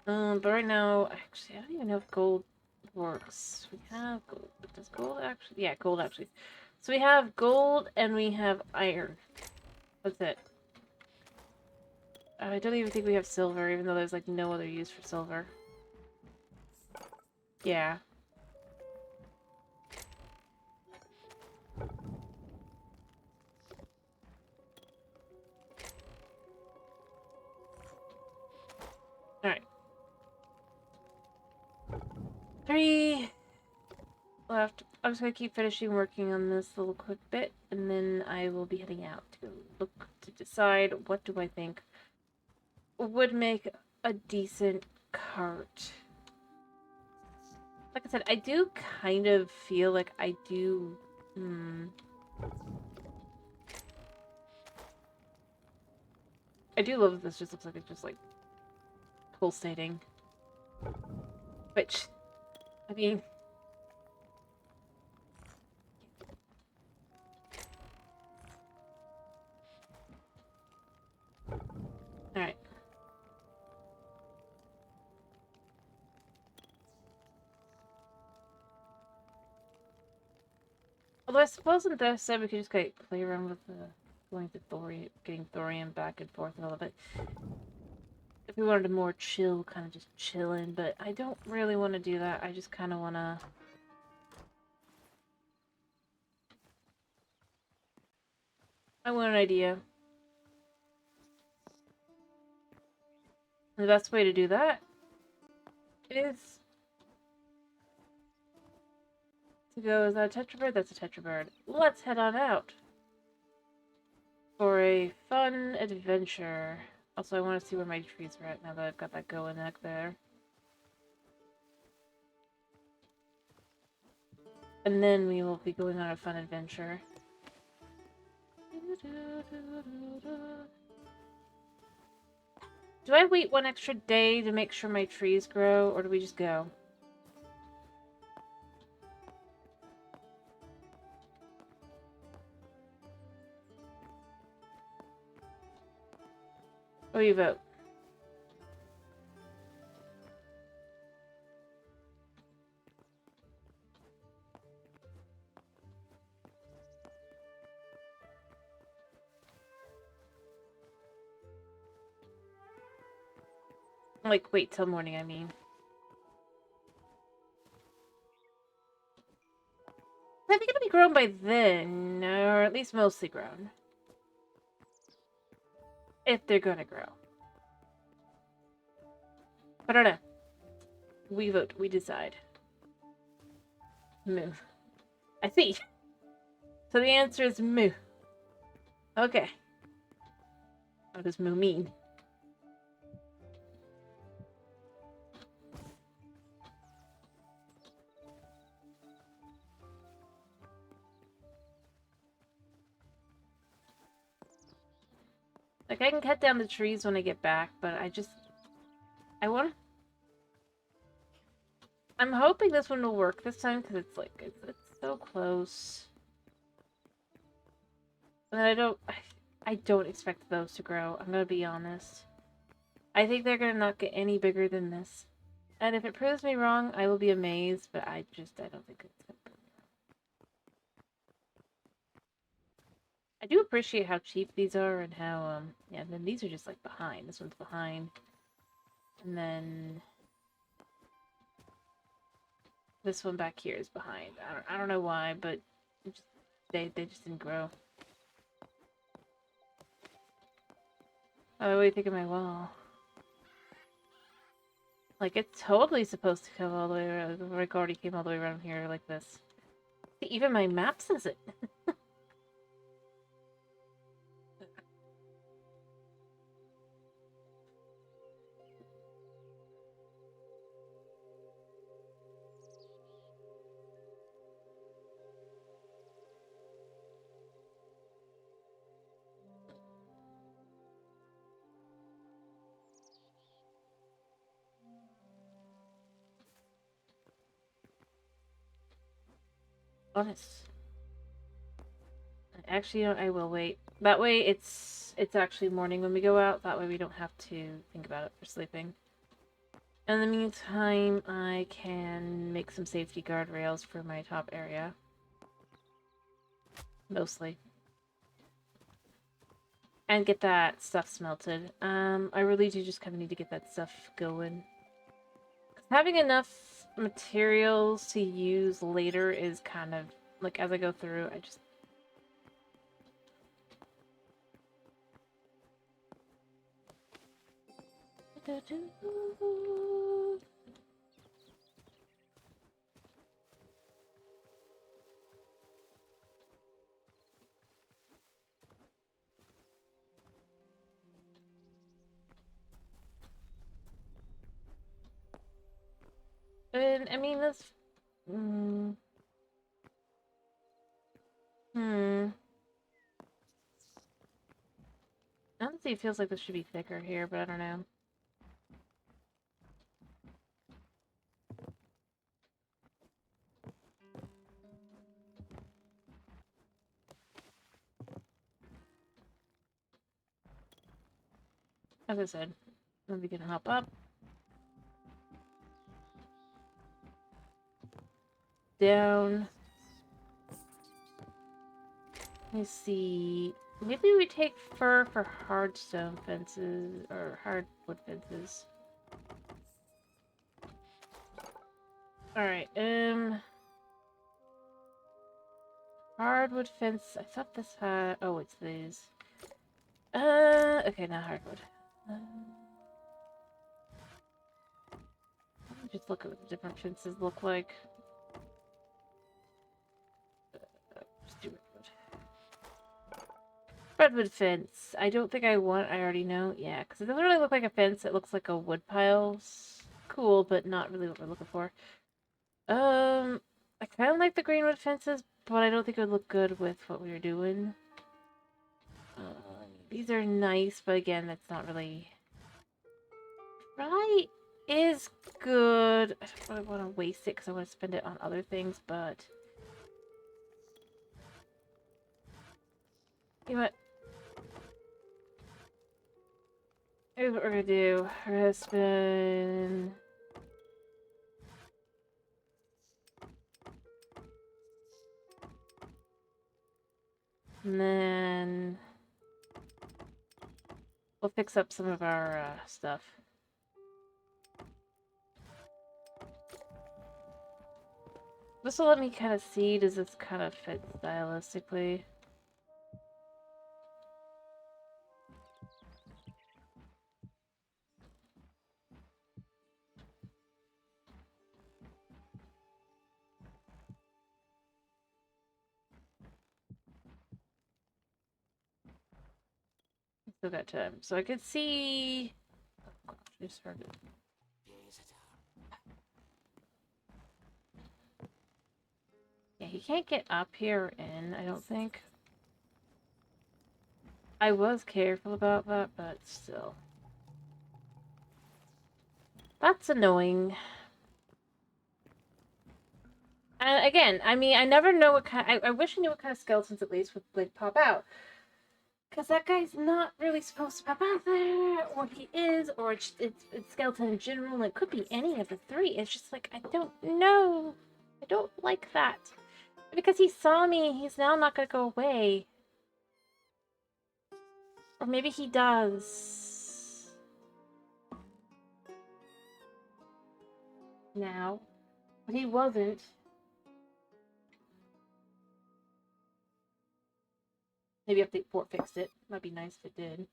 But right now, actually, I don't even know if gold works. We have gold, but does gold actually? Yeah, gold actually. So we have gold and we have iron. That's it. I don't even think we have silver, even though there's, like, no other use for silver. Yeah. Alright. 3 left. I'm just gonna keep finishing working on this little quick bit, and then I will be heading out to look to decide what do I think would make a decent cart. Like I said, I do kind of feel like I do... I do love that this just looks like it's just, like, pulsating. Which, I mean... Alright. Although I suppose in this side we could just, like, play around with the going to thorium, getting thorium back and forth and all of it. If we wanted a more chill, kind of just chillin', but I don't really want to do that. I just kind of want to... I want an idea. The best way to do that is to go, is that a tetrabird? That's a tetrabird. Let's head on out for a fun adventure. Also, I want to see where my trees are at now that I've got that going back there. And then we will be going on a fun adventure. Do I wait one extra day to make sure my trees grow, or do we just go? What do you vote? Like, wait till morning, I mean. I think it'll be grown by then, or at least mostly grown. If they're gonna grow. I don't know. We vote, we decide. Moo. I see. So the answer is moo. Okay. What does moo mean? Like, I can cut down the trees when I get back, but I'm hoping this one will work this time, because it's like, it's so close. And I don't expect those to grow, I'm gonna be honest. I think they're gonna not get any bigger than this. And if it proves me wrong, I will be amazed, but I don't think it's gonna prove me wrong. I do appreciate how cheap these are and how, yeah, and then these are just like behind. This one's behind. And then this one back here is behind. I don't know why, but they just didn't grow. Oh, what do you think of my wall? Like, it's totally supposed to come all the way around. The brick already came all the way around here like this. See, even my map says it. Honest. Actually, I will wait. That way it's actually morning when we go out. That way we don't have to think about it for sleeping. In the meantime, I can make some safety guardrails for my top area. Mostly. And get that stuff smelted. I really do just kind of need to get that stuff going. Having enough materials to use later is kind of, like, as I go through, I just... And, I mean, this... Honestly, it feels like this should be thicker here, but I don't know. As I said, then we can hop up. Down. Let me see. Maybe we take fur for hard stone fences or hardwood fences. Alright, hardwood fence. I thought this had. Oh, it's these. Okay, not hardwood. Let me just look at what the different fences look like. Just do redwood. Redwood fence. I don't think I want. I already know. Yeah, because it doesn't really look like a fence. It looks like a wood pile. Cool, but not really what we're looking for. I kind of like the greenwood fences, but I don't think it would look good with what we were doing. These are nice, but again, that's not really... Right is good. I don't really want to waste it because I want to spend it on other things, but... You know what? Here's what we're gonna do. We're gonna spend... And then... We'll fix up some of our stuff. This will let me kind of see, does this kind of fit stylistically? Still got time. So I could see... Oh gosh, I just heard it. Yeah, he can't get up here or in, I don't think. I was careful about that, but still. That's annoying. And again, I mean, I never know what kind... I wish I knew what kind of skeletons at least would, like, pop out. Because that guy's not really supposed to pop out there, or he is, or it's skeleton in general, and it could be any of the three. It's just like, I don't know. I don't like that. Because he saw me, he's now not gonna go away. Or maybe he does. Now. But he wasn't. Maybe update 4 fixed it. Might be nice if it did.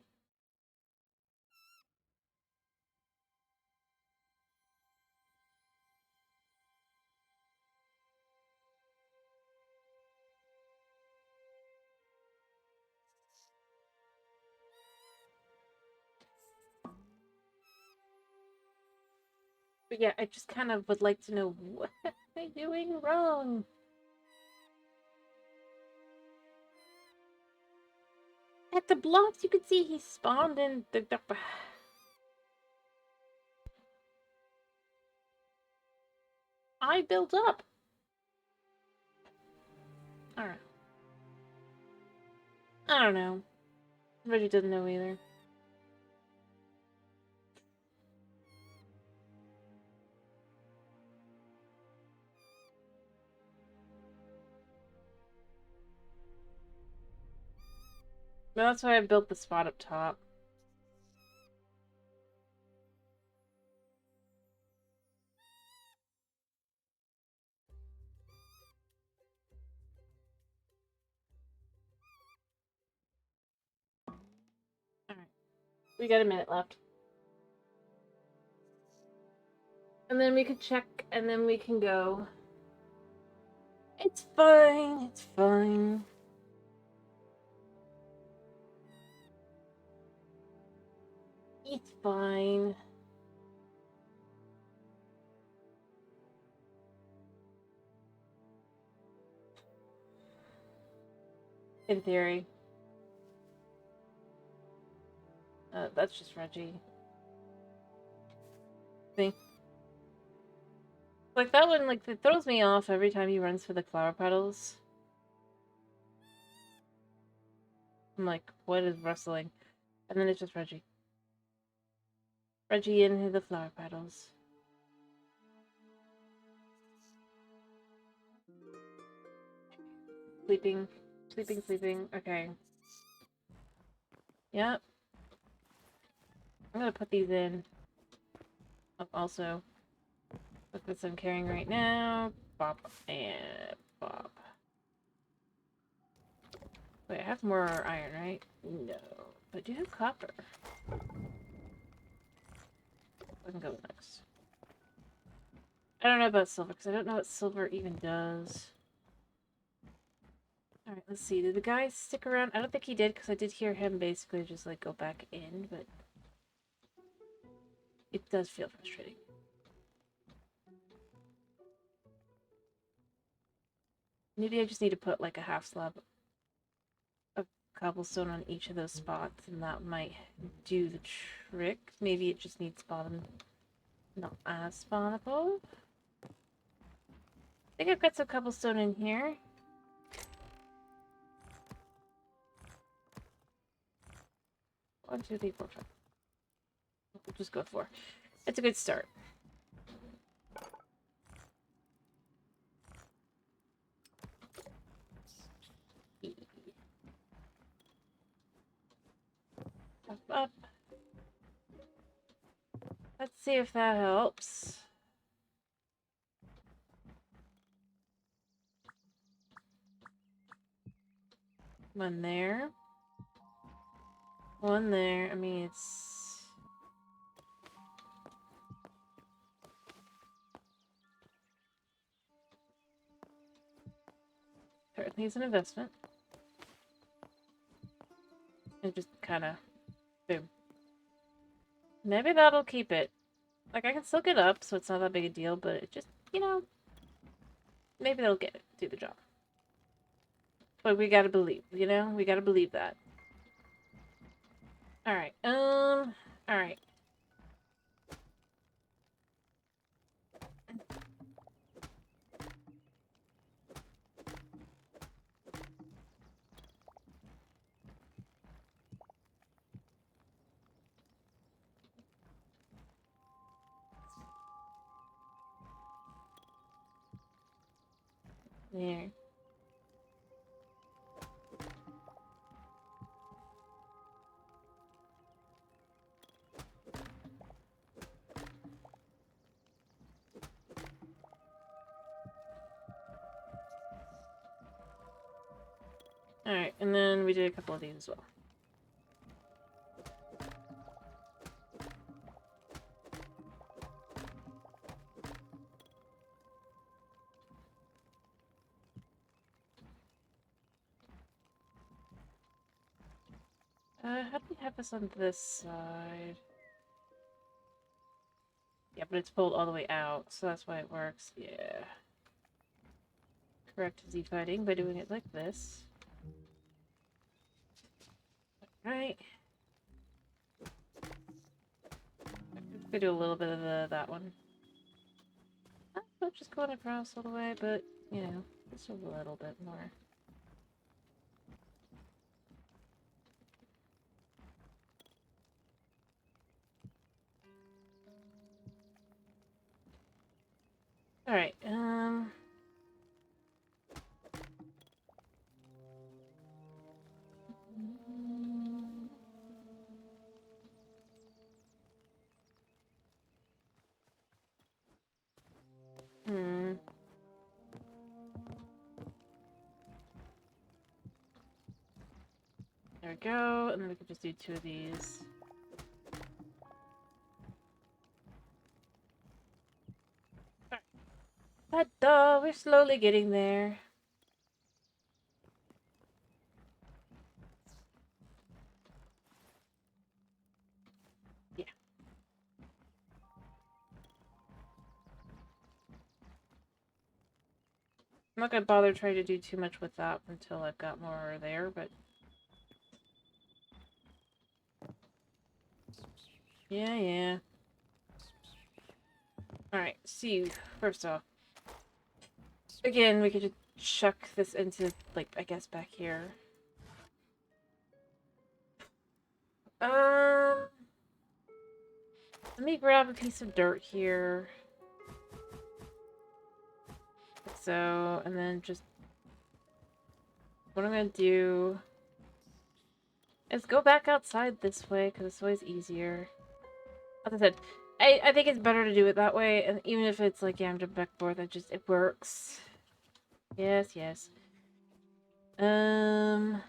But yeah, I just kind of would like to know what am I doing wrong? At the blocks, you could see he spawned in the... I built up. Alright. I don't know. Reggie doesn't know either. But that's why I built the spot up top. Alright. We got a minute left. And then we could check, and then we can go. It's fine, it's fine. It's fine. In theory. That's just Reggie. See? Like, that one, like, it throws me off every time he runs for the flower petals. I'm like, what is rustling? And then it's just Reggie. Reggie into the flower petals. Sleeping. Sleeping, sleeping. Okay. Yep. I'm gonna put these in. Also, look what I'm carrying right now. Bop and bop. Wait, I have more iron, right? No. But I do have copper. I can go next. I don't know about silver, because I don't know what silver even does. Alright, let's see. Did the guy stick around? I don't think he did, because I did hear him basically just, like, go back in, but... it does feel frustrating. Maybe I just need to put, like, a half slab of cobblestone on each of those spots, and that might do the trick. Maybe it just needs bottom not as spawnable. I think I've got some cobblestone in here. One, two, three, four, five. We'll just go for. It's a good start. Up. Let's see if that helps. One there. One there. I mean, it's... certainly is an investment. And just kind of... boom. Maybe that'll keep it. Like, I can still get up, so it's not that big a deal, but it just, you know... maybe they'll get it. Do the job. But we gotta believe, you know? We gotta believe that. Alright, alright. There. Alright, and then we did a couple of these as well. How do we have this on this side? Yeah, but it's pulled all the way out, so that's why it works. Yeah. Correct Z fighting by doing it like this. Alright. I'm gonna do a little bit of that one. Not just going across all the way, but, you know, just a little bit more. Alright, there we go, and then we can just do two of these. Ta-da! We're slowly getting there. Yeah. I'm not gonna bother trying to do too much with that until I've got more there, but... yeah. Alright, so first off. Again, we could just chuck this into, like, I guess back here. Let me grab a piece of dirt here. Like so, and then just... what I'm gonna do... is go back outside this way, because it's always easier. Like I said, I think it's better to do it that way, and even if it's like, yeah, I'm jumping back and forth, it works. Yes, yes. 2,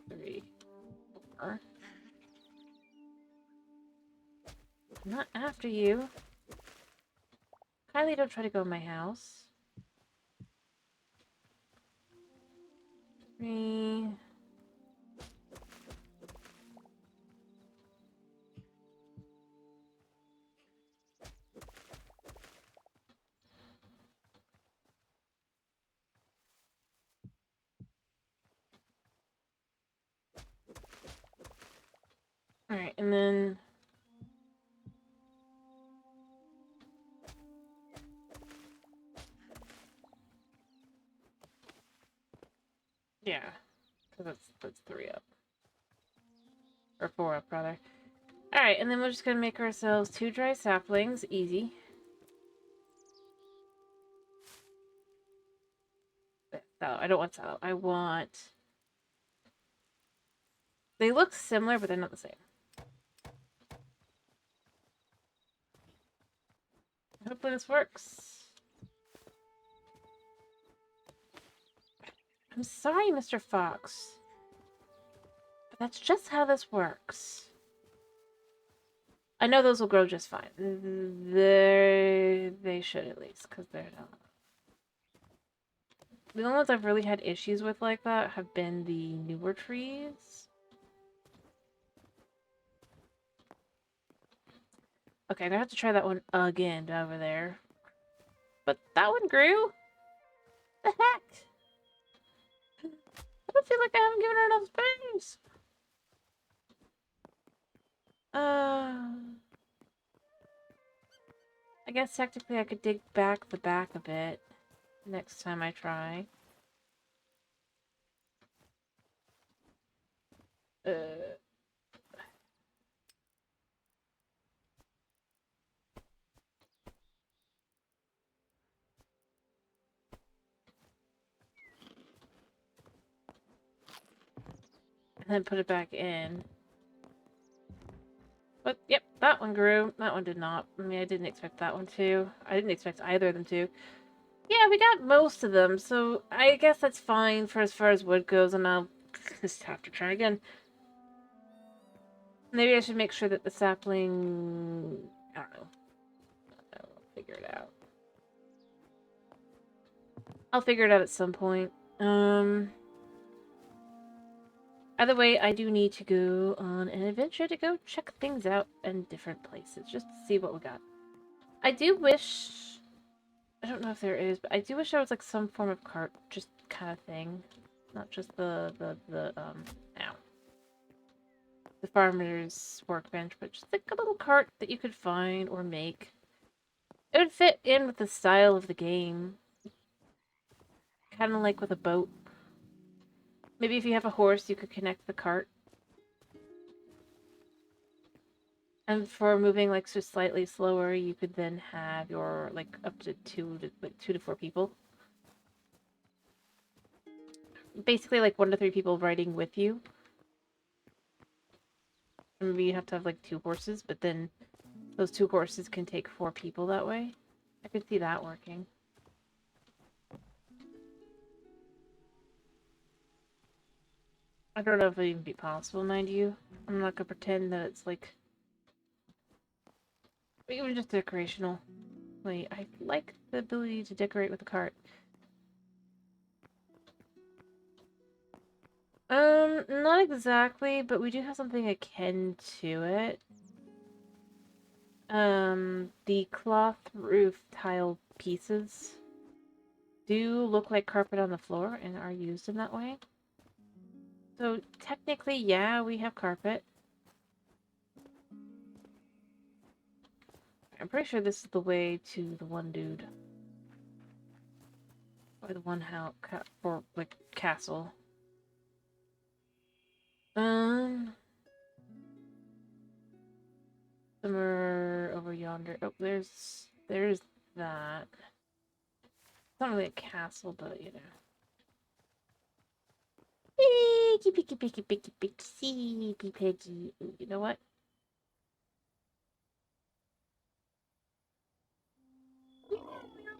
3, 4. I'm not after you. Kylie, don't try to go in my house. 3. Alright, and then... yeah, because that's 3 up. Or 4 up, rather. Alright, and then we're just gonna make ourselves 2 dry saplings. Easy. So, I don't want salad. I want... They look similar, but they're not the same. Hopefully this works. I'm sorry, Mr. Fox. But that's just how this works. I know those will grow just fine. They should at least, because they're not. The only ones I've really had issues with like that have been the newer trees. Okay, I'm gonna have to try that one again over there. But that one grew? The heck? I don't feel like I haven't given her enough space. I guess technically I could dig back the back a bit next time I try. And then put it back in. But, yep, that one grew. That one did not. I mean, I didn't expect that one to. I didn't expect either of them to. Yeah, we got most of them, so I guess that's fine for as far as wood goes, and I'll just have to try again. Maybe I should make sure that the sapling... I don't know. I'll figure it out. I'll figure it out at some point. Either way, I do need to go on an adventure to go check things out in different places, just to see what we got. I do wish... I don't know if there is, but I do wish there was like some form of cart, just kind of thing. Not just the farmer's workbench, but just like a little cart that you could find or make. It would fit in with the style of the game. Kind of like with a boat. Maybe if you have a horse, you could connect the cart. And for moving like so slightly slower, you could then have your like up to 2 to 4 people. Basically like 1 to 3 people riding with you. Maybe you have to have like 2 horses, but then those 2 horses can take 4 people that way. I could see that working. I don't know if it would even be possible, mind you. I'm not gonna pretend that it's like... even just decorational. Wait, I like the ability to decorate with a cart. Not exactly, but we do have something akin to it. The cloth roof tile pieces do look like carpet on the floor and are used in that way. So technically, yeah, we have carpet. I'm pretty sure this is the way to the one dude. Or the one house, or like castle. Somewhere over yonder. Oh, there's that. It's not really a castle, but you know. Piggy, piggy, piggy, piggy, piggy, sleepy piggy. Ooh, you know what?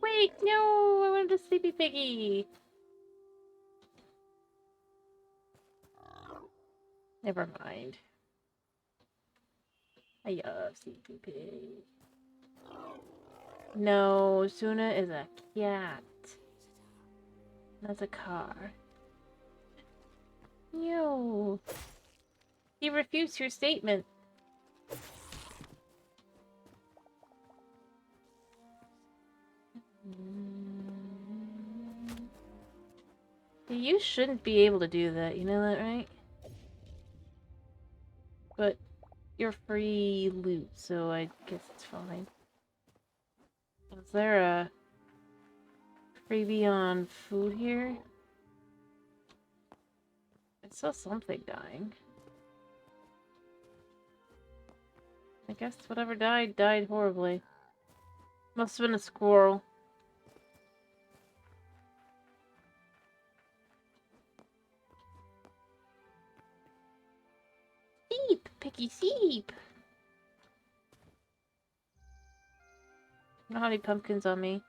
Wait, no! I wanted a sleepy piggy. Never mind. I love sleepy pig. No, Suna is a cat. That's a car. No. He refused your statement. You shouldn't be able to do that, you know that, right? But you're free loot, so I guess it's fine. Is there a freebie on food here? I saw something dying. I guess whatever died, died horribly. Must have been a squirrel. Sheep! Picky sheep! I don't have any pumpkins on me.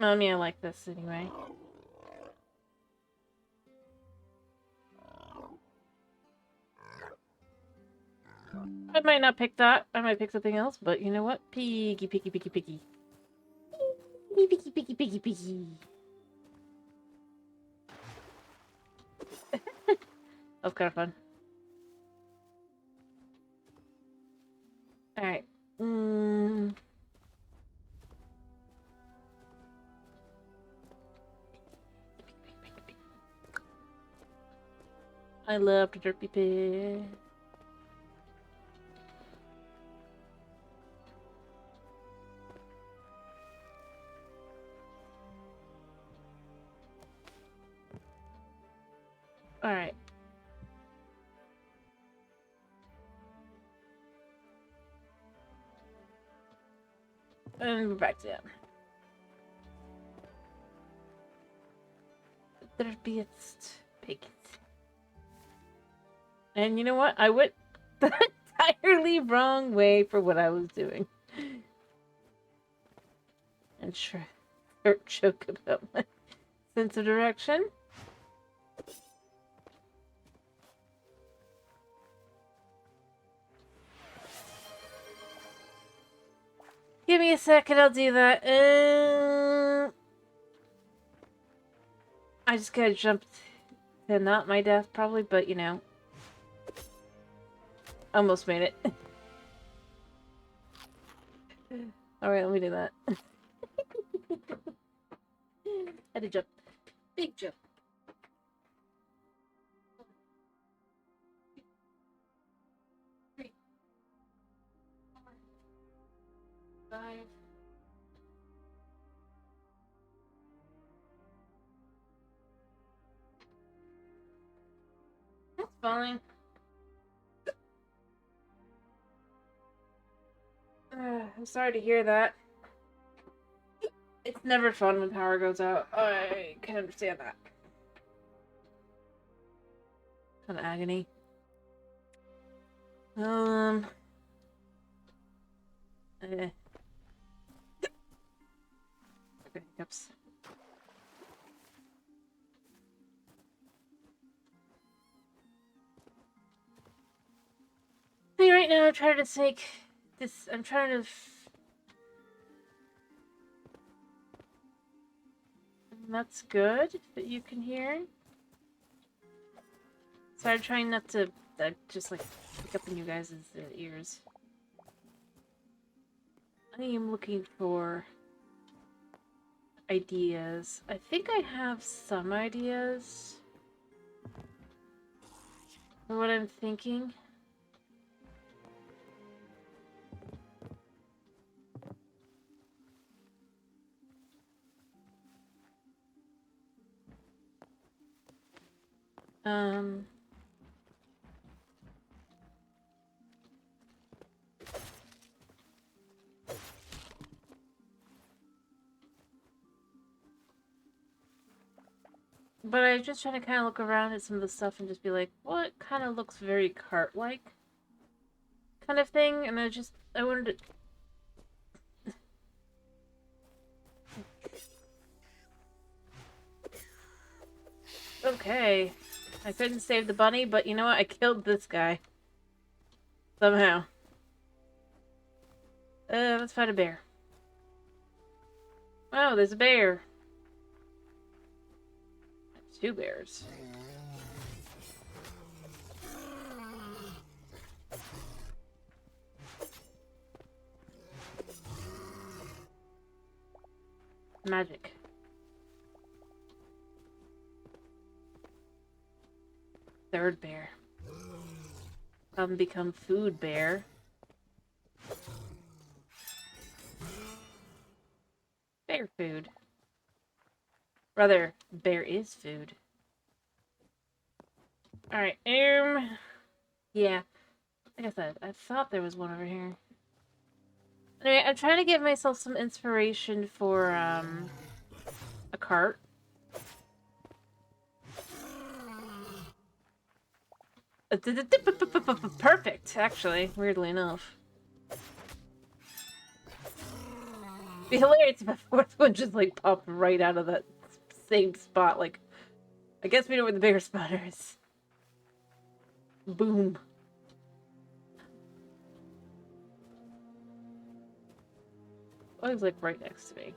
I mean, I like this anyway. I might not pick that. I might pick something else, but you know what? Piggy, piggy, piggy, piggy. Piggy, piggy, piggy, piggy, piggy. That was kind of fun. Alright. I love the derpy pig. Alright. And we're back to them. The derpiest pig. And you know what? I went the entirely wrong way for what I was doing. And sure, joke about my sense of direction. Give me a second, I'll do that. I just gotta jump to not my death, probably, but you know. Almost made it. Alright, let me do that. Had to jump. Big jump. 3, 4, 5. That's fine. I'm sorry to hear that. It's never fun when power goes out. I can understand that. Kind of agony. Okay, hiccups. Hey, right now I'm trying to take this. I'm trying to. That's good that you can hear. So I'm trying not to just like pick up in you guys' ears. I am looking for ideas. I think I have some ideas for what I'm thinking. But I was just trying to kind of look around at some of the stuff and just be like, what kind of looks very cart-like kind of thing? And I wanted to... Okay. I couldn't save the bunny, but you know what? I killed this guy. Somehow. Let's find a bear. Oh, there's a bear. Two bears. Magic. Third bear. Become food bear. Bear food. Rather, bear is food. Alright, yeah. Like I said, I thought there was one over here. Anyway, I'm trying to give myself some inspiration for, a cart. Perfect, actually, weirdly enough. It'd be hilarious if a fourth one just, like, popped right out of that same spot. Like, I guess we know where the bigger spot is. Boom. Oh, he's, like, right next to me.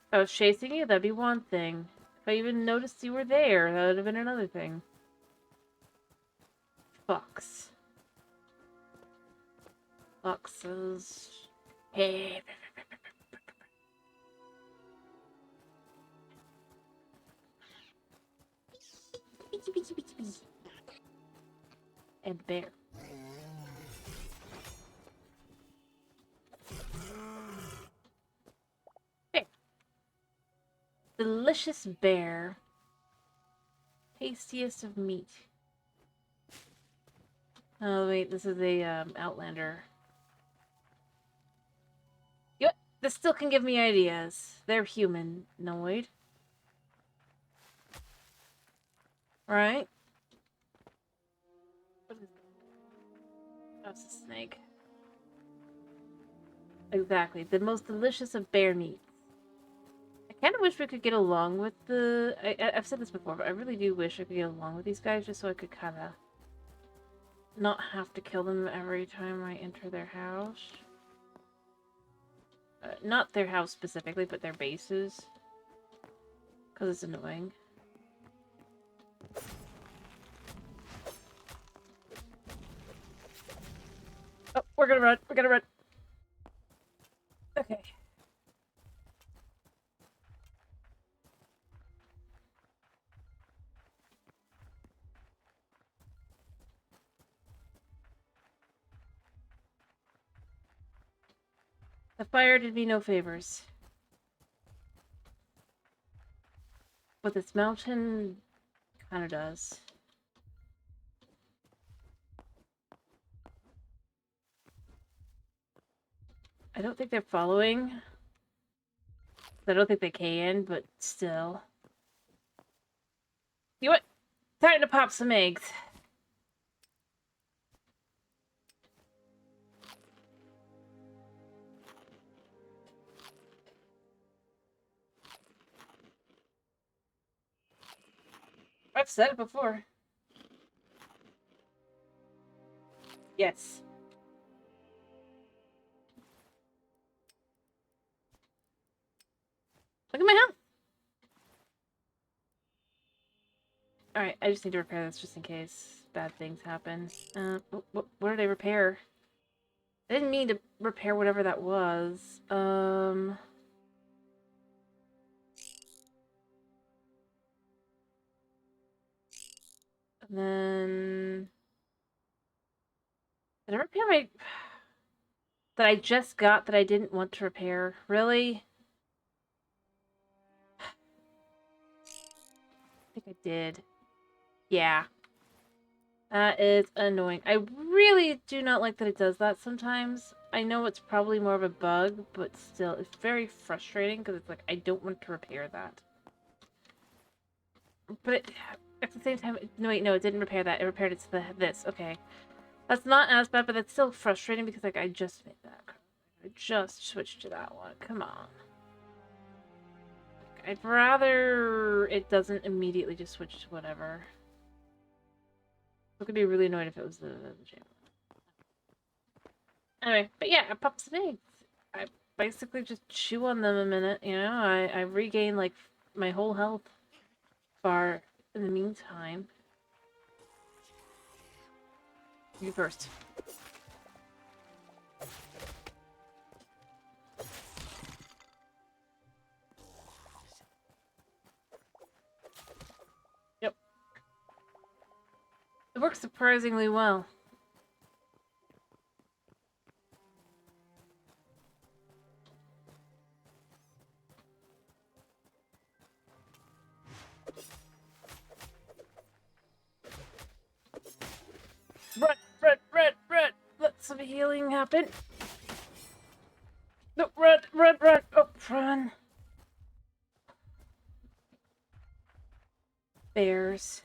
If I was chasing you, that'd be one thing. If I even noticed you were there, that would have been another thing. Fox. Foxes. Hey. And bear. Bear. Delicious bear. Tastiest of meat. Oh wait, this is a Outlander. Yep, this still can give me ideas. They're humanoid. Right? What is that? That's a snake. Exactly. The most delicious of bear meat. I kind of wish we could get along with the... I've said this before, but I really do wish I could get along with these guys just so I could kind of not have to kill them every time I enter their house. Not their house specifically, but their bases. Because it's annoying. Oh, we're gonna run. We're gonna run. Okay. The fire did me no favors. But this mountain kind of does. I don't think they're following. I don't think they can, but still. You know what? Time to pop some eggs. I've said it before. Yes. Look at my house. Alright, I just need to repair this just in case bad things happen. What did I repair? I didn't mean to repair whatever that was. And then... Did I repair my... that I just got that I didn't want to repair? Really? I think I did. Yeah. That is annoying. I really do not like that it does that sometimes. I know it's probably more of a bug, but still, it's very frustrating because it's like, I don't want to repair that. But at the same time, no wait, no, it didn't repair that. It repaired it to this. Okay. That's not as bad, but that's still frustrating because like I just made that. I just switched to that one. Come on. I'd rather it doesn't immediately just switch to whatever. It could be really annoyed if it was the channel. Anyway, but yeah, I popped some eggs. I basically just chew on them a minute, you know? I regain like my whole health bar in the meantime. You first. Yep. It works surprisingly well. Run, run, run, run! Let some healing happen. No, run, run, run! Oh, run! Bears.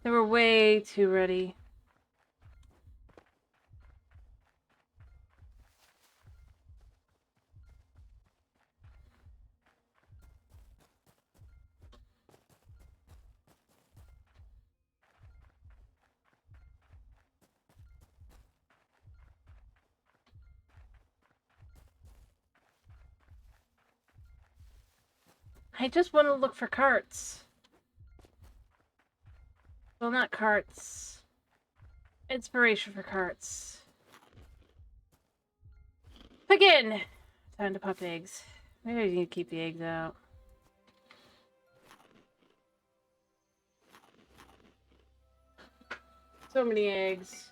They were way too ready. I just want to look for carts. Well, not carts. Inspiration for carts. Again! Time to pop eggs. Maybe I need to keep the eggs out. So many eggs.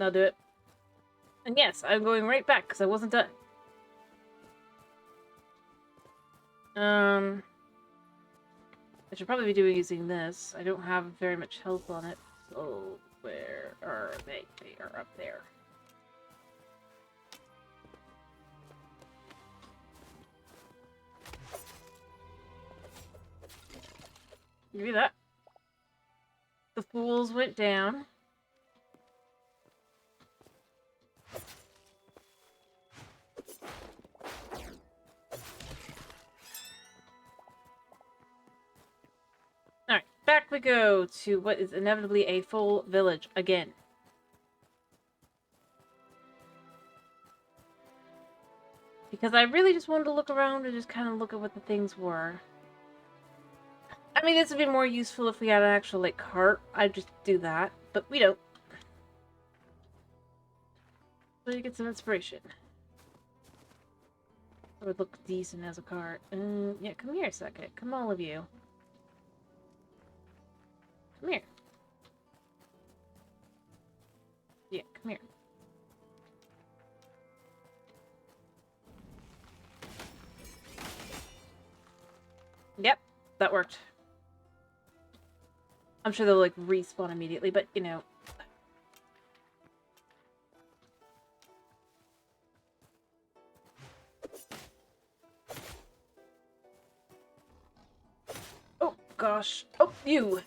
I'll do it. And yes, I'm going right back because I wasn't done. I should probably be using this. I don't have very much health on it. So, where are they? They are up there. Give me that. The fools went down. Alright, back we go to what is inevitably a full village again. Because I really just wanted to look around and just kind of look at what the things were. I mean, this would be more useful if we had an actual, like, cart. I'd just do that, but we don't. So you get some inspiration. It would look decent as a cart. Yeah, come here a second. Come all of you. Come here. Yeah, come here. Yep, that worked. I'm sure they'll, like, respawn immediately, but, you know. Oh, gosh. Oh, you!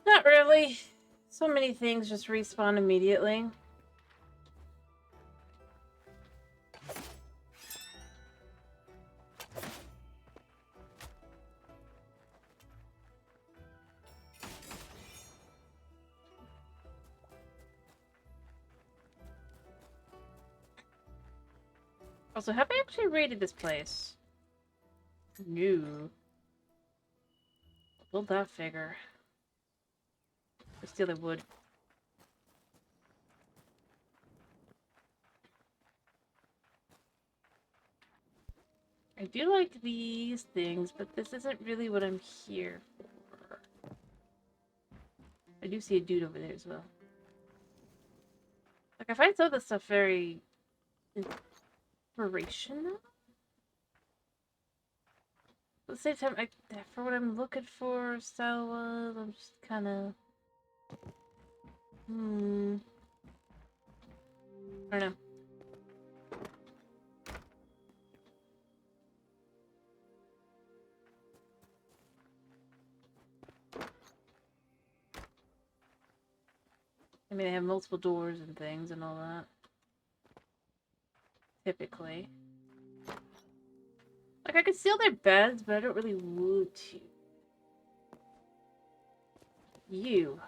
Not really. So many things just respawn immediately. Also, have I actually raided this place? No. Build that figure. Let's steal the wood. I do like these things, but this isn't really what I'm here for. I do see a dude over there as well. Like, I find some of this stuff very inspirational. At the same time, for what I'm looking for, style-wise, I'm just kind of... I don't know. I mean, they have multiple doors and things and all that. Typically. Like, I could steal their beds, but I don't really want to. You.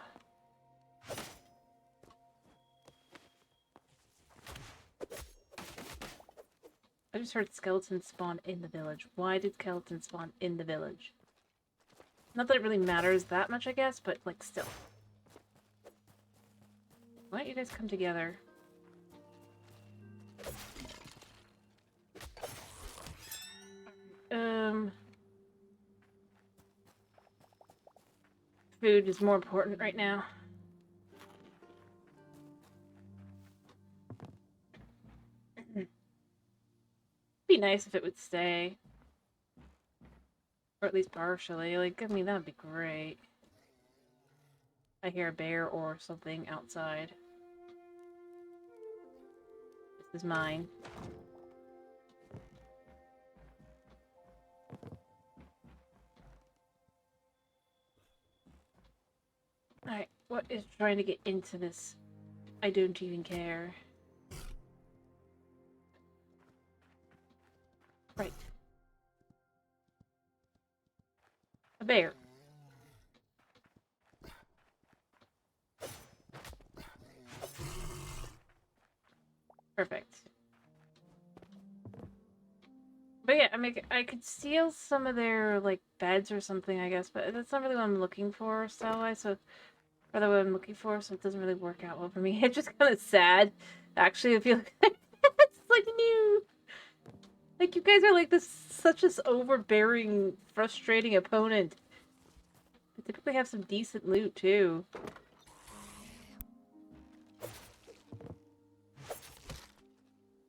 I just heard skeletons spawn in the village. Why did skeletons spawn in the village? Not that it really matters that much, I guess, but, like, still. Why don't you guys come together? Food is more important right now. Be nice if it would stay. Or at least partially. Like, I mean, that would be great. I hear a bear or something outside. This is mine. Alright, what is trying to get into this? I don't even care. Right. A bear. Perfect. But yeah, I mean, I could steal some of their, like, beds or something, I guess, but that's not really what I'm looking for, style-wise, so... Rather what I'm looking for, so it doesn't really work out well for me. It's just kind of sad, actually, I feel like... It's like new! Like, you guys are like this, such this overbearing, frustrating opponent. They typically have some decent loot, too.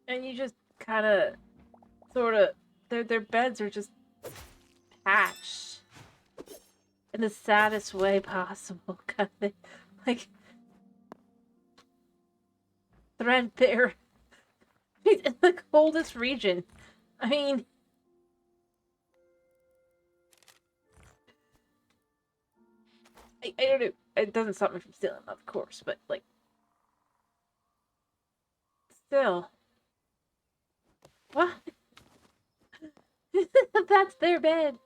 And you just kind of, sort of, their beds are just patched. In the saddest way possible, kind of thing. Like, threadbare. He's in the coldest region. I mean... I don't know. It doesn't stop me from stealing, of course, but, like... Still. What? That's their bed.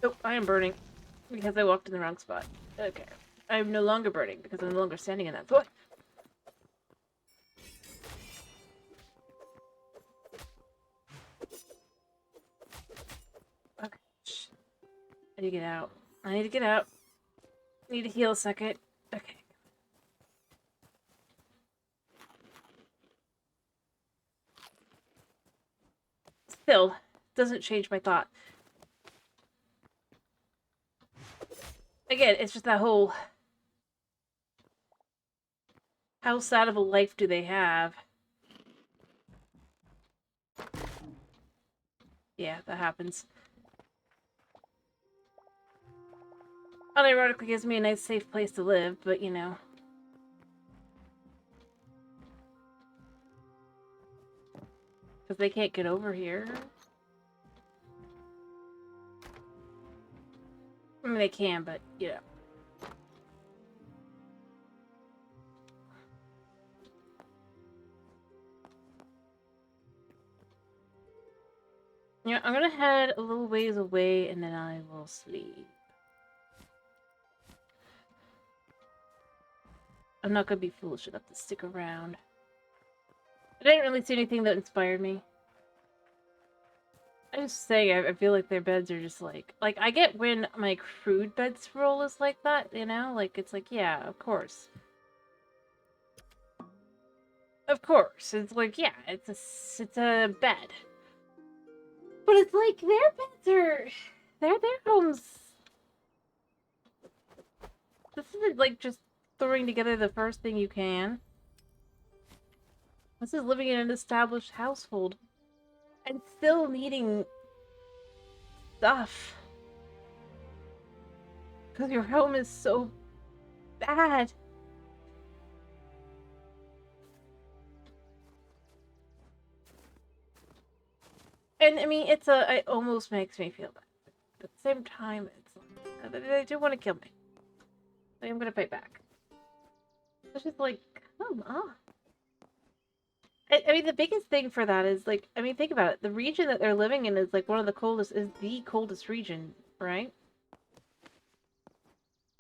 Oh, I am burning. Because I walked in the wrong spot. Okay. I'm no longer burning because I'm no longer standing in that spot. Okay. Shh. I need to get out. I need to get out. I need to heal a second. Okay. Still, doesn't change my thought. Again, it's just that whole... How sad of a life do they have? Yeah, that happens. Unironically gives me a nice safe place to live, but you know. Because they can't get over here. I mean, they can, but, you know. Yeah, I'm gonna head a little ways away and then I will sleep. I'm not gonna be foolish enough to stick around. I didn't really see anything that inspired me. I just say I feel like their beds are just like I get when my crude bed scroll is like that, you know? Like, it's like, yeah, of course. Of course. It's like, yeah, it's a bed. But it's like their beds are, their homes. This isn't like just throwing together the first thing you can. This is living in an established household and still needing stuff. Because your home is so bad. And I mean, it almost makes me feel bad. But at the same time, it's like, they do want to kill me. So I'm gonna fight back. It's just like, come on. I mean, the biggest thing for that is, like, I mean, think about it. The region that they're living in is, like, one of the coldest, is the coldest region, right?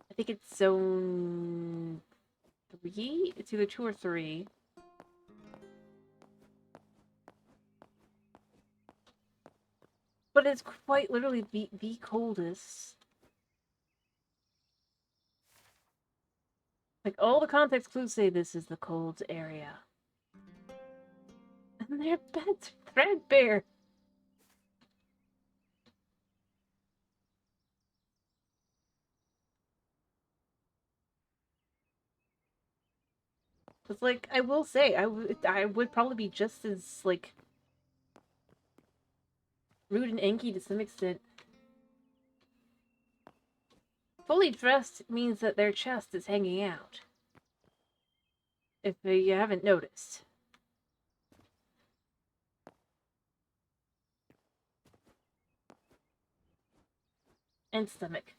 I think it's zone 3? It's either 2 or 3. But it's quite literally the coldest. Like, all the context clues say this is the cold area. And their beds are threadbare. It's like, I will say, I would probably be just as, like, rude and anky to some extent. Fully dressed means that their chest is hanging out. If you haven't noticed. And stomach.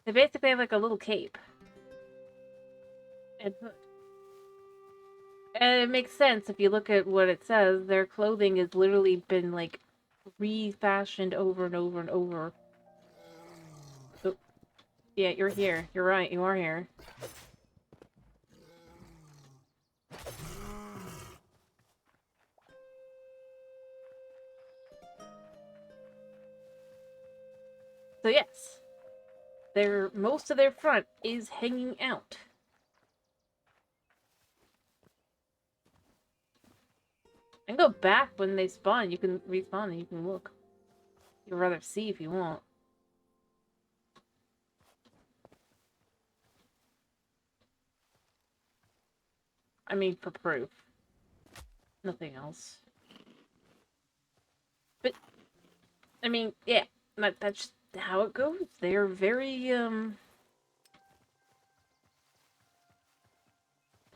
They basically have like a little cape. And hood. And it makes sense if you look at what it says. Their clothing has literally been like refashioned over and over and over. Oh, yeah, you're here. You're right, you are here. So yes, most of their front is hanging out. And go back when they spawn. You can respawn and you can look. You'd rather see if you want. I mean, for proof. Nothing else. But, I mean, yeah, that's just how it goes. They're very,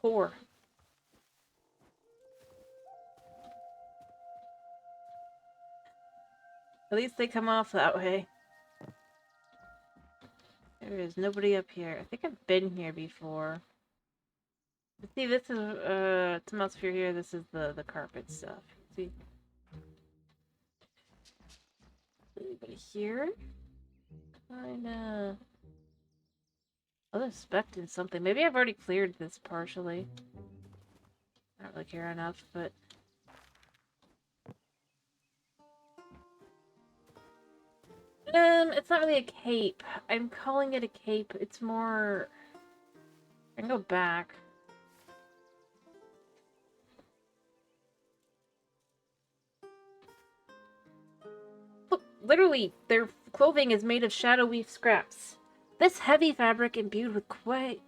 poor. At least they come off that way. There is nobody up here. I think I've been here before. But see, this is, atmosphere here. This is the carpet stuff. See? Anybody here? Kinda... I was expecting something. Maybe I've already cleared this partially. I don't really care enough, but... It's not really a cape. I'm calling it a cape. It's more... I can go back. Look, literally, their clothing is made of shadow weave scraps. This heavy fabric, imbued with quiet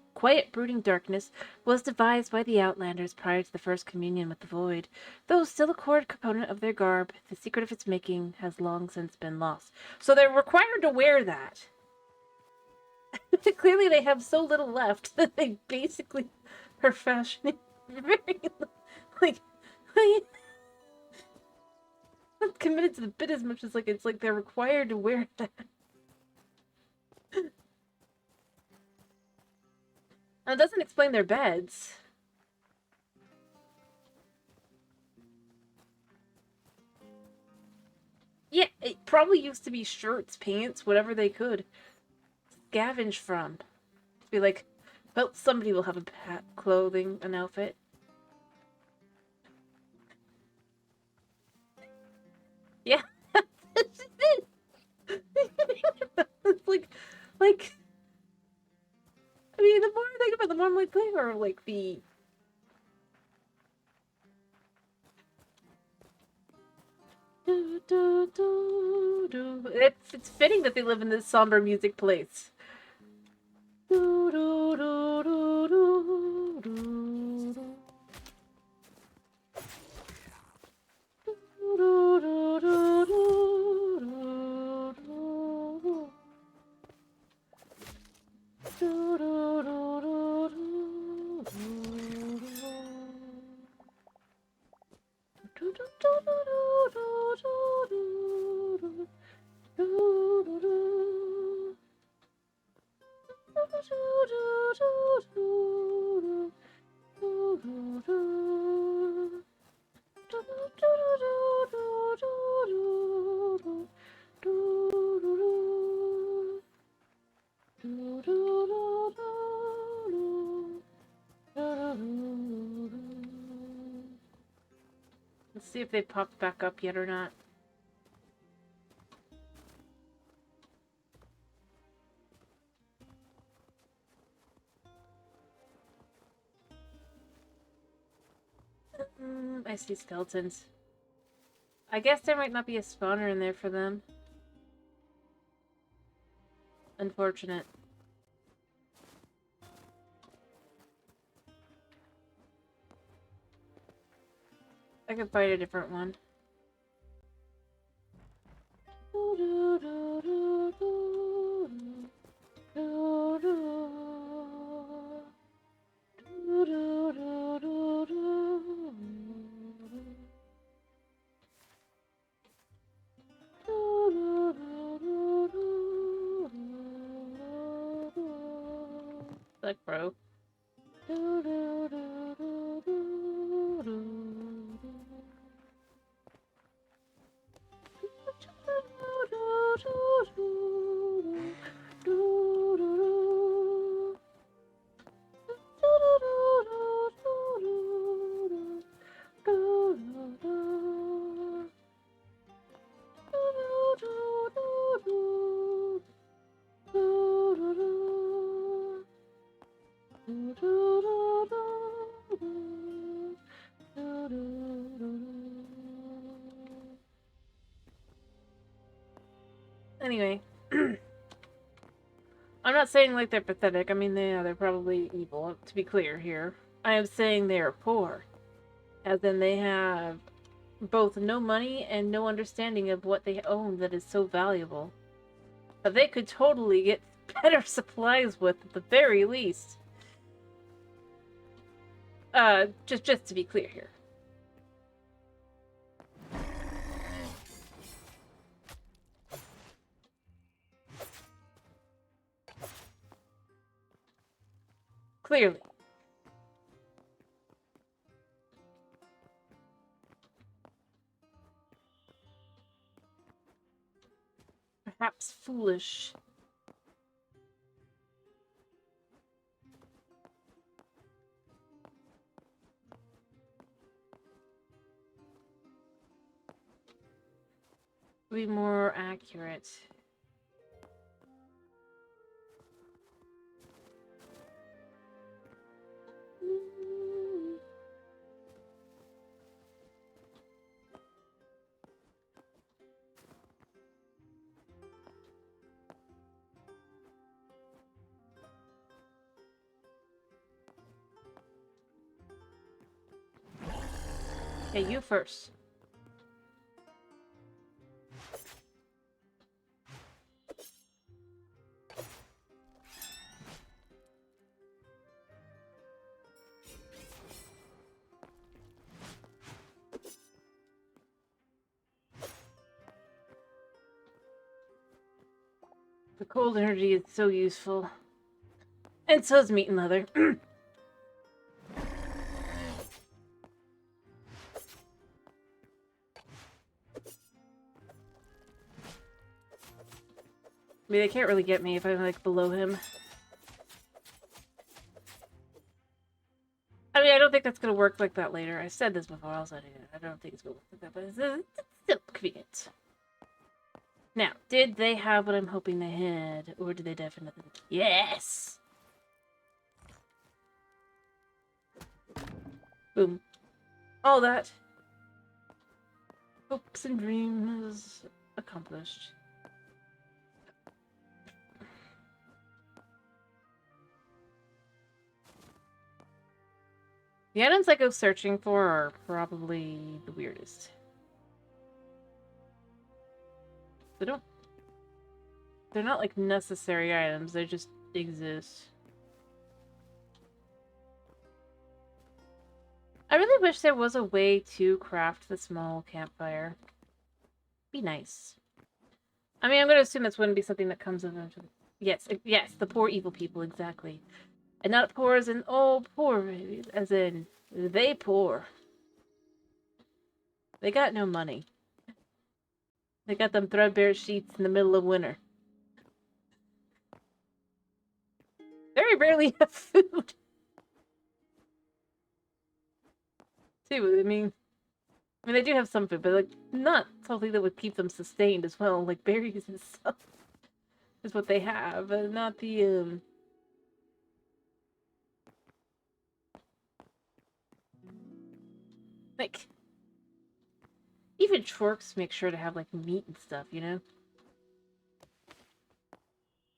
brooding darkness, was devised by the Outlanders prior to the first communion with the Void. Though still a core component of their garb, the secret of its making has long since been lost. So they're required to wear that. Clearly they have so little left that they basically are fashioning very, like not committed to the bit as much as like it's like they're required to wear that. Now, it doesn't explain their beds. Yeah, it probably used to be shirts, pants, whatever they could scavenge from. Be like, well, somebody will have a clothing, an outfit. Yeah, that's it. It's like, I mean, the more I think about it, the more I'm like, they are like the It's fitting that they live in this somber music place. Let's see if they popped back up yet or not. I see skeletons. I guess there might not be a spawner in there for them. Unfortunate. I could find a different one. Like, bro. Anyway, I'm not saying like they're pathetic. I mean, they're probably evil, to be clear here. I am saying they are poor. As in they have both no money and no understanding of what they own that is so valuable. But they could totally get better supplies with, at the very least. Just to be clear here. Clearly. Perhaps foolish. Be more accurate. Hey, you first. The cold energy is so useful. And so is meat and leather. I mean, they can't really get me if I'm, like, below him. I mean, I don't think that's gonna work like that later. I said this before, I don't think it's gonna work like that, but it's still convenient. Now, did they have what I'm hoping they had? Or did they definitely... Yes! Boom. All that. Hopes and dreams accomplished. The items I go searching for are probably the weirdest. They're not like necessary items, they just exist. I really wish there was a way to craft the small campfire. Be nice. I mean, I'm gonna assume this wouldn't be something that comes eventually. Yes, yes, the poor evil people, exactly. And not poor as in, oh, poor, as in, they poor. They got no money. They got them threadbare sheets in the middle of winter. Very rarely have food. Too, I mean, they do have some food, but like not something that would keep them sustained as well. Like berries and stuff is what they have, but not the like even Chorks make sure to have like meat and stuff, you know?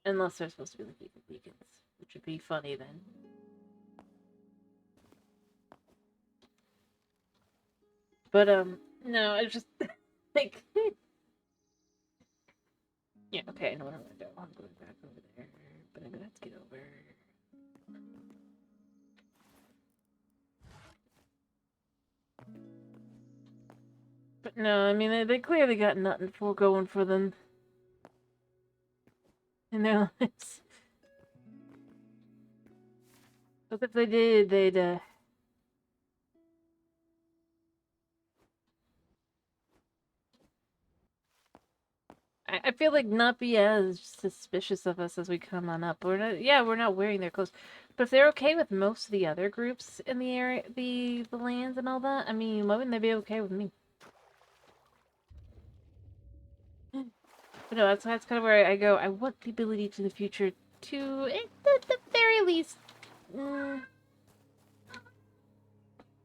Unless they're supposed to be like evil vegans, which would be funny then. But no, it's just like yeah, okay, I know what I'm gonna do. I'm going back over there, but I'm gonna have to get over. But no, I mean they clearly got nothing for going for them in their lives. But if they did, they'd I feel like not be as suspicious of us as we come on up. We're not wearing their clothes, but if they're okay with most of the other groups in the area, the lands and all that, I mean, why wouldn't they be okay with me? But no, that's kind of where I go. I want the ability to the future to, at the very least. Mm,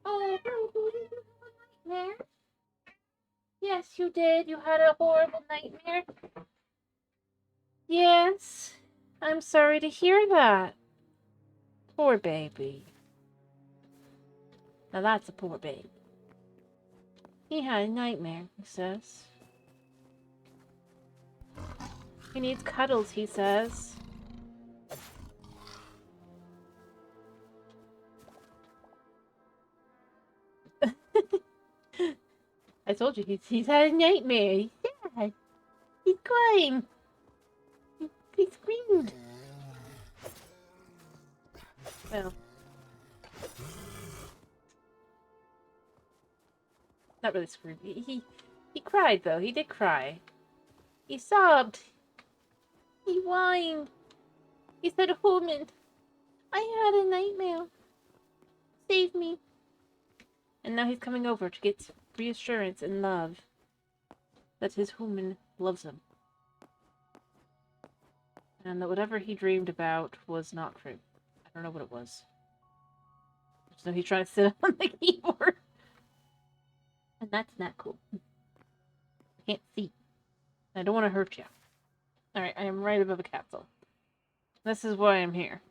oh, nightmare. Yes, you did. You had a horrible nightmare. Yes, I'm sorry to hear that. Poor baby. Now that's a poor baby. He had a nightmare, he says. He needs cuddles, he says. I told you, he's had a nightmare. He's sad. He's crying. He screamed. Well. Not really screamed. He cried, though. He did cry. He sobbed. He whined. He said, Holman, I had a nightmare. Save me. And now he's coming over to get reassurance and love that his human loves him. And that whatever he dreamed about was not true. I don't know what it was. I just know he's trying to sit on the keyboard. And that's not cool. I can't see. I don't want to hurt you. Alright, I am right above a castle. This is why I'm here.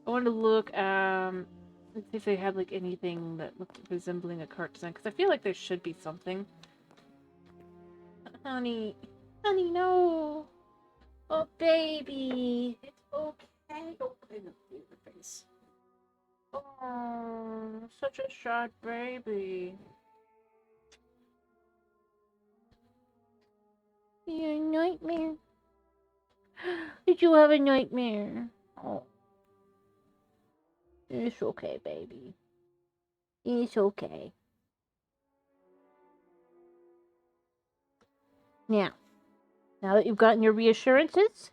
I want to look, let's see if they had, like, anything that looked resembling a cart design, because I feel like there should be something. Honey. Honey, no! Oh, baby! It's okay. Oh, I know your face. Oh, such a sad baby. Your nightmare. Did you have a nightmare? Oh. It's okay, baby. It's okay. Now that you've gotten your reassurances,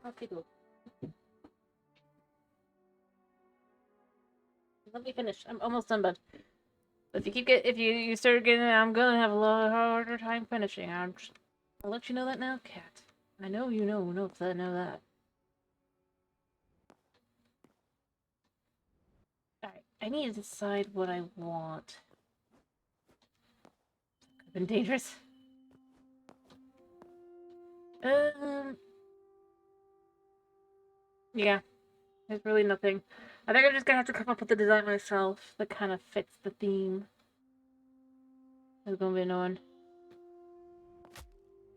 okay, go. Let me finish. I'm almost done, bud. If you start getting it, I'm gonna have a lot harder time finishing. I'll let you know that now, cat. I know you know because I know that. Alright, I need to decide what I want. Could have been dangerous. Yeah, there's really nothing. I think I'm just gonna have to come up with the design myself that kind of fits the theme. It's gonna be annoying.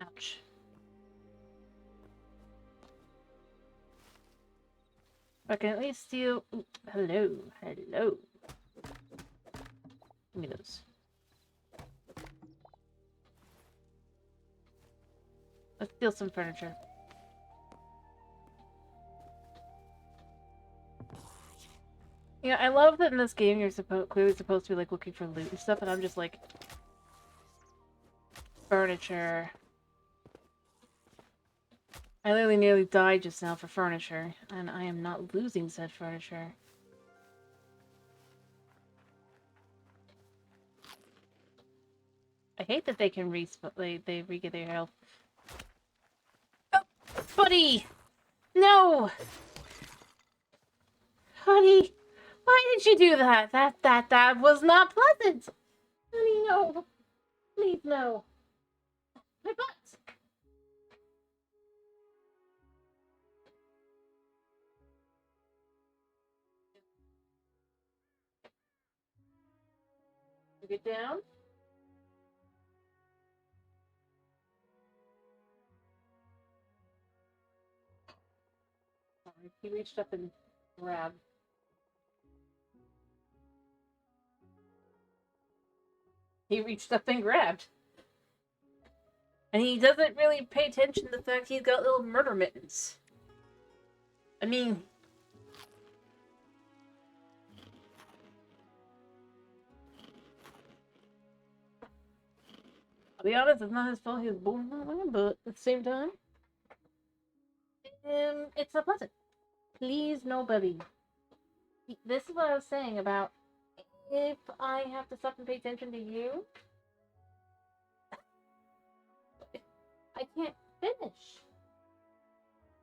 Ouch. I can at least steal. Ooh, hello, hello. Give me those. Let's steal some furniture. Yeah, I love that in this game you're clearly supposed to be like looking for loot and stuff, and I'm just like furniture. I literally nearly died just now for furniture, and I am not losing said furniture. I hate that they can they re-get their health. Oh, buddy! No! Honey, why did you do that? That was not pleasant! Honey, no. Please, no. My butt! Get down. Sorry, he reached up and grabbed. He reached up and grabbed. And he doesn't really pay attention to the fact he's got little murder mittens. I mean... I'll be honest, it's not his fault he was born that way, but at the same time... it's not pleasant. Please, nobody. This is what I was saying about if I have to stop and pay attention to you, I can't finish.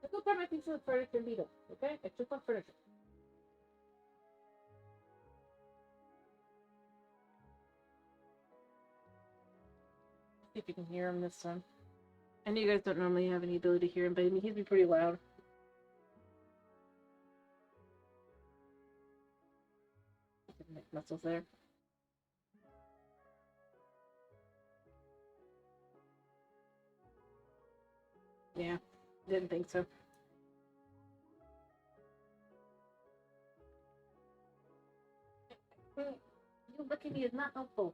Let's go grab my piece of furniture and beetle, okay? I just want furniture. See if you can hear him this time. I know you guys don't normally have any ability to hear him, but I mean, he's been pretty loud. Muscles there. Yeah, didn't think so. You looking at me is not helpful.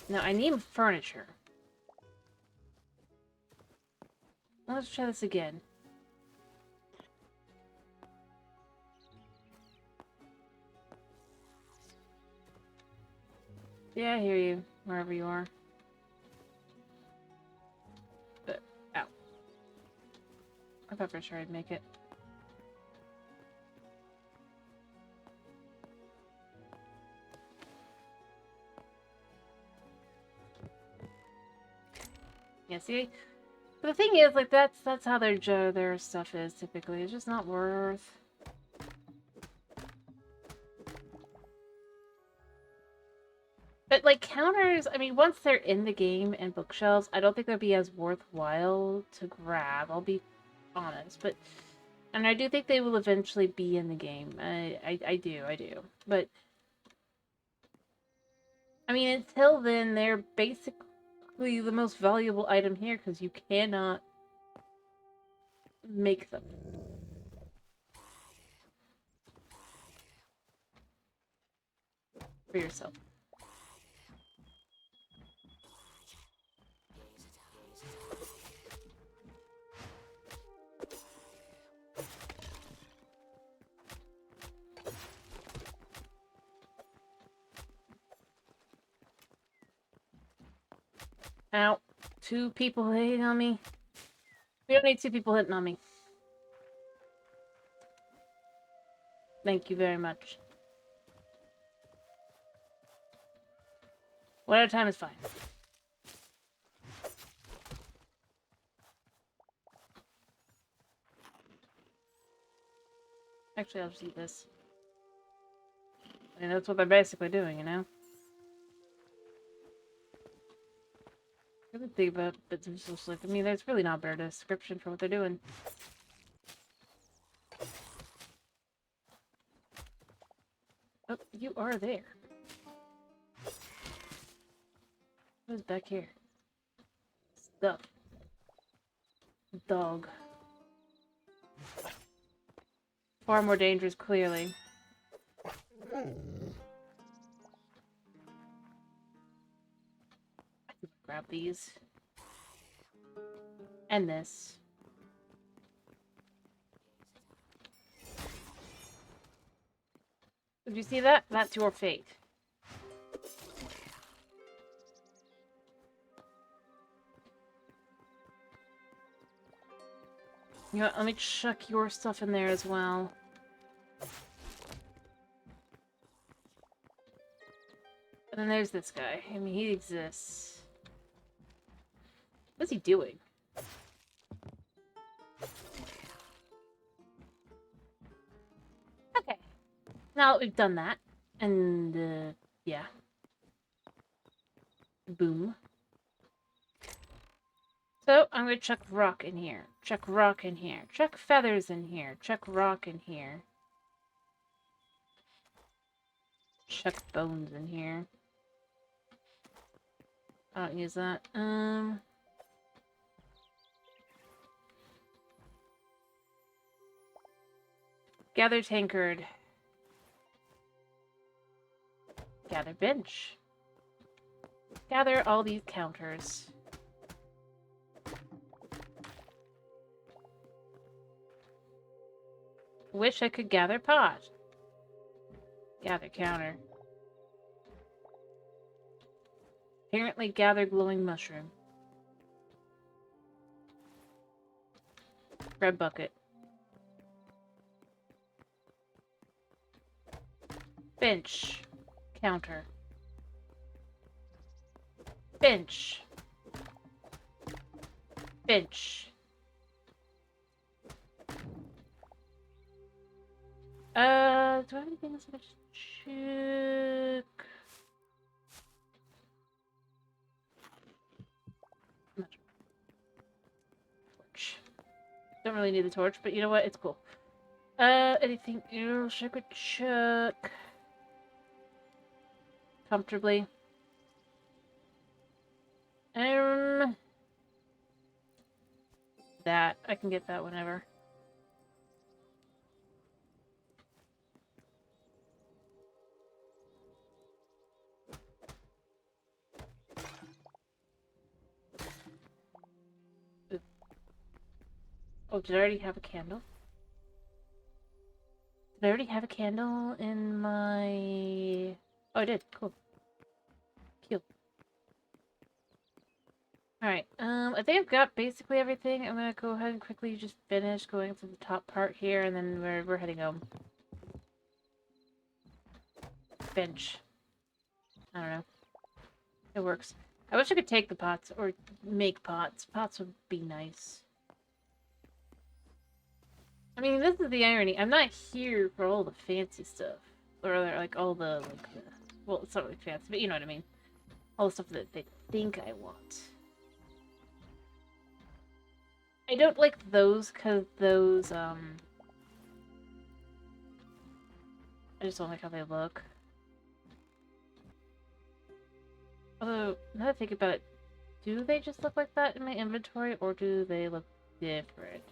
Now, I need furniture. Let's try this again. Yeah, I hear you, wherever you are. But, ow. I thought for sure I'd make it. Yeah, see? But the thing is, like, that's how their stuff is, typically. It's just not worth... But, like, counters, I mean, once they're in the game and bookshelves, I don't think they'd be as worthwhile to grab, I'll be honest. But, and I do think they will eventually be in the game. I do. But, I mean, until then, they're basically the most valuable item here, because you cannot make them. For yourself. Ow. 2 people hitting on me. We don't need 2 people hitting on me. Thank you very much. One at a time is fine. Actually, I'll just eat this. I mean, that's what they're basically doing, you know? I would think about bits of social life. I mean, there's really not a better description for what they're doing. Oh, you are there. Who's back here? Stuff. Dog. Far more dangerous, clearly. Grab these. And this. Did you see that? That's your fate. You know what, let me chuck your stuff in there as well. And then there's this guy. I mean, he exists. What's he doing? Okay. Now that we've done that, and, yeah. Boom. So, I'm gonna chuck rock in here. Chuck rock in here. Chuck feathers in here. Chuck rock in here. Chuck bones in here. I don't use that. Gather tankard. Gather bench. Gather all these counters. Wish I could gather pot. Gather counter. Apparently gather glowing mushroom. Red bucket. Bench. Counter. Bench. Bench. Do I have anything else I should check? Torch. Don't really need the torch, but you know what? It's cool. Anything else I could check? Comfortably. That. I can get that whenever. Oh, did I already have a candle? Did I already have a candle in my... Oh, I did. Cool. Cute. Alright, I think I've got basically everything. I'm gonna go ahead and quickly just finish going through the top part here, and then we're heading home. Bench. I don't know. It works. I wish I could take the pots, or make pots. Pots would be nice. I mean, this is the irony. I'm not here for all the fancy stuff. Or, like, all the, like, the... Well, it's not really fancy, but you know what I mean. All the stuff that they think I want. I don't like those, because those, I just don't like how they look. Although, now that I think about it, do they just look like that in my inventory, or do they look different?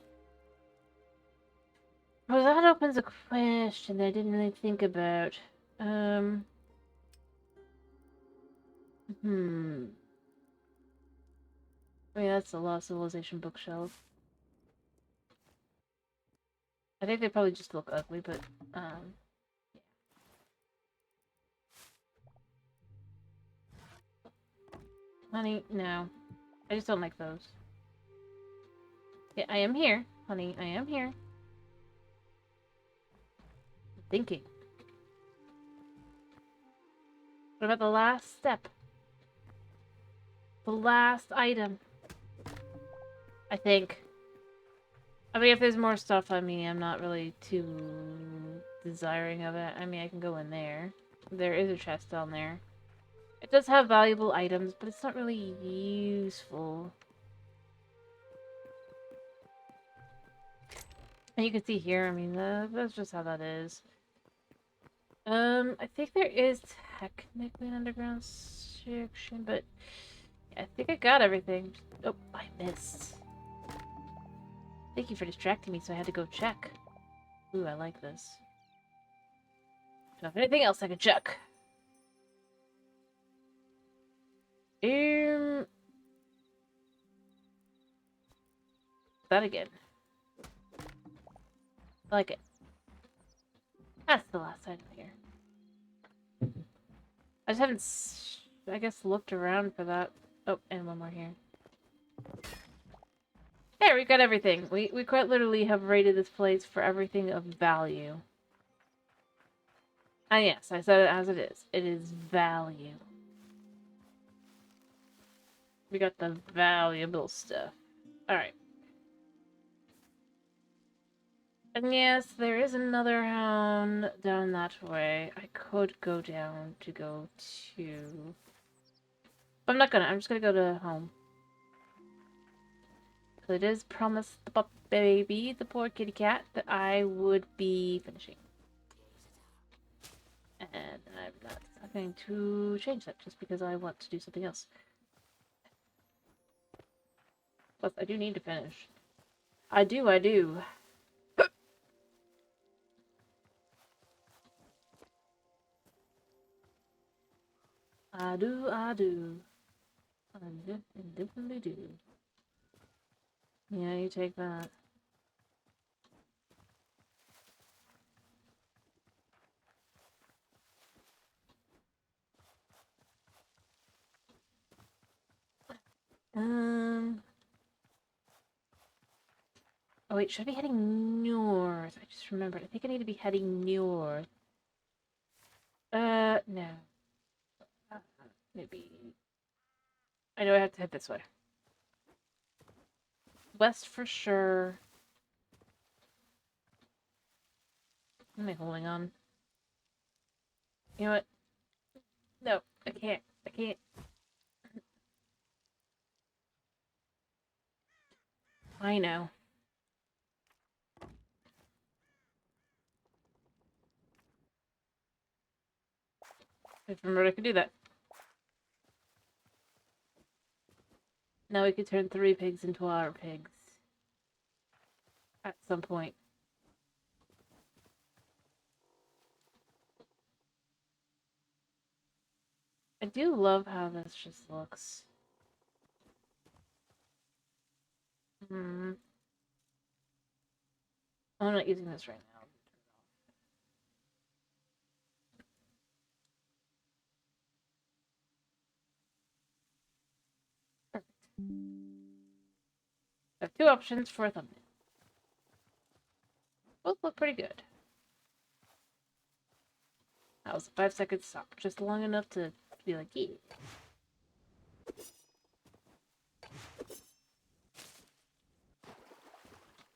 Well, that opens a question that I didn't really think about. I mean, that's the Lost Civilization bookshelf. I think they probably just look ugly, but, yeah. Honey, no. I just don't like those. Yeah, I am here. Honey, I am here. Thinking. What about the last step? The last item. I think. I mean, if there's more stuff on me, I'm not really too desiring of it. I mean, I can go in there. There is a chest down there. It does have valuable items, but it's not really useful. And you can see here, I mean, that's just how that is. I think there is technically an underground section, but yeah, I think I got everything. Oh, I missed. Thank you for distracting me, so I had to go check. Ooh, I like this. Don't have anything else I can check. That again. I like it. That's the last item here. I just haven't, I guess, looked around for that. Oh, and one more here. There, we got everything. We quite literally have rated this place for everything of value. And yes, I said it as it is. It is value. We got the valuable stuff. Alright. And yes, there is another hound down that way. I could go down to go to... But I'm not gonna. I'm just gonna go to home. So it is promised the baby, the poor kitty cat, that I would be finishing. And I'm not going to change that just because I want to do something else. Plus, I do need to finish. I do. I do. I do. I definitely do. Yeah, you take that. Oh wait, should I be heading north? I just remembered. I think I need to be heading north. No. Maybe. I know I have to head this way. West for sure. What am I holding on? You know what? No, I can't. I can't. I know. I remembered I could do that. Now we could turn 3 pigs into our pigs. At some point. I do love how this just looks. Hmm. I'm not using this right now. Perfect. I have 2 options for a thumbnail. Both look pretty good. That was a 5-second stop, just long enough to be like, yeah.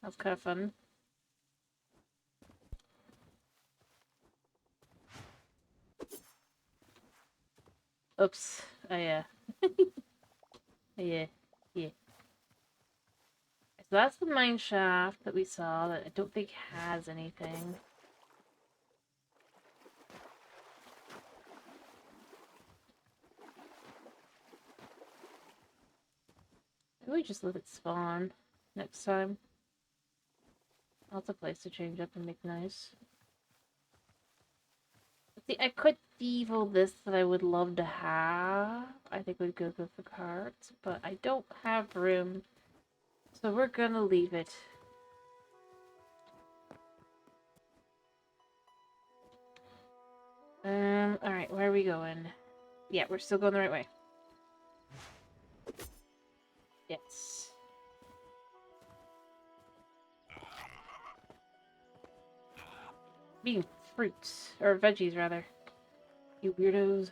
That was kind of fun. Oops. Oh, yeah. Yeah. Yeah. So that's the mine shaft that we saw that I don't think has anything. Maybe we just let it spawn next time. That's a place to change up and make nice. See, I could devo this that I would love to have. I think would go good for cards, but I don't have room. So we're gonna leave it. Alright, where are we going? Yeah, we're still going the right way. Yes. Eating fruits. Or veggies, rather. You weirdos.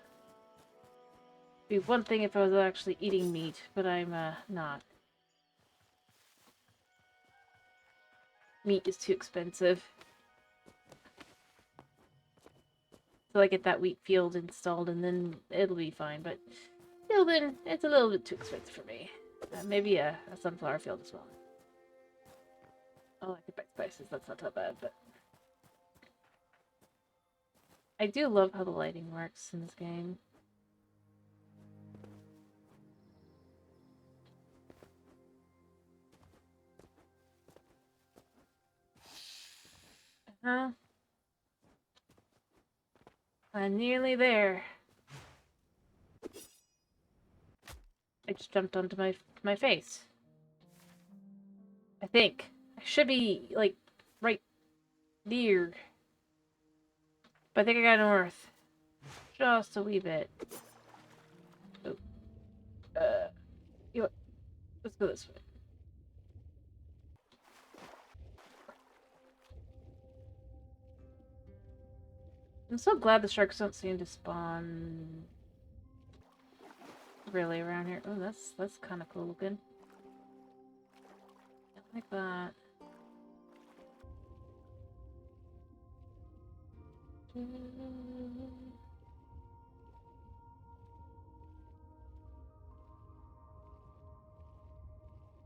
Be one thing if I was actually eating meat, but I'm, not. Meat is too expensive. till I get that wheat field installed, and then it'll be fine. But till then, it's a little bit too expensive for me. Maybe a sunflower field as well. Oh, I could buy spices. That's not that bad, but I do love how the lighting works in this game. I'm nearly there. I just jumped onto my face. I think. I should be, like, right near. But I think I got north. Just a wee bit. Oh. You know what? Let's go this way. I'm so glad the sharks don't seem to spawn really around here. Oh, that's kind of cool looking. I like that.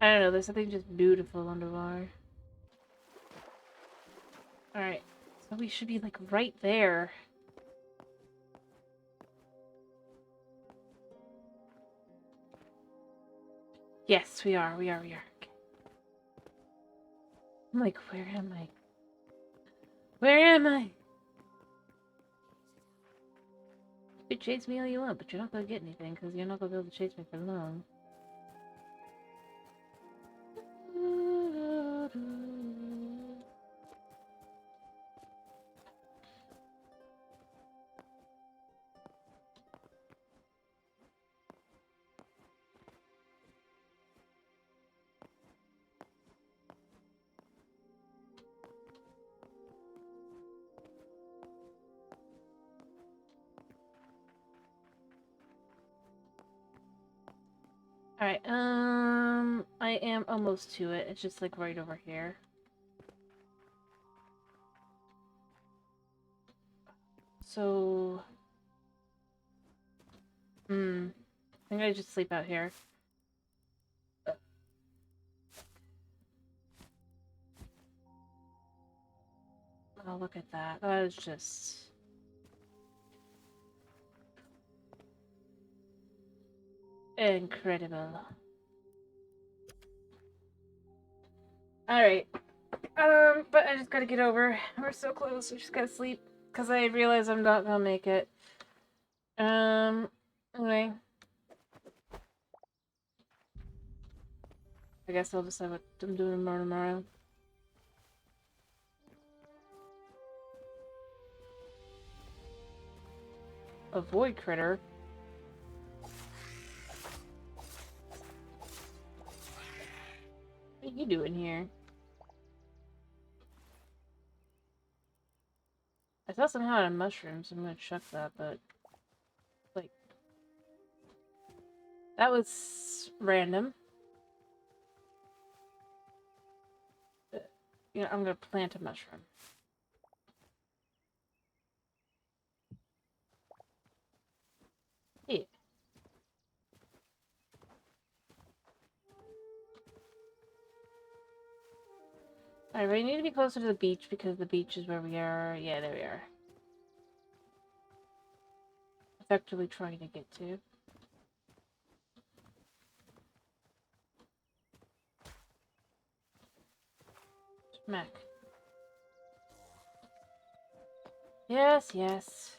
I don't know, there's something just beautiful underwater. Alright, so we should be like right there. Yes, we are. Okay. I'm like, where am I? Where am I? You can chase me all you want, but you're not gonna get anything, because you're not gonna be able to chase me for long. Alright, I am almost to it. It's just like right over here. So... I think I just sleep out here. Oh, look at that. That is just... incredible. Alright. But I just gotta get over. We're so close. We just gotta sleep. Because I realize I'm not gonna make it. Anyway. I guess I'll decide what I'm doing tomorrow. A void critter? What are you doing here? I thought somehow I had mushrooms. I'm gonna chuck that, but... like... that was... random. You know, I'm gonna plant a mushroom. Yeah. Alright, we need to be closer to the beach because the beach is where we are. Yeah, there we are. Effectively trying to get to. Smack. Yes, yes.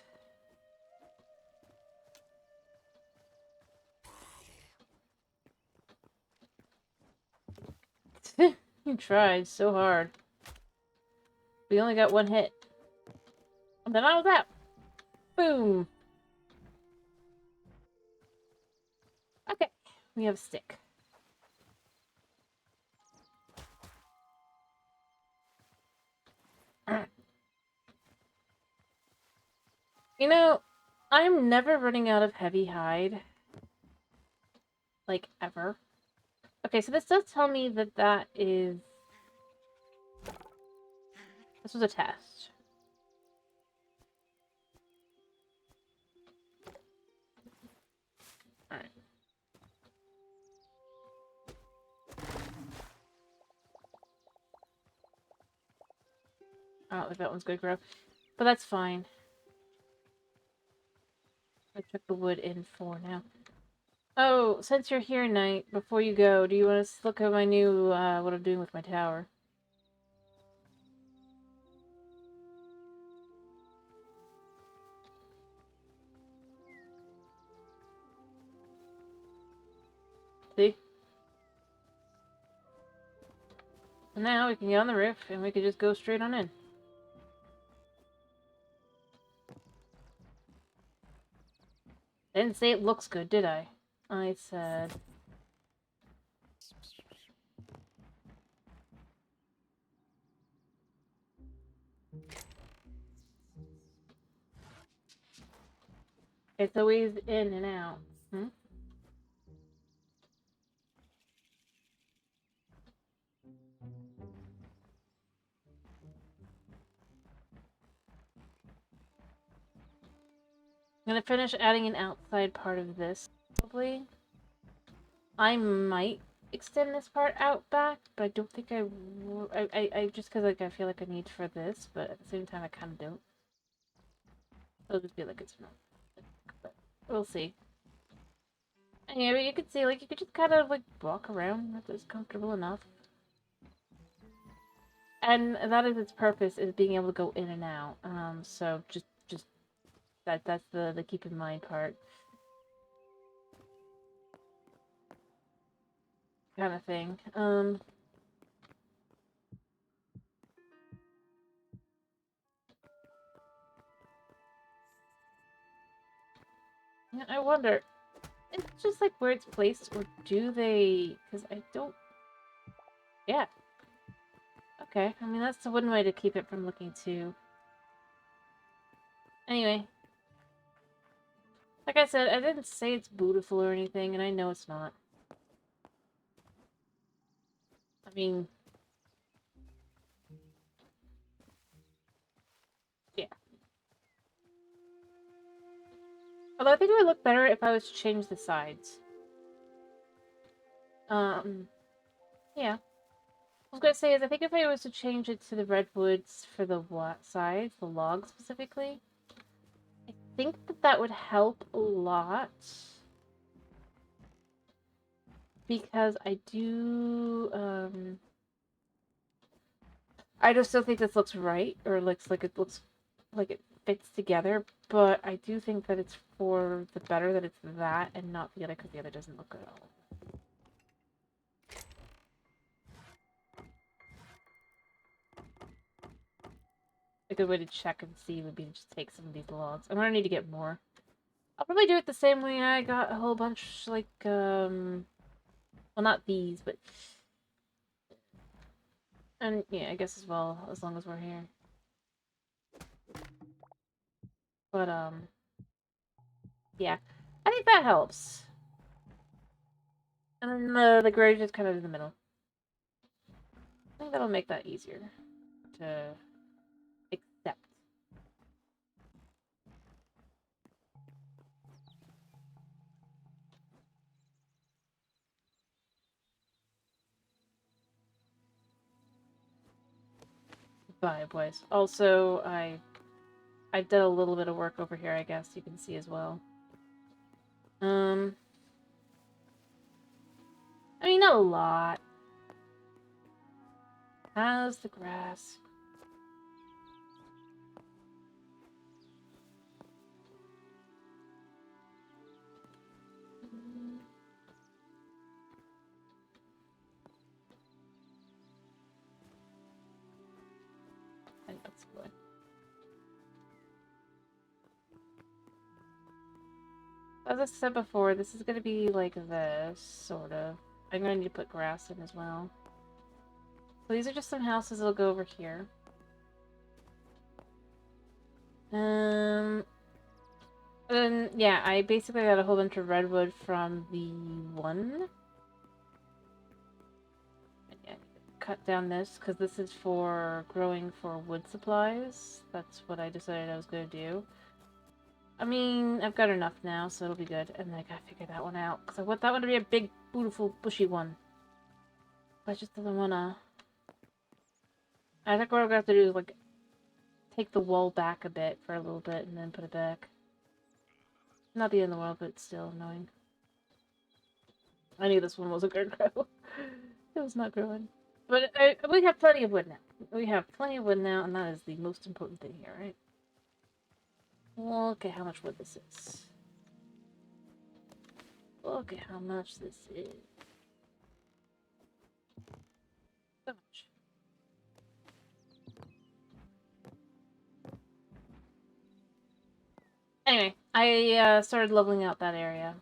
You tried so hard. We only got one hit. And then out of that. Boom. Okay. We have a stick. You know, I'm never running out of heavy hide. Like, ever. Okay, so this does tell me that that is... this was a test. I don't think that one's gonna grow. But that's fine. I took the wood in for now. Oh, since you're here, Knight, before you go, do you want to look at my new, what I'm doing with my tower? See? And now we can get on the roof, and we can just go straight on in. I didn't say it looks good, did I? I said... It's always in and out. Hmm? I'm gonna finish adding an outside part of this, probably. I might extend this part out back, but I don't think I just because like I feel like I need for this, but at the same time I kind of don't. It'll just be like it's not. But we'll see. Anyway, but you could see like you could just kind of like walk around if it's comfortable enough. And that is its purpose, is being able to go in and out. So just that's the keep in mind part. Kind of thing. I wonder, it's just like where it's placed, or do they, because I don't, yeah. Okay, I mean, that's the one way to keep it from looking too. Anyway. Like I said, I didn't say it's beautiful or anything, and I know it's not. I mean... yeah. Although I think it would look better if I was to change the sides. Yeah. I was gonna say is I think if I was to change it to the redwoods for the sides, the logs specifically, I think that would help a lot. Because I do, I just don't think this looks right, or looks like it fits together, but I do think that it's for the better that it's that and not the other, because the other doesn't look good at all. A good way to check and see would be to just take some of these logs. I'm gonna need to get more. I'll probably do it the same way I got a whole bunch, like, well, not these, but... and, yeah, I guess as well, as long as we're here. But, yeah. I think that helps. And then the grade is kind of in the middle. I think that'll make that easier to accept. Bye, boys. Also, I've done a little bit of work over here, I guess you can see as well. I mean, not a lot. How's the grass? I think that's good. As I said before, this is going to be like this, sort of. I'm going to need to put grass in as well. So these are just some houses that'll go over here. And yeah, I basically got a whole bunch of redwood from the one. And yeah, cut down this, because this is for growing for wood supplies. That's what I decided I was going to do. I mean, I've got enough now, so it'll be good. And I gotta figure that one out, because I want that one to be a big, beautiful, bushy one. But I just doesn't wanna... I think what I'm gonna have to do is, like, take the wall back a bit for a little bit and then put it back. Not the end of the world, but it's still annoying. I knew this one wasn't going to grow. It was not growing. But we have plenty of wood now. We have plenty of wood now, and that is the most important thing here, right? Look at how much wood this is. Look at how much this is. So much. Anyway, I started leveling out that area.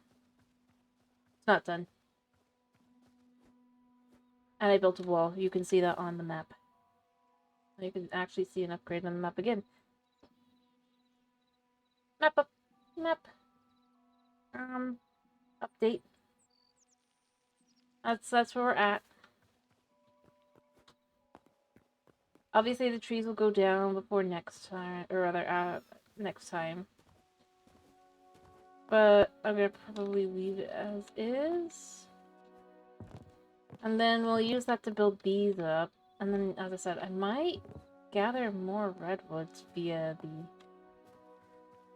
It's not done. And I built a wall. You can see that on the map. You can actually see an upgrade on the map again. Map up. Map. Update. That's where we're at. Obviously, the trees will go down before next time, or rather, next time. But I'm gonna probably leave it as is. And then we'll use that to build these up. And then, as I said, I might gather more redwoods via the...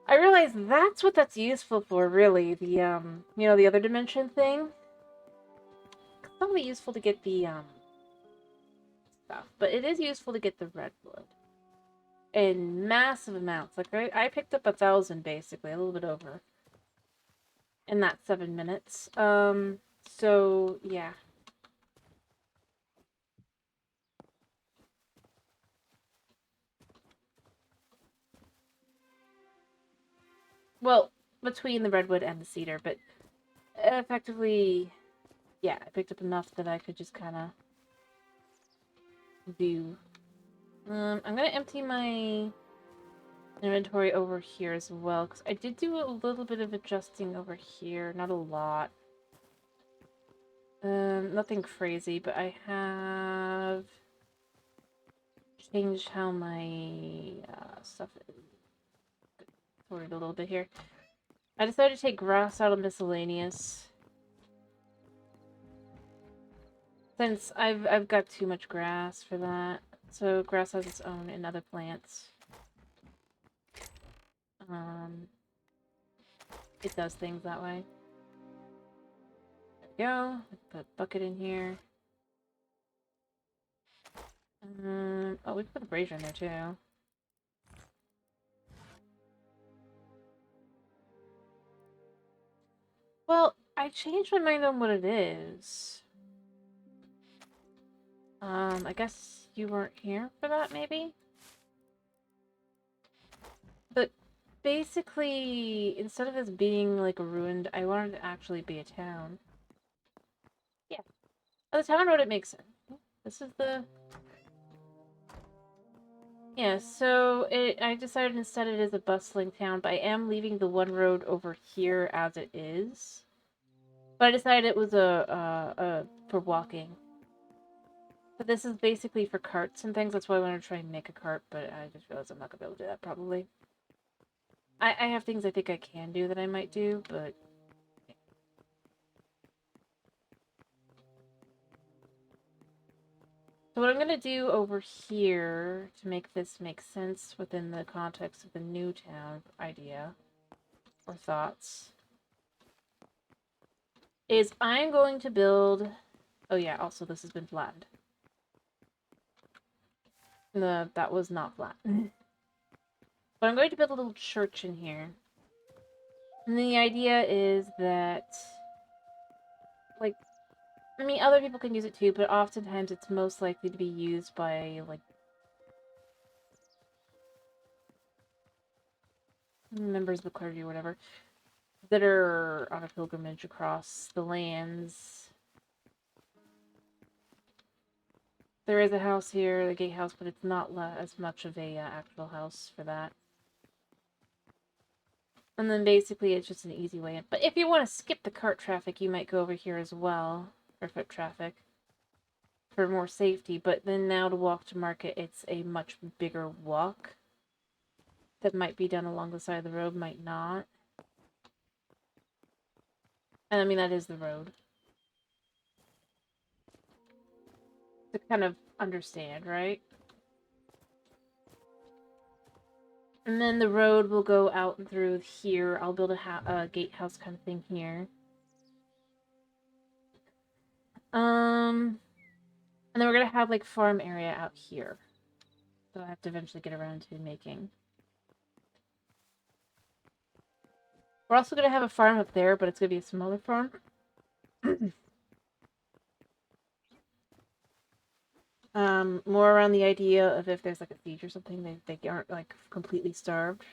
I realize that's what that's useful for, really. The, you know, the other dimension thing. It's probably useful to get the, stuff. But it is useful to get the redwood. In massive amounts. Like, I picked up 1,000, basically. A little bit over. In that 7 minutes. So, yeah. Well, between the redwood and the cedar, but effectively, yeah, I picked up enough that I could just kind of do. I'm gonna empty my inventory over here as well, because I did do a little bit of adjusting over here, not a lot. Nothing crazy, but I have changed how my stuff is sorted a little bit here. I decided to take grass out of miscellaneous. Since I've got too much grass for that. So grass has its own in other plants. It does things that way. There we go. Put a bucket in here. Oh, we put a brazier in there too. Well, I changed my mind on what it is. I guess you weren't here for that, maybe? But basically, instead of it being like a ruined, I wanted it to actually be a town. Yeah. Oh, the town road, it makes sense. This is the... Yeah, so I decided instead it is a bustling town, but I am leaving the one road over here as it is. But I decided it was for walking. But this is basically for carts and things, that's why I wanted to try and make a cart, but I just realized I'm not going to be able to do that, probably. I have things I think I can do that I might do, but... So what I'm going to do over here, to make this make sense within the context of the new town idea, or thoughts, is I'm going to build... Oh yeah, also this has been flattened. That was not flat. But I'm going to build a little church in here. And the idea is that, like, I mean, other people can use it too, but oftentimes it's most likely to be used by, like, members of the clergy or whatever, that are on a pilgrimage across the lands. There is a house here, the gatehouse, but it's not as much of a actual house for that. And then basically it's just an easy way in. But if you want to skip the cart traffic, you might go over here as well, or foot traffic, for more safety. But then now to walk to market, it's a much bigger walk that might be done along the side of the road, might not. And I mean, that is the road. To kind of understand, right? And then the road will go out through here. I'll build a gatehouse kind of thing here. And then we're gonna have like farm area out here. So I have to eventually get around to making. We're also gonna have a farm up there, but it's gonna be a smaller farm. More around the idea of if there's like a siege or something, they aren't like completely starved.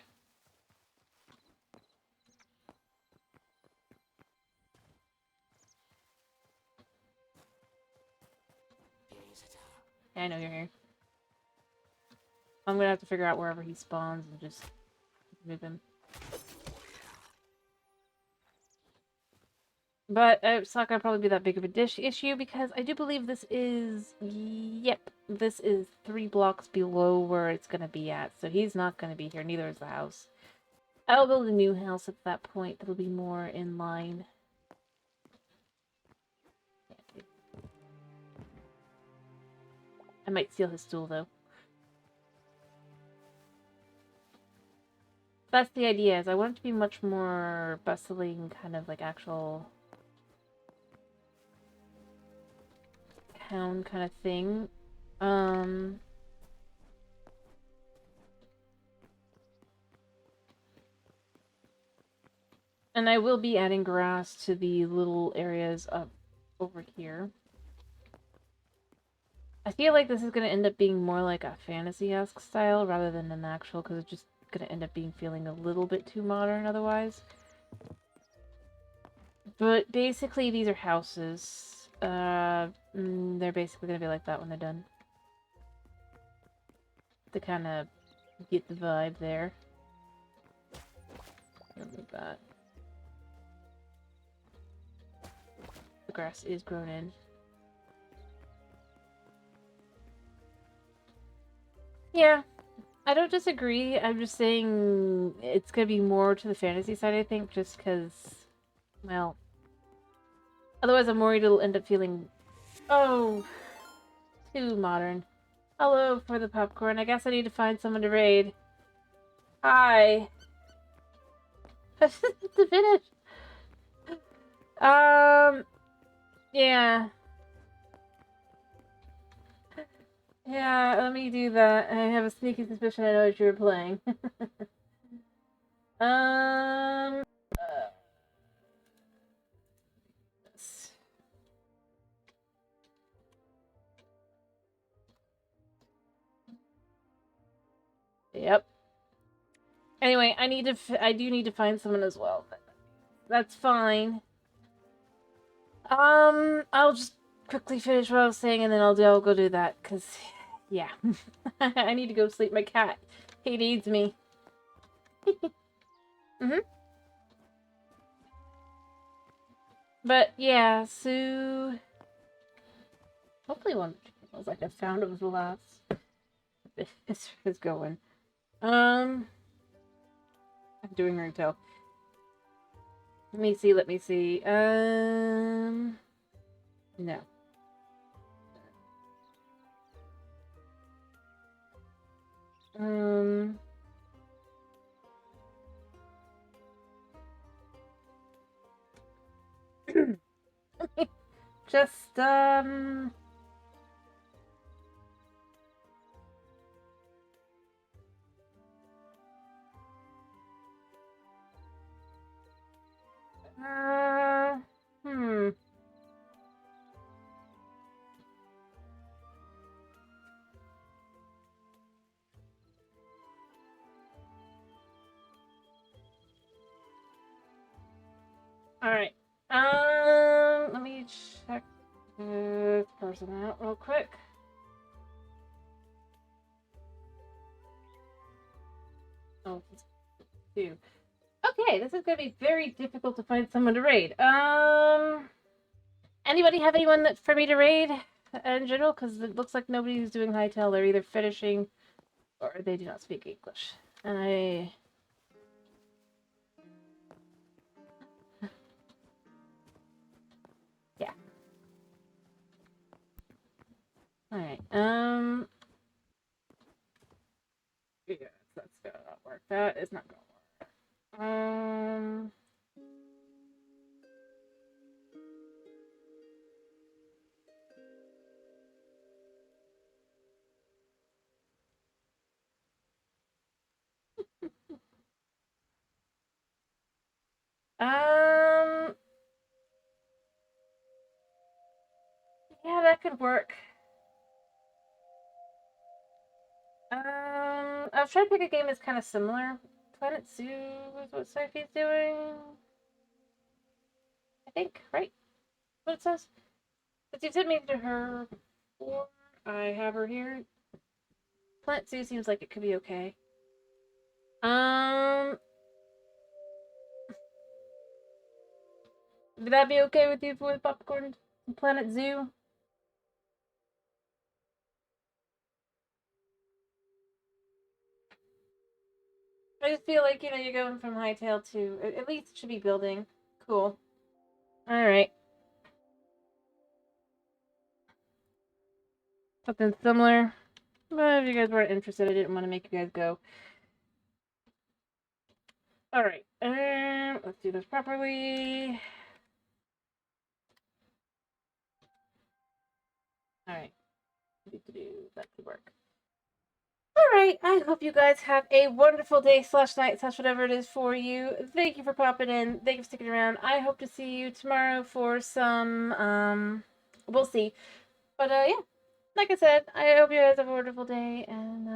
Yeah, I know you're here. I'm gonna have to figure out wherever he spawns and just move him. But it's not gonna probably be that big of a issue because I do believe this is, yep, this is 3 blocks below where it's gonna be at. So he's not gonna be here, neither is the house. I'll build a new house at that point that'll be more in line. I might steal his stool though. That's the idea, is I want it to be much more bustling, kind of like actual town kind of thing. And I will be adding grass to the little areas up over here. I feel like this is going to end up being more like a fantasy-esque style rather than an actual, because it's just going to end up feeling a little bit too modern otherwise. But basically, these are houses. They're basically going to be like that when they're done. To kind of get the vibe there. Remove that. The grass is grown in. Yeah, I don't disagree. I'm just saying it's gonna be more to the fantasy side, I think, just because, well, otherwise I'm worried it'll end up feeling, oh, too modern. Hello for the popcorn. I guess I need to find someone to raid. Hi. To finish. Yeah. Yeah, let me do that. I have a sneaky suspicion I know what you were playing. uh, Yep. Anyway, I do need to find someone as well. That's fine. I'll just quickly finish what I was saying and then I'll go do that, because, yeah. I need to go sleep. My cat, he needs me. But, yeah, so... Hopefully one was like I found it was the last. This is going. I'm doing Hytale. Let me see. No. Just, Alright. Let me check this person out real quick. Oh, it's 2. Okay, this is gonna be very difficult to find someone to raid. Anybody have anyone that for me to raid in general? Because it looks like nobody's doing Hytale. They're either finishing or they do not speak English. And yeah. Alright, Yeah, that's gonna not work. That is not gonna work. Um, yeah, that could work. I was trying to pick a game that's kind of similar. Planet Zoo is what Sophie's doing. I think, right? What it says? But you sent me to her before. I have her here. Planet Zoo seems like it could be okay. Um, would that be okay with you with popcorn? Planet Zoo? I just feel like, you're going from Hytale to, at least it should be building. Cool. Alright. Something similar. But if you guys weren't interested, I didn't want to make you guys go. Alright. Let's do this properly. Alright. That could work. Alright, I hope you guys have a wonderful day / night / whatever it is for you. Thank you for popping in. Thank you for sticking around. I hope to see you tomorrow for some, we'll see. But, yeah. Like I said, I hope you guys have a wonderful day, and,